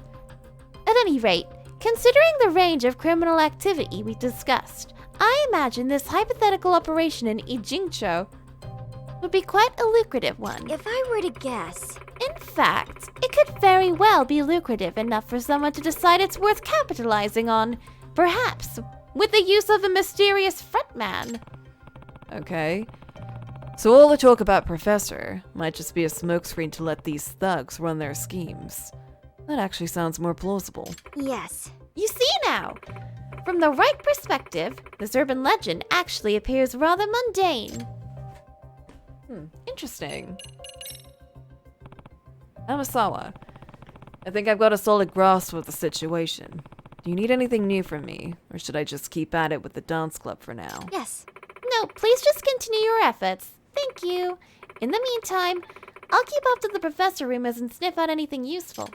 B: At any rate, considering the range of criminal activity we discussed, I imagine this hypothetical operation in Ijincho would be quite a lucrative one.
T: if I were to guess,
B: In fact, it could very well be lucrative enough for someone to decide it's worth capitalizing on, perhaps with the use of a mysterious frontman.
A: Okay. So all the talk about Professor might just be a smokescreen to let these thugs run their schemes. That actually sounds more plausible.
T: yes.
B: You see now, from the right perspective, this urban legend actually appears rather mundane.
A: Interesting. Amasawa, I think I've got a solid grasp of the situation. Do you need anything new from me, or should I just keep at it with the dance club for now?
T: Yes.
B: No, please just continue your efforts. Thank you. In the meantime, I'll keep up to the professor rumors and sniff out anything useful.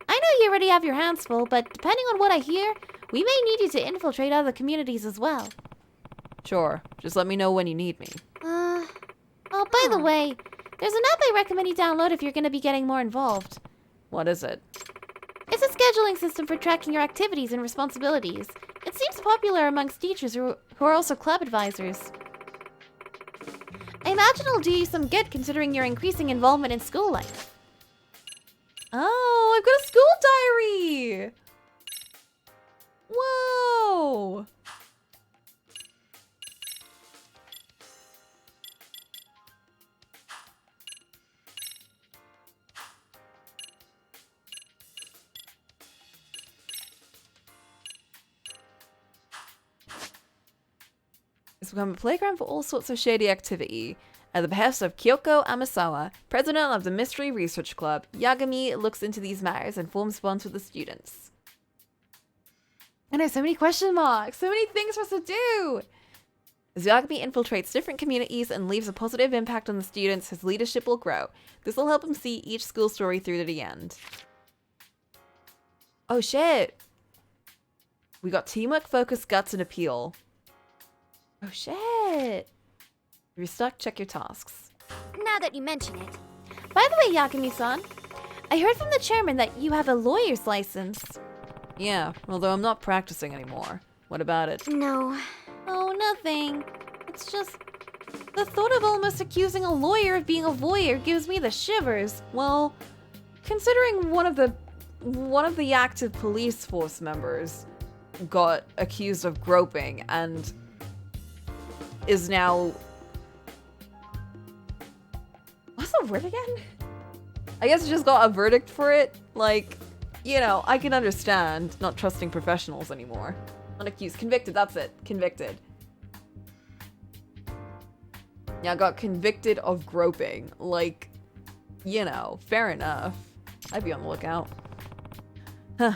B: I know you already have your hands full, but depending on what I hear, we may need you to infiltrate other communities as well.
A: Sure, just let me know when you need me.
B: Oh, by the way, there's an app I recommend you download if you're going to be getting more involved.
A: What is it?
B: It's a scheduling system for tracking your activities and responsibilities. It seems popular amongst teachers who are also club advisors. I imagine it'll do you some good considering your increasing involvement in school life.
A: Oh, I've got a school diary! Whoa! It's become a playground for all sorts of shady activity. At the behest of Kyoko Amasawa, president of the Mystery Research Club, Yagami looks into these matters and forms bonds with the students. I know, so many question marks, so many things for us to do! As Yagami infiltrates different communities and leaves a positive impact on the students, his leadership will grow. This will help him see each school story through to the end. Oh shit! We got teamwork, focus, guts, and appeal. Oh shit! If you're stuck, check your tasks.
T: Now that you mention it.
B: By the way, Yagami-san, I heard from the chairman that you have a lawyer's license.
A: Yeah, although I'm not practicing anymore. What about it?
T: No.
B: Oh, nothing. It's just the thought of almost accusing a lawyer of being a voyeur gives me the shivers.
A: Well, considering one of the active police force members got accused of groping and is now... What's the word again? I guess it just got a verdict for it. Like, you know, I can understand not trusting professionals anymore. Not accused. Convicted, that's it. Convicted. Yeah, got convicted of groping. Like, you know, fair enough. I'd be on the lookout. Huh.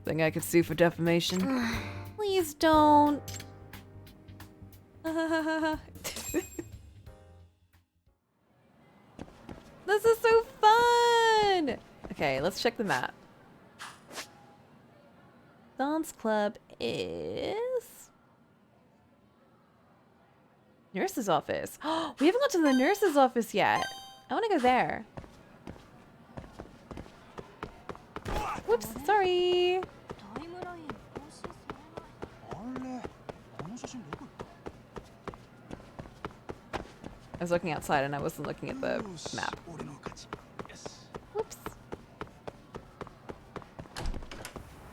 A: Think I could sue for defamation?
B: Please don't.
A: This is so fun! Okay, let's check the map. Dance club is... Nurse's office. We haven't got to the nurse's office yet. I want to go there. Whoops, sorry. I was looking outside and I wasn't looking at the map. Whoops.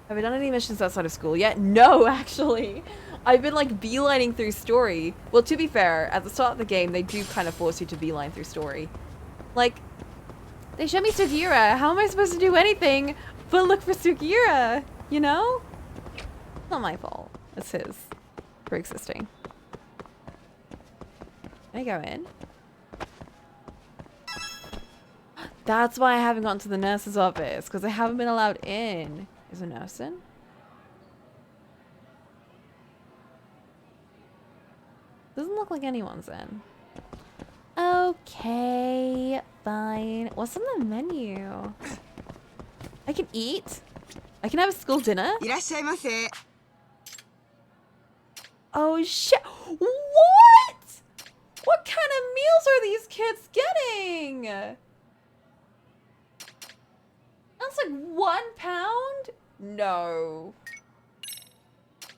A: Have I done any missions outside of school yet? No, actually. I've been like beelining through story. Well, to be fair, at the start of the game, they do kind of force you to beeline through story. Like, they show me Sugiura. How am I supposed to do anything but look for Sugiura? You know? Not my fault. It's his for existing. Can I go in? That's why I haven't gone to the nurse's office, because I haven't been allowed in. Is a nurse in? Doesn't look like anyone's in. Okay, fine. What's on the menu? I can eat? I can have a school dinner? Oh shit! What? What kind of meals are these kids getting? That's like £1? No.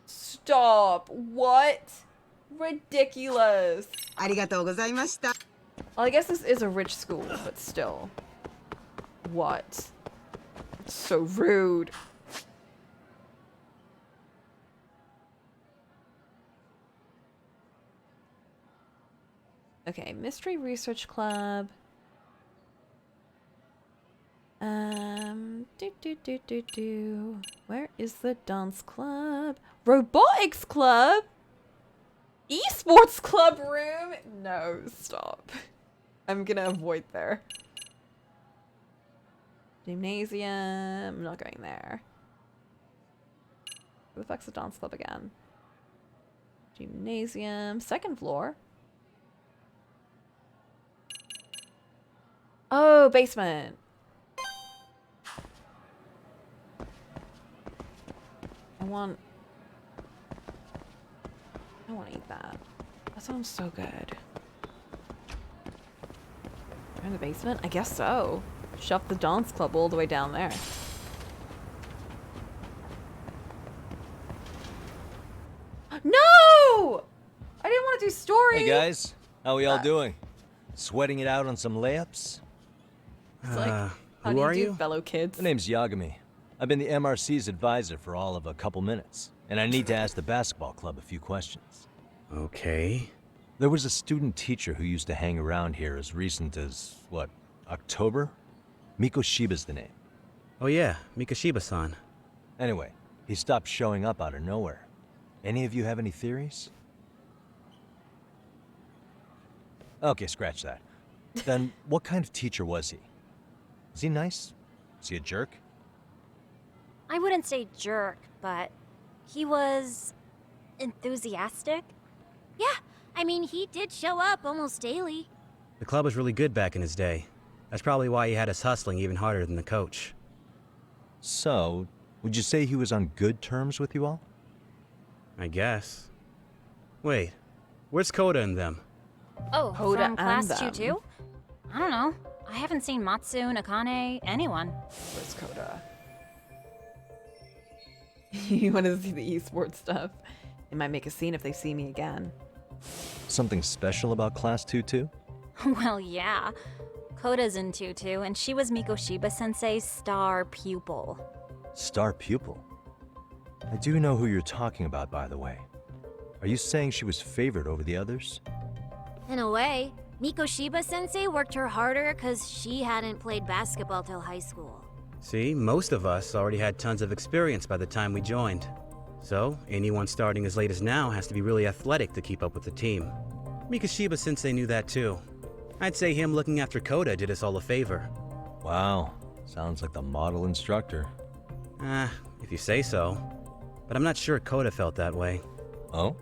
A: Stop. What? Ridiculous. Well, I guess this is a rich school, but still. What? It's so rude. Okay, Mystery Research Club. Where is the dance club? Robotics club? Esports club room? No, stop. I'm gonna avoid there. Gymnasium. I'm not going there. Where the fuck's the dance club again? Gymnasium. Second floor. Oh, basement. I want to eat that. That sounds so good. We're in the basement? I guess so. Shove the dance club all the way down there. No! I didn't want to do story.
C: Hey guys, how we all doing? Sweating it out on some layups?
A: It's like, how do you do, fellow kids?
C: My name's Yagami. I've been the MRC's advisor for all of a couple minutes, and I need to ask the basketball club a few questions.
D: Okay.
C: There was a student teacher who used to hang around here as recent as, what, October? Mikoshiba's the name.
D: Oh yeah, Mikoshiba-san.
C: Anyway, he stopped showing up out of nowhere. Any of you have any theories? Okay, scratch that. Then what kind of teacher was he? Was he nice? Was he a jerk?
V: I wouldn't say jerk, but he was enthusiastic. Yeah, I mean, he did show up almost daily.
D: The club was really good back in his day. That's probably why he had us hustling even harder than the coach.
C: So, would you say he was on good terms with you all?
D: I guess. Wait, where's Koda and them?
V: Oh,
A: Koda
V: from class
A: and them.
V: 2-2? I don't know. I haven't seen Matsu, Nakane, anyone.
A: Where's Koda? You want to see the esports stuff? It might make a scene if they see me again.
C: Something special about Class 2-2?
V: Well, yeah. Koda's in 2-2, and she was Mikoshiba-sensei's star pupil.
C: Star pupil? I do know who you're talking about, by the way. Are you saying she was favored over the others?
V: In a way, Mikoshiba-sensei worked her harder because she hadn't played basketball till high school.
D: See, most of us already had tons of experience by the time we joined. So, anyone starting as late as now has to be really athletic to keep up with the team. Mikoshiba-sensei knew that too. I'd say him looking after Koda did us all a favor.
C: Wow, sounds like the model instructor.
D: If you say so. But I'm not sure Koda felt that way.
C: Oh?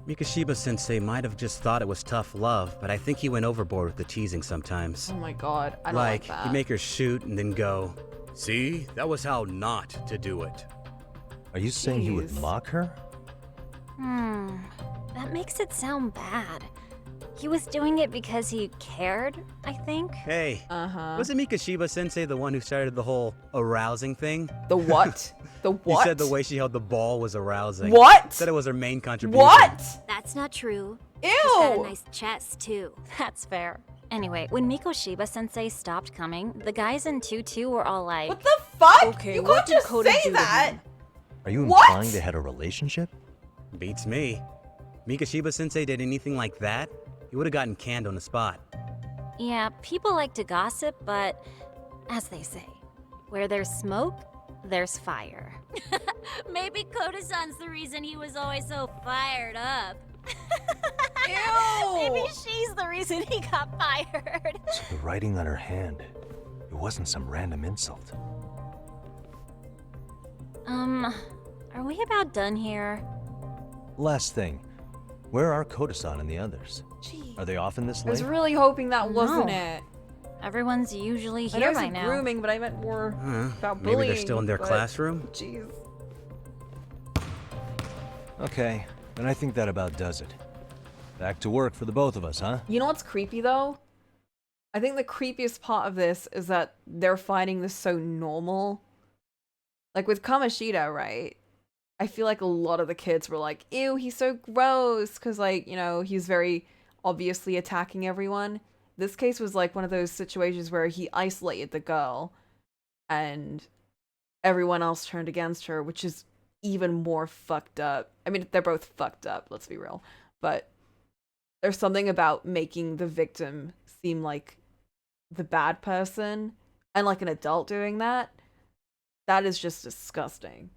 D: Mikoshiba-sensei might have just thought it was tough love, but I think he went overboard with the teasing sometimes.
A: Oh my god, I don't like that.
D: He'd make her shoot and then go, "See, that was how not to do it."
C: Are you saying he would mock her?
V: That makes it sound bad. He was doing it because he cared, I think.
D: Hey, wasn't Mikoshiba-sensei the one who started the whole arousing thing?
A: The what? The what?
D: He said the way she held the ball was arousing.
A: What?
D: Said it was her main contribution.
A: What?
V: That's not true.
A: Ew!
V: She's got a nice chest, too. That's fair. Anyway, when Mikoshiba-sensei stopped coming, the guys in 2-2 were all like,
A: what the fuck?
V: Okay,
A: you
V: what
A: can't
V: did
A: just
V: Koda
A: say
V: do to
A: that!
V: him?
C: Are you
A: What?
C: implying they had a relationship?
D: Beats me. Mikoshiba-sensei did anything like that, he would have gotten canned on the spot.
V: Yeah, people like to gossip, but as they say, where there's smoke, there's fire. Maybe Koda-san's the reason he was always so fired up. Maybe she's the reason he got fired.
C: So the writing on her hand, it wasn't some random insult.
V: Are we about done here?
C: Last thing, where are Koda-san and the others? Are they off in this
A: I was
C: late?
A: really hoping that wasn't
V: No.
A: it.
V: Everyone's usually
A: I know
V: here
A: it's
V: by
A: like
V: now.
A: grooming, but I meant more about bullying.
D: Maybe they're still in their
A: but-
D: classroom?
A: Jeez.
C: Okay, then I think that about does it. Back to work for the both of us, huh?
A: You know what's creepy though? I think the creepiest part of this is that they're finding this so normal. Like with Kamoshida, right? I feel like a lot of the kids were like, ew, he's so gross. Because, like, you know, he's very obviously attacking everyone. This case was like one of those situations where he isolated the girl and everyone else turned against her, which is even more fucked up. I mean, they're both fucked up, let's be real. But there's something about making the victim seem like the bad person and like an adult doing that. That is just disgusting.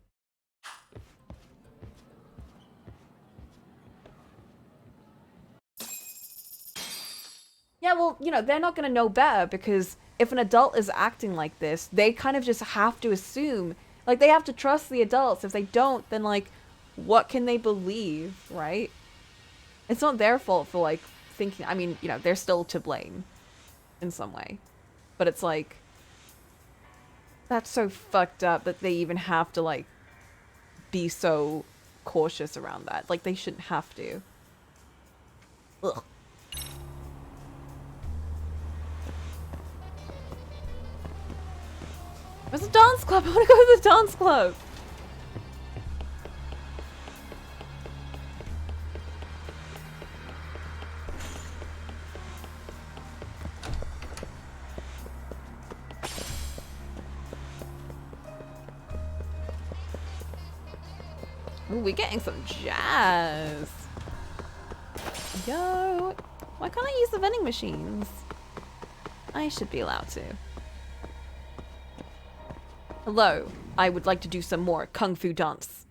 A: Yeah, well, you know, they're not going to know better because if an adult is acting like this, they kind of just have to assume, like, they have to trust the adults. If they don't, then, like, what can they believe, right? It's not their fault for, like, thinking, I mean, you know, they're still to blame in some way. But it's like, that's so fucked up that they even have to, like, be so cautious around that. Like, they shouldn't have to. Ugh. Where's the dance club? I want to go to the dance club. Ooh, we're getting some jazz. Yo, why can't I use the vending machines? I should be allowed to. Hello, I would like to do some more kung fu dance.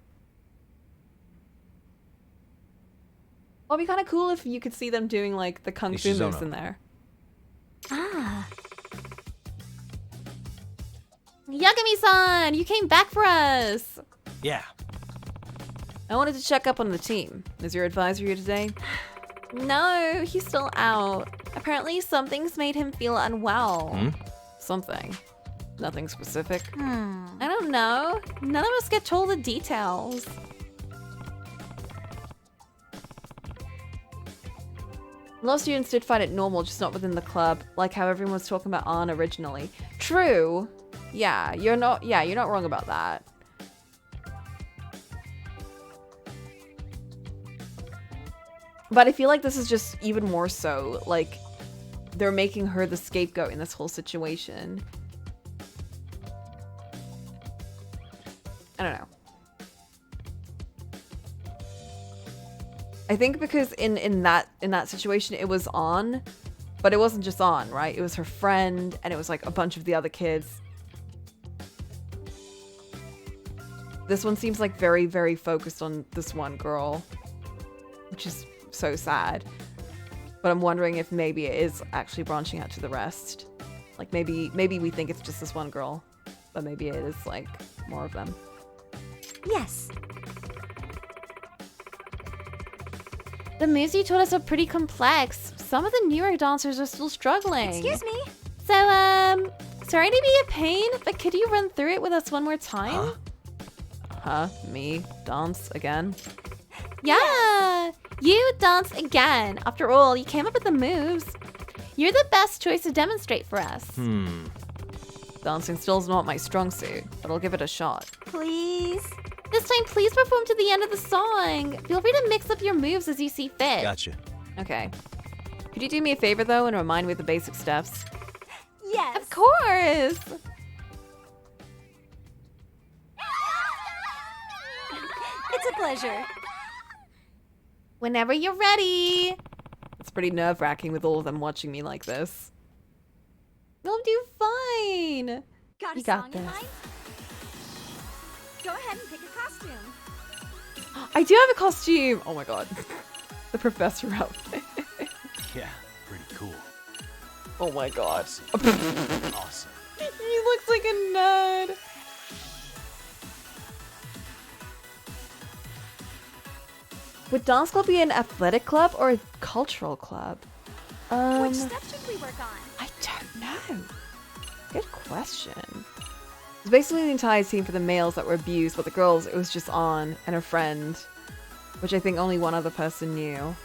A: Well, it'd be kind of cool if you could see them doing like the kung fu moves
C: Ishizono.
A: in there.
B: Ah. Yagami-san, you came back for us.
C: Yeah.
A: I wanted to check up on the team. Is your advisor here today? No, he's still out. Apparently something's made him feel unwell. Something. Nothing specific. I don't know. None of us get told the details. A lot of students did find it normal, just not within the club, like how everyone was talking about Ann originally. True. Yeah, you're not wrong about that. But I feel like this is just even more so, like, they're making her the scapegoat in this whole situation. I don't know. I think because in that situation it was on, but it wasn't just on, right? It was her friend and it was like a bunch of the other kids. This one seems like very, very focused on this one girl, which is so sad. But I'm wondering if maybe it is actually branching out to the rest. Like maybe we think it's just this one girl, but maybe it is like more of them.
V: Yes.
B: The moves you told us are pretty complex. Some of the newer dancers are still struggling.
V: Excuse me?
B: So, sorry to be a pain, but could you run through it with us one more time?
A: Huh? Me? Dance again?
B: Yeah! You dance again. After all, you came up with the moves. You're the best choice to demonstrate for us.
A: Dancing still's not my strong suit, but I'll give it a shot.
V: Please?
B: This time, please perform to the end of the song. Feel free to mix up your moves as you see fit.
C: Gotcha.
A: Okay. Could you do me a favor though and remind me of the basic steps?
V: Yes.
B: Of course.
V: It's a pleasure.
B: Whenever you're ready.
A: It's pretty nerve-wracking with all of them watching me like this. They'll do fine.
V: Got a
A: You got
V: song in
A: this.
V: mind? Go ahead and pick a costume.
A: I do have a costume. Oh my god. The professor outfit.
C: Yeah, pretty cool.
A: Oh my god.
C: Awesome.
A: He looks like a nerd. Would dance club be an athletic club or a cultural club?
V: Which step should we work on?
A: I don't know. Good question. It's basically the entire team for the males that were abused, but the girls, it was just Ann and her friend, which I think only one other person knew.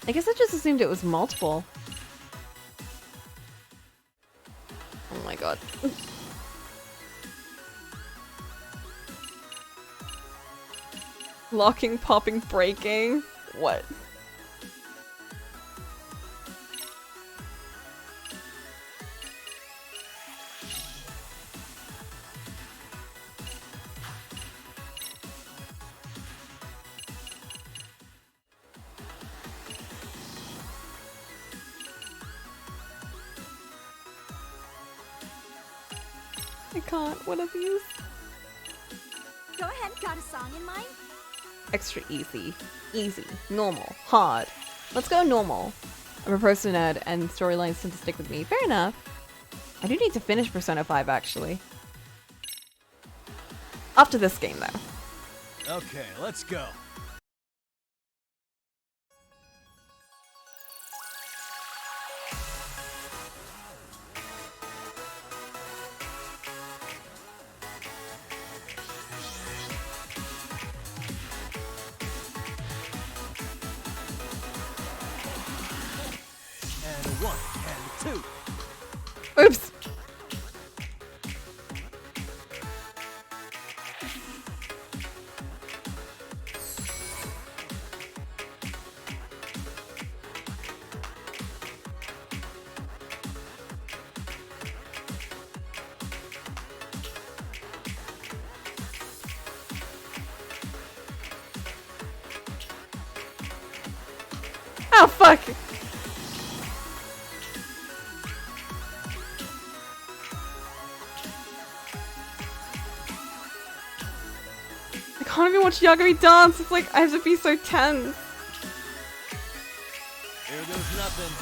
A: I guess I just assumed it was multiple. Oh my god. Locking, popping, breaking. What? I can't. What are these?
V: Go ahead, got a song in mind?
A: Extra easy. Easy. Normal. Hard. Let's go normal. I'm a person nerd and storylines tend to stick with me. Fair enough. I do need to finish Persona 5 actually. After this game though.
C: Okay, let's go. And 1 and 2.
A: Oops. Oh fuck! I can't even watch Yagami dance. It's like I have to be so tense.
C: Here goes nothing.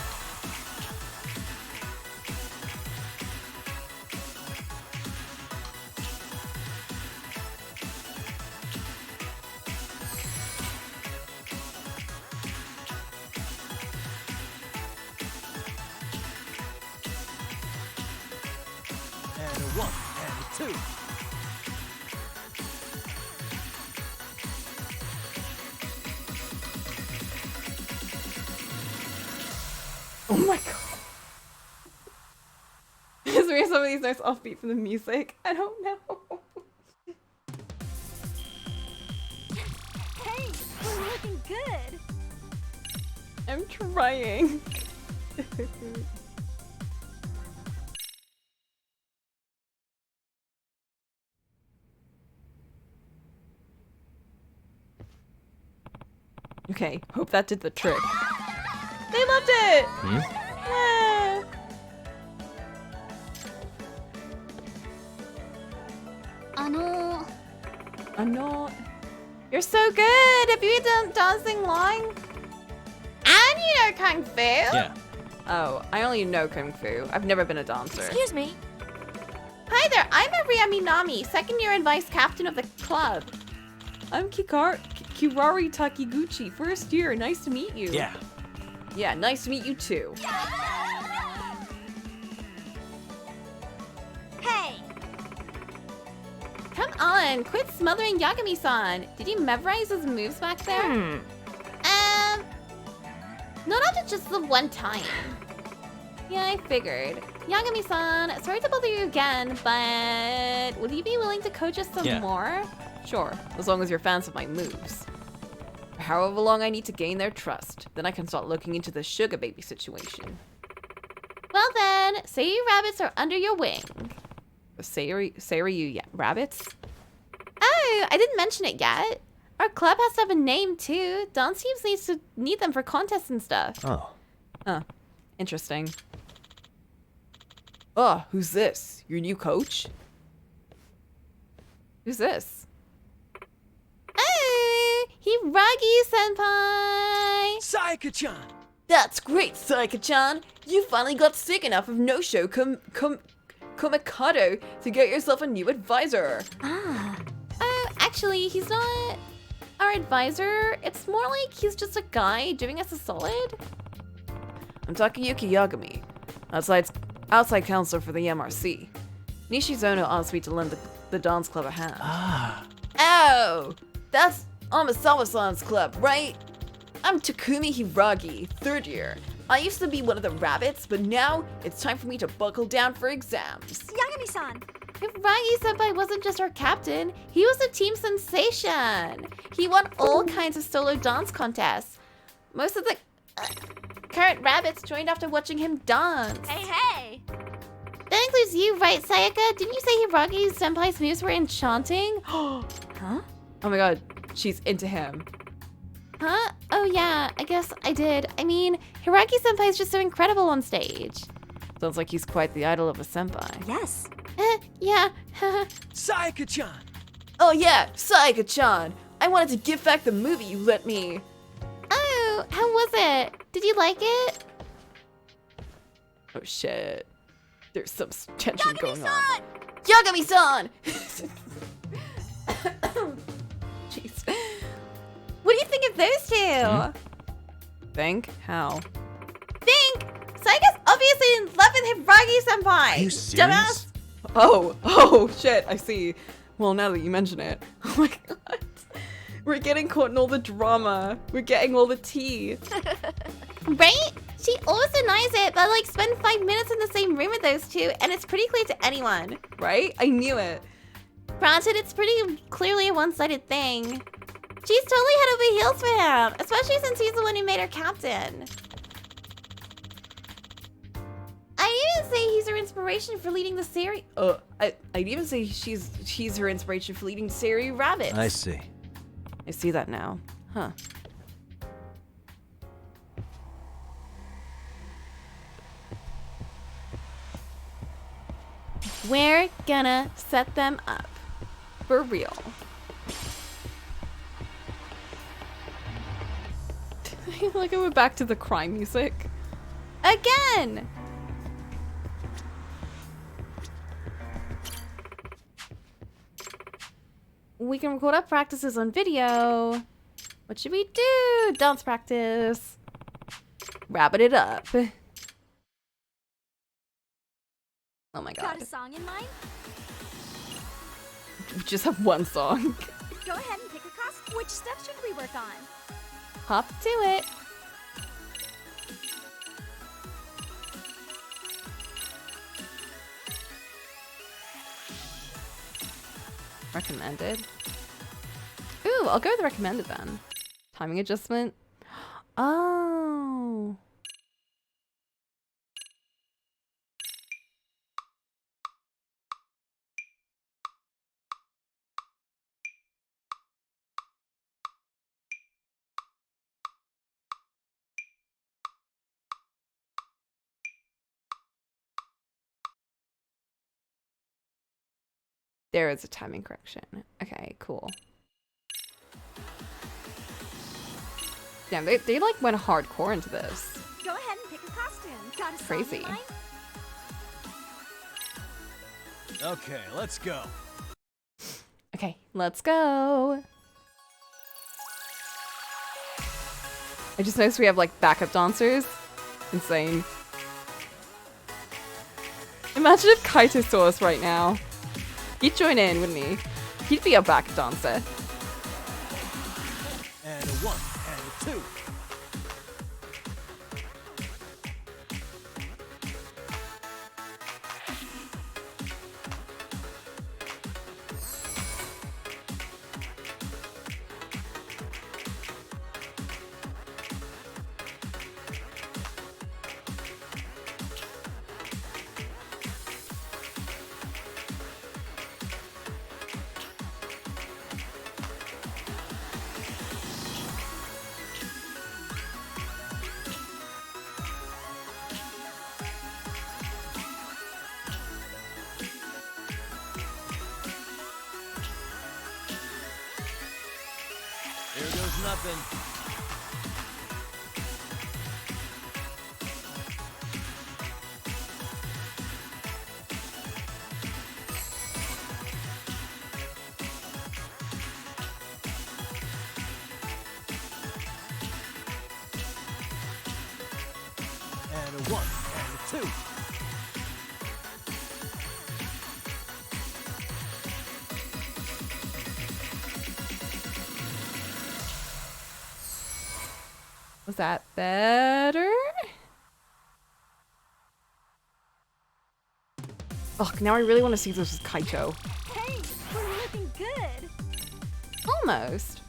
C: And 1 and 2.
A: Oh my god. Is there some of these notes offbeat from the music? I don't know.
V: Hey, we're looking good.
A: I'm trying. Okay, hope that did the trick. They loved it! Yeah. You're so good! Have you done dancing line? And you know Kung Fu?
C: Yeah.
A: Oh, I only know Kung Fu. I've never been a dancer.
B: Excuse me. Hi there, I'm Maria Minami, second year and vice captain of the club.
A: I'm Kirari Takiguchi, first year. Nice to meet you.
C: Yeah.
A: Yeah, nice to meet you too.
V: Hey!
B: Come on, quit smothering Yagami-san. Did you memorize his moves back there? Not after just the one time. Yeah, I figured. Yagami-san, sorry to bother you again, but would you be willing to coach us some more?
A: Sure, as long as you're fans of my moves. For however long I need to gain their trust, then I can start looking into the sugar baby situation.
B: Well then, say you rabbits are under your wing.
A: Seiryu rabbits?
B: Oh, I didn't mention it yet. Our club has to have a name too. Dance teams need them for contests and stuff.
C: Oh.
A: Huh. Interesting. Oh, who's this? Your new coach? Who's this?
B: Oh, Hiragi-senpai!
E: Sayaka-chan!
A: That's great, Sayaka-chan! You finally got sick enough of no-show Komikado to get yourself a new advisor.
B: Oh, actually, he's not our advisor. It's more like he's just a guy doing us a solid.
A: I'm Takayuki Yagami, outside counselor for the MRC. Nishizono asked me to lend the dance club a hand. Oh, that's Amasawa-san's club, right? I'm Takumi Hiragi, 3rd year. I used to be one of the rabbits, but now it's time for me to buckle down for exams.
V: Yagami-san!
B: Hiragi-senpai wasn't just our captain, he was a team sensation. He won all kinds of solo dance contests. Most of the current rabbits joined after watching him dance.
V: Hey!
B: That includes you, right, Sayaka? Didn't you say Hiragi-senpai's moves were enchanting?
A: Huh? Oh my god, she's into him.
B: Huh? Oh yeah, I guess I did. I mean, Hiragi-senpai is just so incredible on stage.
A: Sounds like he's quite the idol of a senpai.
V: Yes.
B: Yeah.
E: Sayaka-chan!
A: Oh yeah, Sayaka-chan! I wanted to give back the movie you lent me.
B: Oh, how was it? Did you like it?
A: Oh shit. There's some tension going on.
B: Yagami-san!
A: Jeez.
B: What do you think of those two?
A: Think? How?
B: Think! Sayaka's obviously in love with Hiragi-senpai!
L: Are you serious?
B: Dumbass!
A: Oh shit, I see. Well, now that you mention it. Oh my god. We're getting caught in all the drama. We're getting all the tea.
B: Right? She always denies it, but like spend 5 minutes in the same room with those two, and it's pretty clear to anyone.
A: Right? I knew it.
B: Granted, it's pretty clearly a one-sided thing. She's totally head over heels for him, especially since he's the one who made her captain. I'd even say he's her inspiration for leading the series.
A: I'd even say he's her inspiration for leading Seri Rabbit.
C: I see.
A: I see that now. Huh.
B: We're gonna set them up.
A: For real. Like we're back to the crime music.
B: Again! We can record our practices on video. What should we do? Dance practice.
A: Wrap it up. Oh my god.
V: Got a song in mind?
A: We just have one song.
V: Go ahead and pick a costume. Which steps should we work on?
B: Hop to it.
A: Recommended. Ooh, I'll go with recommended then. Timing adjustment. Oh. There is a timing correction. Okay, cool. Damn, they like went hardcore into this.
V: Go ahead and pick a costume. Got a song
A: Crazy.
V: in mind?
C: Okay, let's go.
A: Okay, let's go. I just noticed we have like backup dancers. Insane. Imagine if Kaito saw us right now. He'd join in, wouldn't he? He'd be a backup dancer.
C: And a 1, and a 2. nothing. And a 1, and a 2.
A: Was that better? Ugh, now I really want to see this with Kaito.
V: Hey, we're looking good.
A: Almost.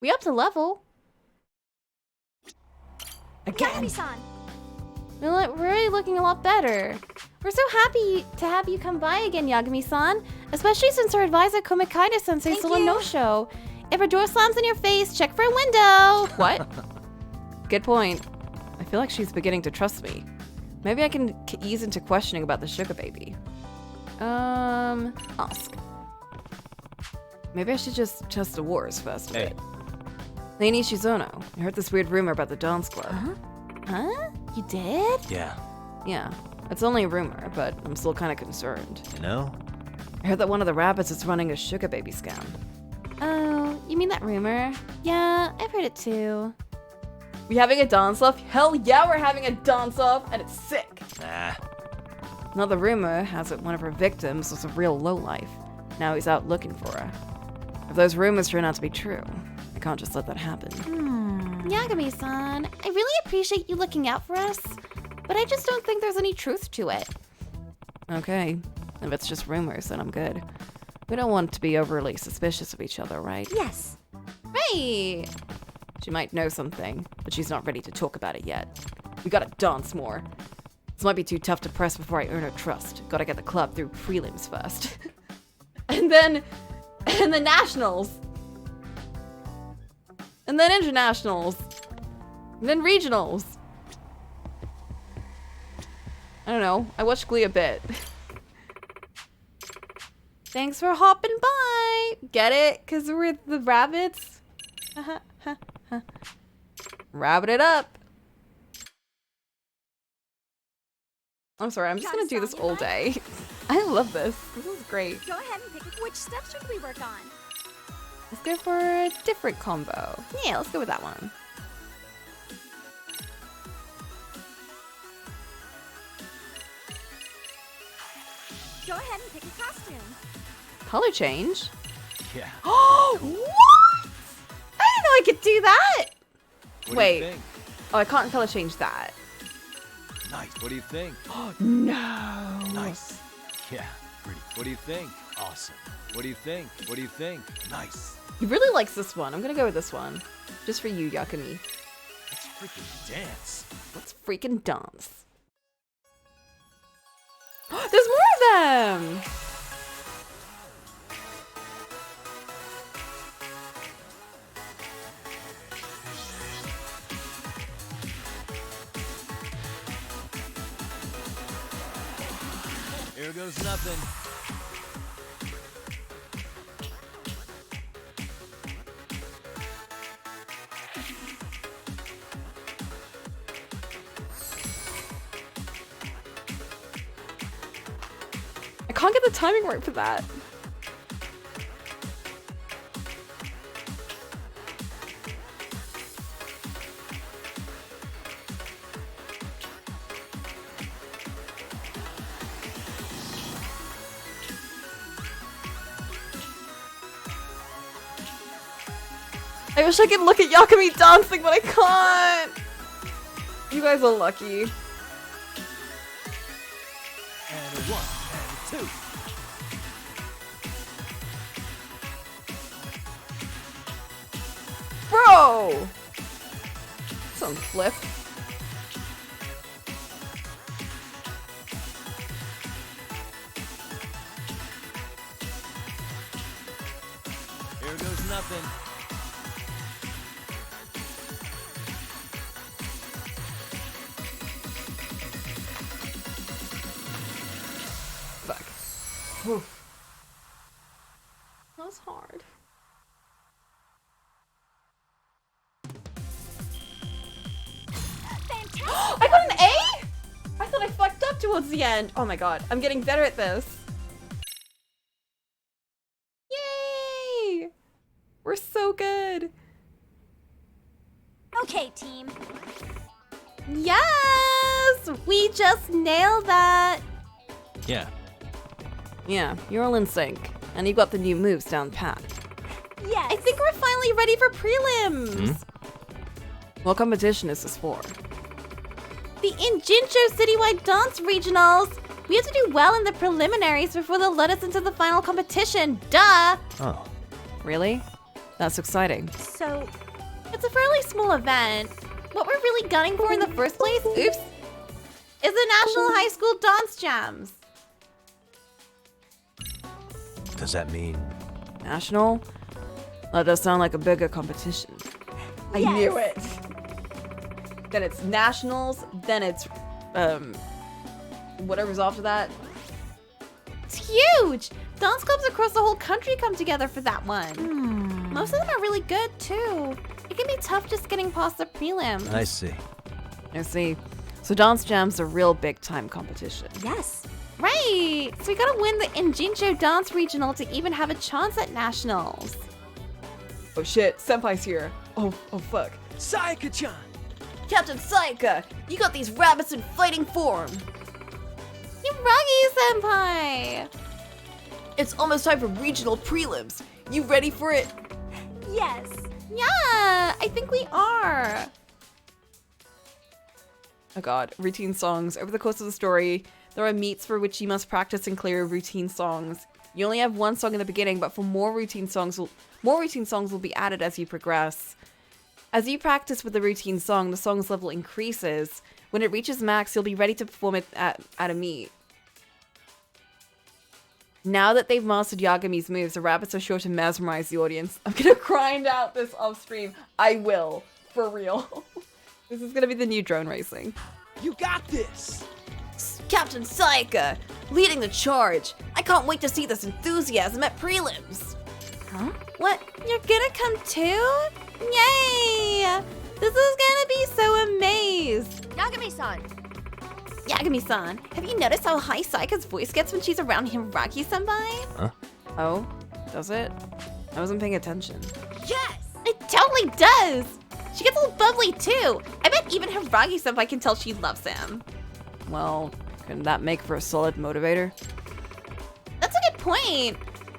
B: We upped a level.
A: Again.
V: Yagami-san.
B: We're really looking a lot better. We're so happy to have you come by again, Yagami-san. Especially since our advisor Komikaida-sensei still a no-show. If a door slams in your face, check for a window.
A: What? Good point. I feel like she's beginning to trust me. Maybe I can ease into questioning about the sugar baby. Ask. Maybe I should just test the wars first a bit. Lady Shizuno, I heard this weird rumor about the dance club.
B: Huh? You did?
C: Yeah.
A: Yeah, it's only a rumor, but I'm still kind of concerned.
C: You know?
A: I heard that one of the rabbits is running a sugar baby scam.
B: Oh, you mean that rumor? Yeah, I've heard it too.
A: We having a dance-off? Hell yeah, we're having a dance-off, and it's sick.
C: Nah.
A: Another rumor has it one of her victims was a real lowlife. Now he's out looking for her. If those rumors turn out to be true, I can't just let that happen.
B: Yagami-san, I really appreciate you looking out for us, but I just don't think there's any truth to it.
A: Okay, if it's just rumors, then I'm good. We don't want to be overly suspicious of each other, right?
V: Yes.
A: Right! She might know something, but she's not ready to talk about it yet. We gotta dance more. This might be too tough to press before I earn her trust. Gotta get the club through prelims first. and then nationals. And then internationals. And then regionals. I don't know. I watched Glee a bit. Thanks for hopping by. Get it? Because we're the rabbits. Rabbit it up. I'm sorry, I'm just gonna do this all day. I love this. This is great.
V: Go ahead and pick it. Which steps should we work on?
A: Let's go for a different combo. Yeah, let's go with that one.
V: Go ahead and pick a costume.
A: Color change?
C: Yeah.
A: Oh, what? I didn't know I could do that.
C: What
A: Wait.
C: do you think?
A: Oh, I can't color change that.
C: Nice. What do you think?
A: No.
C: Nice. Yeah. Pretty. What do you think? Awesome. What do you think? What do you think? Nice.
A: He really likes this one. I'm gonna go with this one. Just for you, Yagami.
C: Let's freaking dance.
A: Let's freaking dance. There's more of them!
C: Here goes nothing.
A: I can't get the timing right for that. I wish I could look at Yagami dancing, but I can't. You guys are lucky.
C: And a 1, and a 2.
A: Bro! Some flip.
C: Here goes nothing.
A: Fuck. Oof. That was hard. towards the end. Oh my god, I'm getting better at this. Yay! We're so good.
V: Okay, team.
B: Yes! We just nailed that.
C: Yeah.
A: Yeah, you're all in sync. And you got the new moves down pat.
V: Yes.
B: I think we're finally ready for prelims.
A: What competition is this for?
B: The Injincho Citywide Dance Regionals. We have to do well in the preliminaries before they'll let us into the final competition. Duh!
C: Oh.
A: Really? That's exciting.
V: So,
B: it's a fairly small event. What we're really gunning for in the first place, oops, is the National High School Dance Jams.
C: Does that mean?
A: National? That does sound like a bigger competition. I knew it. Then it's nationals, then it's, whatever's after that.
B: It's huge! Dance clubs across the whole country come together for that one. Most of them are really good, too. It can be tough just getting past the prelims.
C: I see.
A: I see. So Dance Jam's a real big-time competition.
V: yes.
B: Right! So we gotta win the Injincho Dance Regional to even have a chance at nationals.
A: Oh shit, Senpai's here. Oh fuck.
E: Sayaka-chan!
A: Captain Sayaka, you got these rabbits in fighting form.
B: Yagami-senpai!
A: It's almost time for regional prelims. You ready for it?
V: Yes.
B: Yeah, I think we are.
A: Oh god, routine songs. Over the course of the story, there are meets for which you must practice and clear routine songs. You only have one song in the beginning, but for more routine songs will be added as you progress. As you practice with the routine song, the song's level increases. When it reaches max, you'll be ready to perform it at a meet. Now that they've mastered Yagami's moves, the rabbits are sure to mesmerize the audience. I'm gonna grind out this off stream. I will. For real. This is gonna be the new drone racing.
E: You got this!
A: Captain Sayaka, leading the charge. I can't wait to see this enthusiasm at prelims.
B: Huh? What? You're gonna come too? Yay! This is gonna be so amazed.
T: Yagami-san!
B: Yagami-san, have you noticed how high Sayaka's voice gets when she's around Hiragi-senpai?
C: Huh?
A: Oh, does it? I wasn't paying attention.
B: Yes! It totally does! She gets a little bubbly too. I bet even Hiragi-senpai can tell she loves him.
A: Well, can that make for a solid motivator?
B: That's a good point.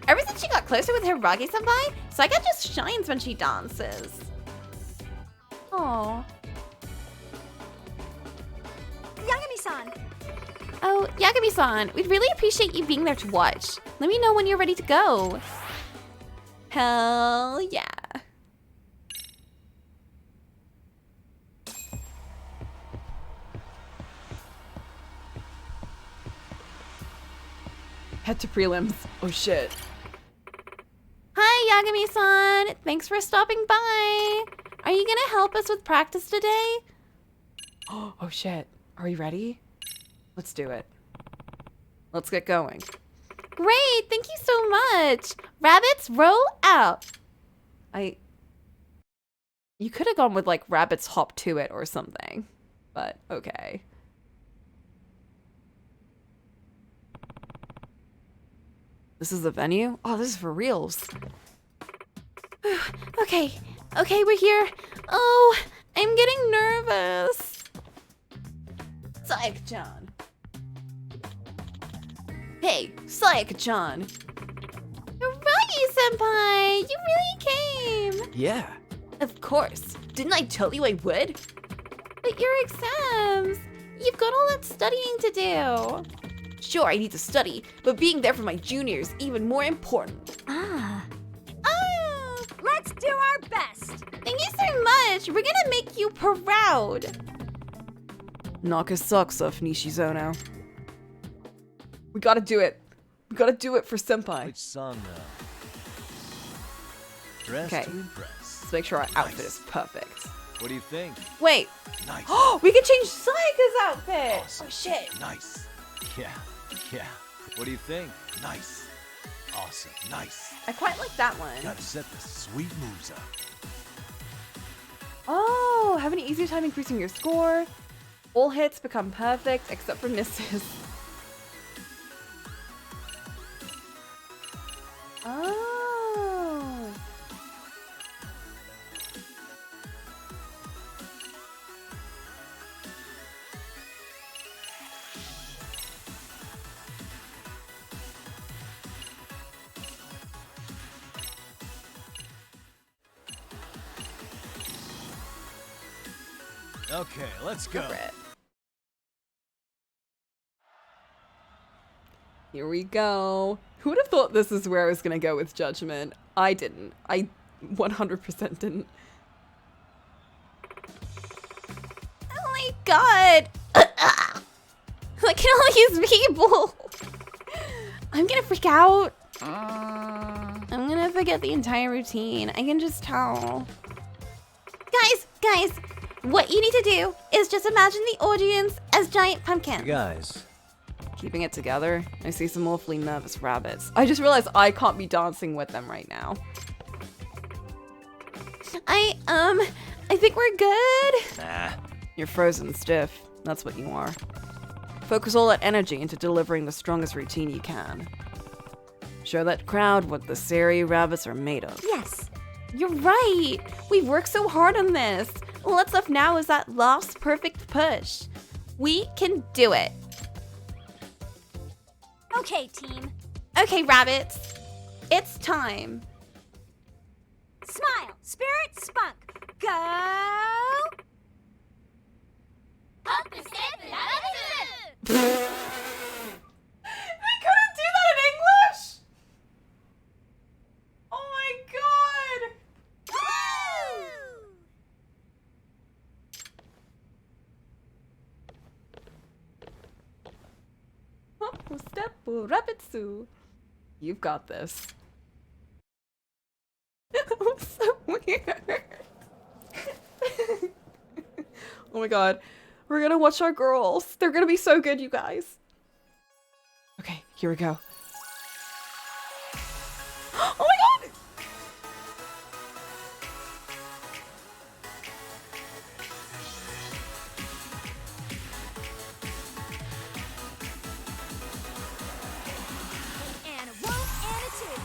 B: Ever since she got closer with Hiragi-senpai, Sayaka just shines when she dances. Aww.
V: Yagami-san.
B: Oh, Yagami-san, we'd really appreciate you being there to watch. Let me know when you're ready to go. Hell yeah.
A: Head to prelims. Oh shit.
B: Hi, Yagami-san. Thanks for stopping by. Are you gonna help us with practice today?
A: Oh shit. Are we ready? Let's do it. Let's get going.
B: Great, thank you so much. Rabbits, roll out.
A: You could have gone with like rabbits hop to it or something, but okay. This is the venue? Oh, this is for reals.
B: Okay, we're here. Oh, I'm getting nervous.
A: Sayaka-chan. Hey, Sayaka-chan.
B: Hiragi-senpai, you really came.
E: Yeah.
A: Of course. Didn't I tell you I would?
B: But your exams. You've got all that studying to do.
A: Sure, I need to study, but being there for my juniors is even more important.
V: Let's do our best.
B: Thank you so much. We're gonna make you proud.
A: Knock his socks off, Nishizono. We gotta do it. We gotta do it for Senpai.
C: Which song now? Dress
A: Okay.
C: to impress.
A: Let's make sure our outfit is perfect.
C: What do you think?
A: Wait.
C: Nice.
A: Oh, we can change Sayaka's outfit.
C: Awesome.
A: Oh shit.
C: Nice. Yeah. What do you think? Nice. Awesome. Nice.
A: I quite like that one.
C: Gotta set the sweet moves up.
A: Oh, have an easier time increasing your score. All hits become perfect except for misses. Oh.
C: Okay, let's go.
A: Here we go. Who would have thought this is where I was gonna go with Judgment? I didn't. I 100% didn't.
B: Oh my god! Look at all these people! I'm gonna freak out. I'm gonna forget the entire routine. I can just tell. Guys! What you need to do is just imagine the audience as giant pumpkins.
C: Guys.
A: Keeping it together. I see some awfully nervous rabbits. I just realized I can't be dancing with them right now.
B: I think we're good.
C: Nah.
A: You're frozen stiff. That's what you are. Focus all that energy into delivering the strongest routine you can. Show that crowd what the Sari rabbits are made of.
B: Yes, you're right. We've worked so hard on this. What's left now is that last perfect push. We can do it.
V: Okay, team.
B: Okay, rabbits. It's time.
V: Smile, spirit, spunk. Go! Up the step and out of the
A: I couldn't do that in English! Oh my god! Woo! Step Rabbitsu. You've got this. That was so weird. Oh my god. We're gonna watch our girls. They're gonna be so good, you guys. Okay, here we go. Oh my god!
V: And a one and a two.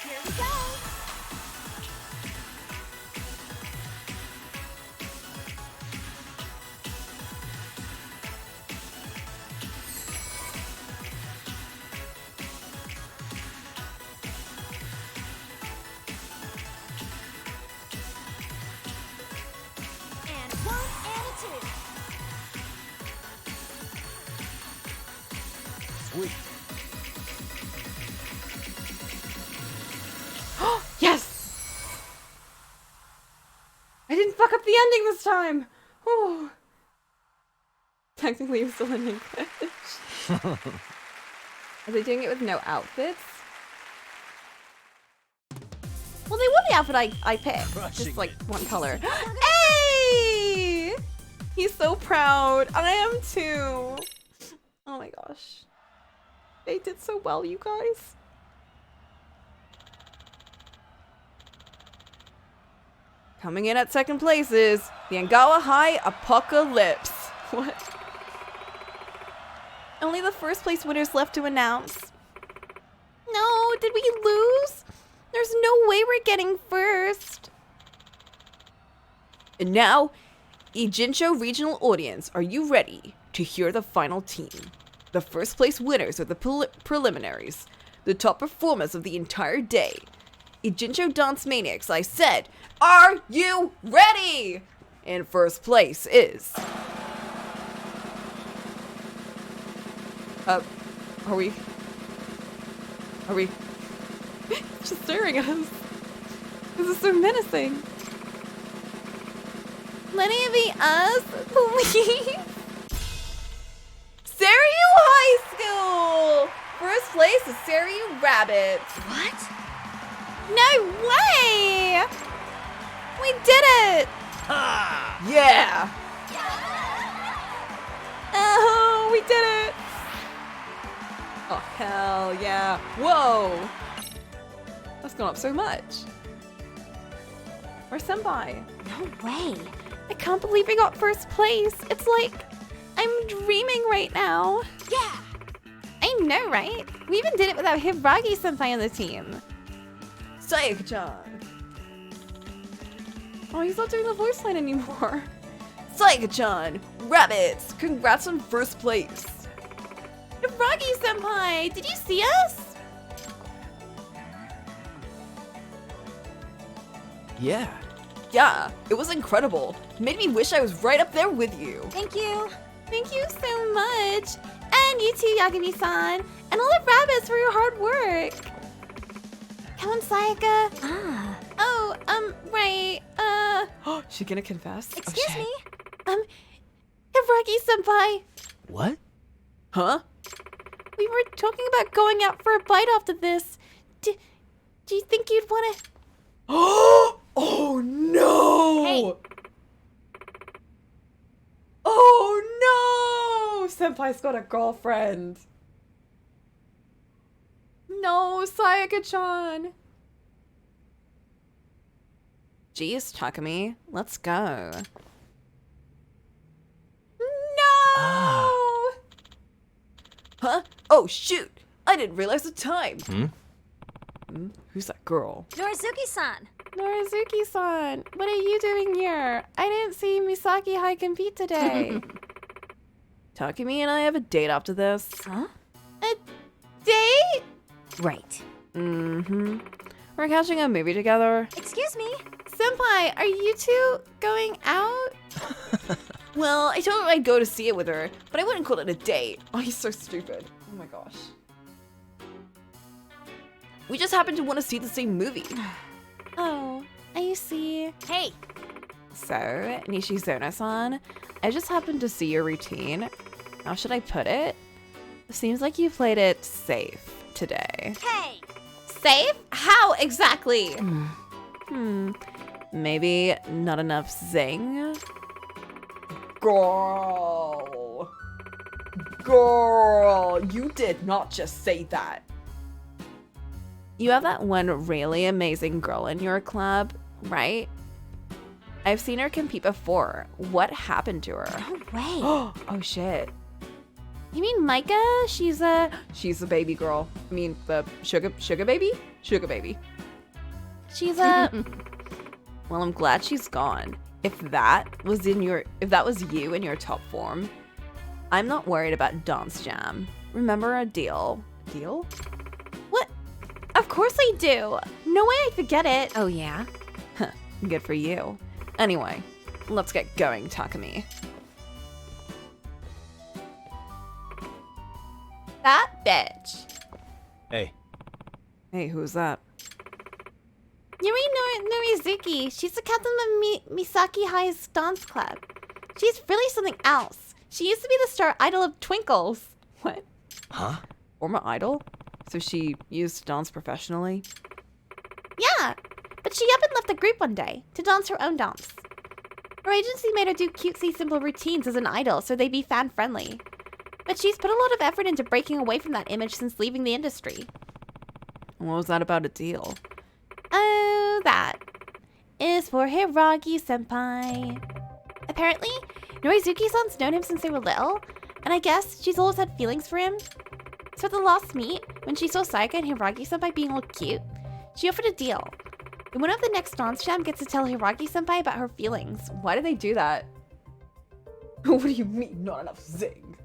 V: Here we go. And one and a two.
C: Sweet.
A: Yes! I didn't fuck up the ending this time! Oh. Technically, I'm still in English. Are they doing it with no outfits?
B: Well, they were the outfit I picked.
A: Just like one color. Hey! He's so proud. I am too. Oh my gosh. They did so well, you guys. Coming in at second place is the Angawa High Apocalypse. What?
B: Only the first place winners left to announce. No, did we lose? There's no way we're getting first.
A: And now, Ijincho Regional Audience, are you ready to hear the final team? The first place winners are the preliminaries, the top performers of the entire day. Ijincho Dance Maniacs, I said, are you ready? In first place is... Are we just staring at us? This is so menacing.
B: Let it be us, please. Sarayu High School! First place is Sarayu Rabbits.
V: What?
B: No way! We did it!
A: Yeah!
B: Oh, we did it!
A: Oh, hell yeah. Whoa! That's gone up so much. Where's Senpai?
V: No way.
B: I can't believe we got first place. It's like I'm dreaming right now.
V: Yeah!
B: I know, right? We even did it without Hiragi-senpai on the team.
A: Sayaka-chan. Oh, he's not doing the voice line anymore. Sayaka-chan, Rabbits, congrats on first place.
B: Hiragi-senpai, did you see us?
E: Yeah.
A: Yeah, it was incredible. Made me wish I was right up there with you.
V: Thank you.
B: Thank you so much. And you too, Yagami-san. And all the rabbits for your hard work. Come on, Sayaka.
V: Ah.
B: Oh, right.
A: She gonna confess?
V: Excuse me.
B: Hiragi-senpai.
E: What?
A: Huh?
B: We were talking about going out for a bite after this. Do you think you'd want to...
A: Oh no!
V: Hey.
A: Oh no! Senpai's got a girlfriend. No, Sayaka-chan. Jeez, Takumi, let's go. No! Huh? Oh shoot! I didn't realize the time. Who's that girl?
V: Norizuki-san.
B: Norizuki-san, what are you doing here? I didn't see Misaki High compete today.
A: Takumi and I have a date after this.
V: Huh?
B: A date?
V: Right.
A: Mm-hmm. We're catching a movie together.
V: Excuse me.
B: Senpai, are you two going out?
A: Well, I told her I'd go to see it with her, but I wouldn't call it a date. Oh, he's so stupid. Oh my gosh. We just happen to want to see the same movie.
B: Oh, I see.
V: Hey.
A: So, Nishizono-san, I just happened to see your routine. How should I put it? Seems like you played it safe today.
V: Hey.
B: Safe? How exactly?
A: Maybe not enough zing? Girl! Girl! You did not just say that. You have that one really amazing girl in your club, right? I've seen her compete before. What happened to her?
V: No way.
A: Oh shit.
B: You mean Micah? She's a
A: baby girl. I mean, the sugar baby? Sugar baby.
B: She's a...
A: Well, I'm glad she's gone. If that was you in your top form, I'm not worried about Dance Jam. Remember our deal? Deal?
B: What? Of course I do. No way I forget it.
J: Oh, yeah?
A: Good for you. Anyway, let's get going, Takumi.
B: That bitch.
C: Hey.
A: Hey, who's that?
B: Yuri Norizuki. She's the captain of Misaki High's dance club. She's really something else. She used to be the star idol of Twinkles.
A: What?
C: Huh?
A: Former idol? So she used to dance professionally?
B: Yeah, but she up and left the group one day to dance her own dance. Her agency made her do cutesy, simple routines as an idol so they'd be fan-friendly. But she's put a lot of effort into breaking away from that image since leaving the industry.
A: What was that about a deal?
B: Oh, that is for Hiragi-senpai. Apparently, Norizuki-san's known him since they were little, and I guess she's always had feelings for him. So at the last meet, when she saw Sayaka and Hiragi-senpai being all cute, she offered a deal. The winner of the next dance jam gets to tell Hiragi-senpai about her feelings.
A: Why did they do that? What do you mean, not enough zing?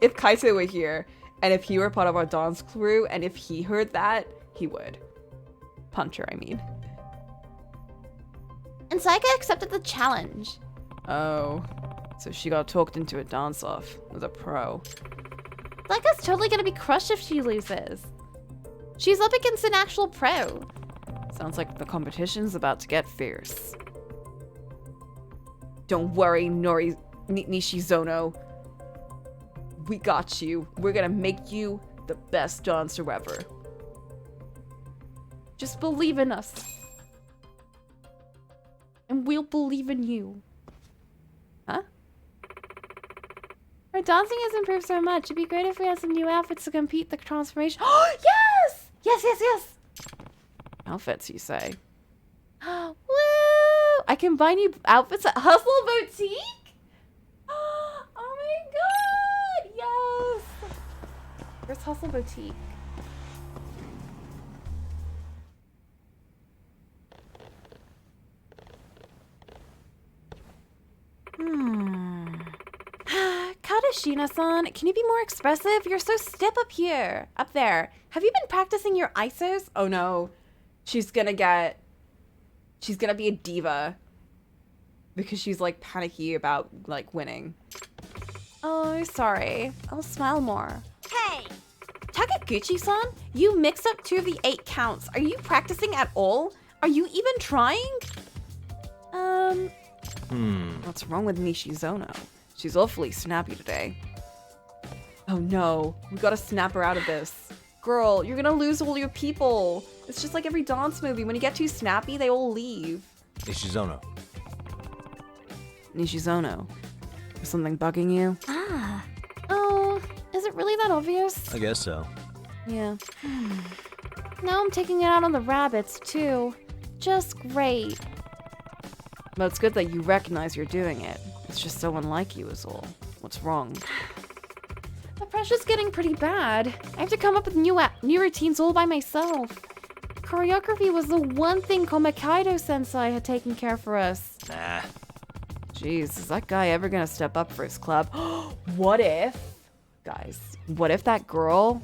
A: If Kaito were here, and if he were part of our dance crew, and if he heard that, he would. Punch her, I mean.
B: And Sayaka accepted the challenge.
A: Oh. So she got talked into a dance-off with a pro.
B: Becca's totally gonna be crushed if she loses. She's up against an actual pro.
A: Sounds like the competition's about to get fierce. Don't worry, Nishizono. We got you. We're gonna make you the best dancer ever.
B: Just believe in us. And we'll believe in you.
A: Huh?
B: Our dancing has improved so much. It'd be great if we had some new outfits to compete the transformation. Oh, yes! Yes!
A: Outfits, you say?
B: Woo! I can buy new outfits at Hustle Boutique? Oh my god! Yes! Where's Hustle Boutique? Katashina-san, can you be more expressive? You're so stiff up here. Up there. Have you been practicing your ISOs?
A: Oh no. She's gonna be a diva. Because she's like panicky about like winning.
B: Oh, sorry. I'll smile more.
V: Hey!
B: Takaguchi-san, you mixed up 2 of the 8 counts. Are you practicing at all? Are you even trying?
A: What's wrong with Nishizono? She's awfully snappy today. Oh no, we gotta snap her out of this. Girl, you're gonna lose all your people. It's just like every dance movie. When you get too snappy, they all leave.
C: Nishizono.
A: Nishizono, is something bugging you?
B: Oh, is it really that obvious?
C: I guess so.
B: Yeah. Now I'm taking it out on the rabbits, too. Just great.
A: But it's good that you recognize you're doing it. It's just so unlike you is all. What's wrong?
B: The pressure's getting pretty bad. I have to come up with new routines all by myself. Choreography was the one thing Komakaido-sensei had taken care for us.
C: Nah.
A: Jeez, is that guy ever gonna step up for his club? What if, guys, what if that girl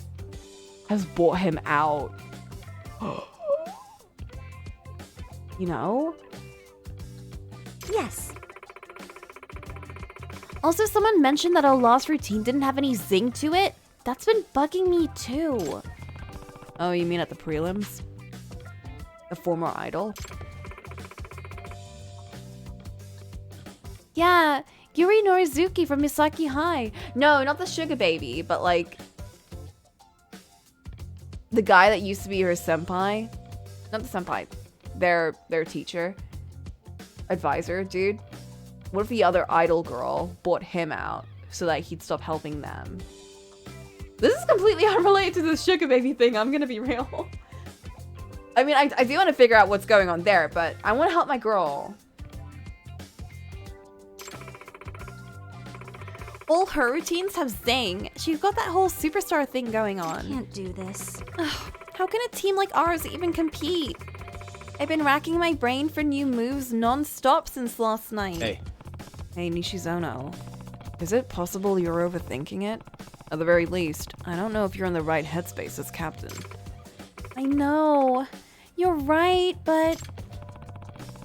A: has bought him out? You know?
B: Yes. Also, someone mentioned that our last routine didn't have any zing to it. That's been bugging me too.
A: Oh, you mean at the prelims? The former idol?
B: Yeah, Yuri Norizuki from Misaki High.
A: No, not the sugar baby, but like the guy that used to be her senpai. Not the senpai. Their teacher. Advisor, dude. What if the other idol girl bought him out so that he'd stop helping them? This is completely unrelated to the sugar baby thing, I'm gonna be real. I mean, I do want to figure out what's going on there, but I want to help my girl.
B: All her routines have zing. She's got that whole superstar thing going on.
V: I can't do this.
B: How can a team like ours even compete? I've been racking my brain for new moves non-stop since last night.
C: Hey.
A: Hey, Nishizono. Is it possible you're overthinking it? At the very least, I don't know if you're in the right headspace as captain.
B: I know. You're right, but...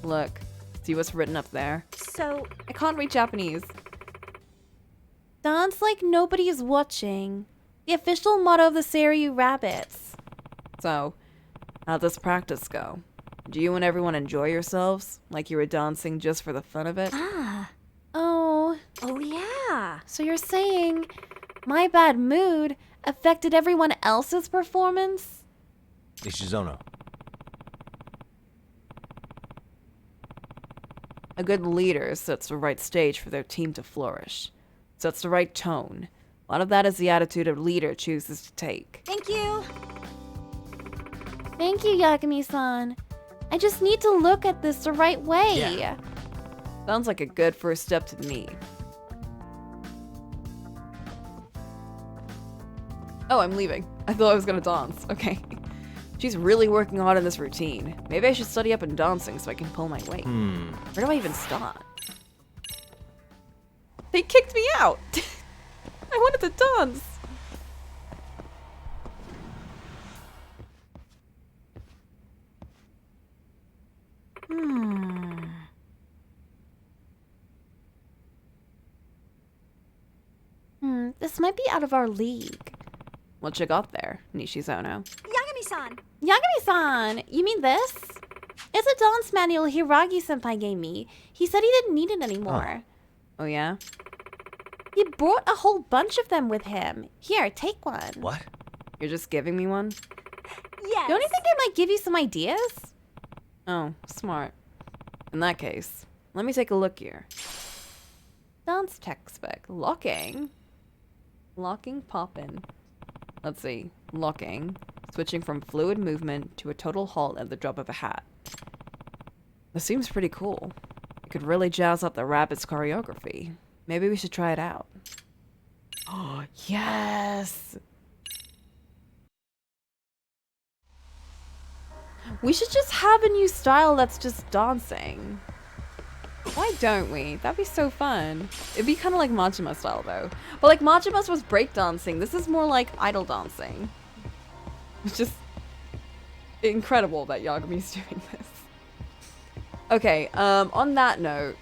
A: Look, see what's written up there?
V: So...
A: I can't read Japanese.
B: Dance like nobody is watching. The official motto of the Seiryu Rabbits.
A: So, how'd this practice go? Do you and everyone enjoy yourselves? Like you were dancing just for the fun of it?
B: Oh.
V: Oh, yeah.
B: So you're saying my bad mood affected everyone else's performance?
C: Nishizono.
A: A good leader sets the right stage for their team to flourish. Sets the right tone. A lot of that is the attitude a leader chooses to take.
V: Thank you.
B: Thank you, Yagami-san. I just need to look at this the right way.
A: Yeah. Sounds like a good first step to me. Oh, I'm leaving. I thought I was gonna dance. Okay. She's really working hard on this routine. Maybe I should study up in dancing so I can pull my weight. Where do I even start? They kicked me out! I wanted to dance!
B: might be out of our league.
A: What you got there, Nishizono?
V: Yagami-san!
B: Yagami-san! You mean this? It's a dance manual Hiragi-senpai gave me. He said he didn't need it anymore.
A: Oh yeah?
B: He brought a whole bunch of them with him. Here, take one.
C: What?
A: You're just giving me one?
V: Yes.
B: Don't you think I might give you some ideas?
A: Oh, smart. In that case, let me take a look here. Dance textbook. Locking. Locking poppin'. Let's see. Locking. Switching from fluid movement to a total halt at the drop of a hat. This seems pretty cool. It could really jazz up the rabbit's choreography. Maybe we should try it out. Oh, yes! We should just have a new style that's just dancing. Why don't we? That'd be so fun. It'd be kind of like Majima style though. But like Majima's was breakdancing. This is more like idol dancing. It's just incredible that Yagami's doing this. Okay, on that note,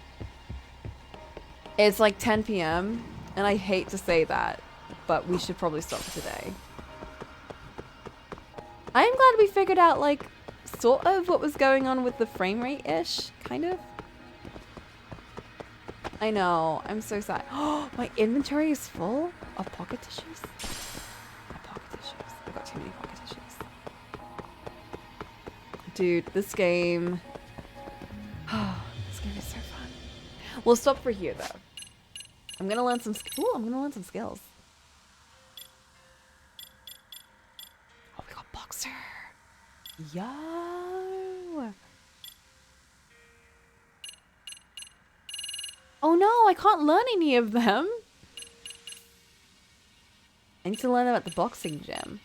A: it's like 10 p.m. and I hate to say that, but we should probably stop today. I am glad we figured out like sort of what was going on with the frame rate-ish, kind of. I know, I'm so sad. Oh, my inventory is full of pocket tissues. Pocket tissues. I've got too many pocket tissues. Dude, this game. This game is so fun. We'll stop for here though. I'm gonna learn some. Ooh, I'm gonna learn some skills. Oh, we got boxer. Yo. Oh no, I can't learn any of them. I need to learn them at the boxing gym.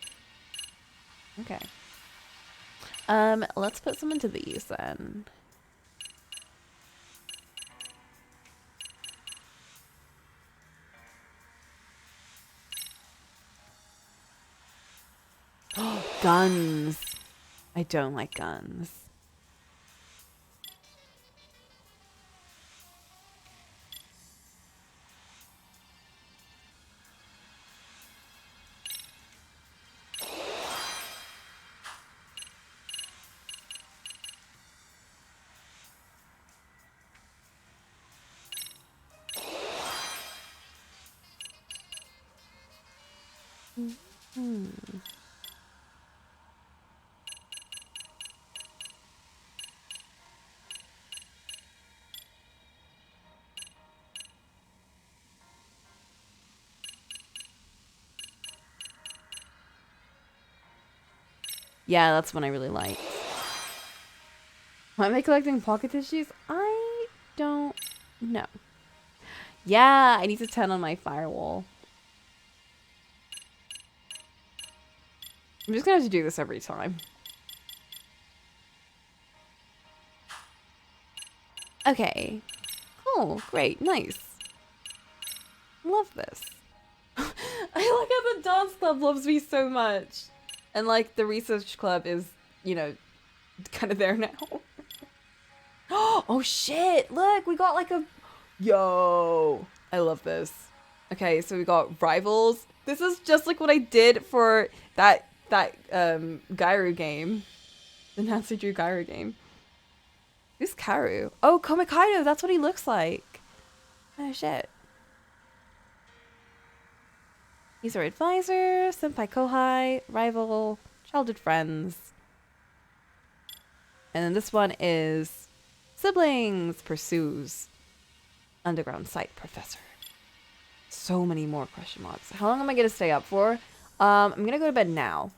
A: Okay. Let's put some into these then. Oh, guns. I don't like guns. Yeah, that's one I really liked. Why am I collecting pocket tissues? I don't know. Yeah, I need to turn on my firewall. I'm just gonna have to do this every time. Okay. Cool, great, nice. Love this. I like how the dance club loves me so much. And like the research club is, you know, kind of there now. Oh shit, look, we got like a... Yo, I love this. Okay, so we got rivals. This is just like what I did for that Gairu game. The Nancy Drew Gairu game. Who's Karu? Oh, Komikaido, that's what he looks like. Oh shit. He's our advisor, senpai kohai, rival, childhood friends. And then this one is siblings, pursues, underground site professor. So many more question marks. How long am I gonna stay up for? I'm gonna go to bed now.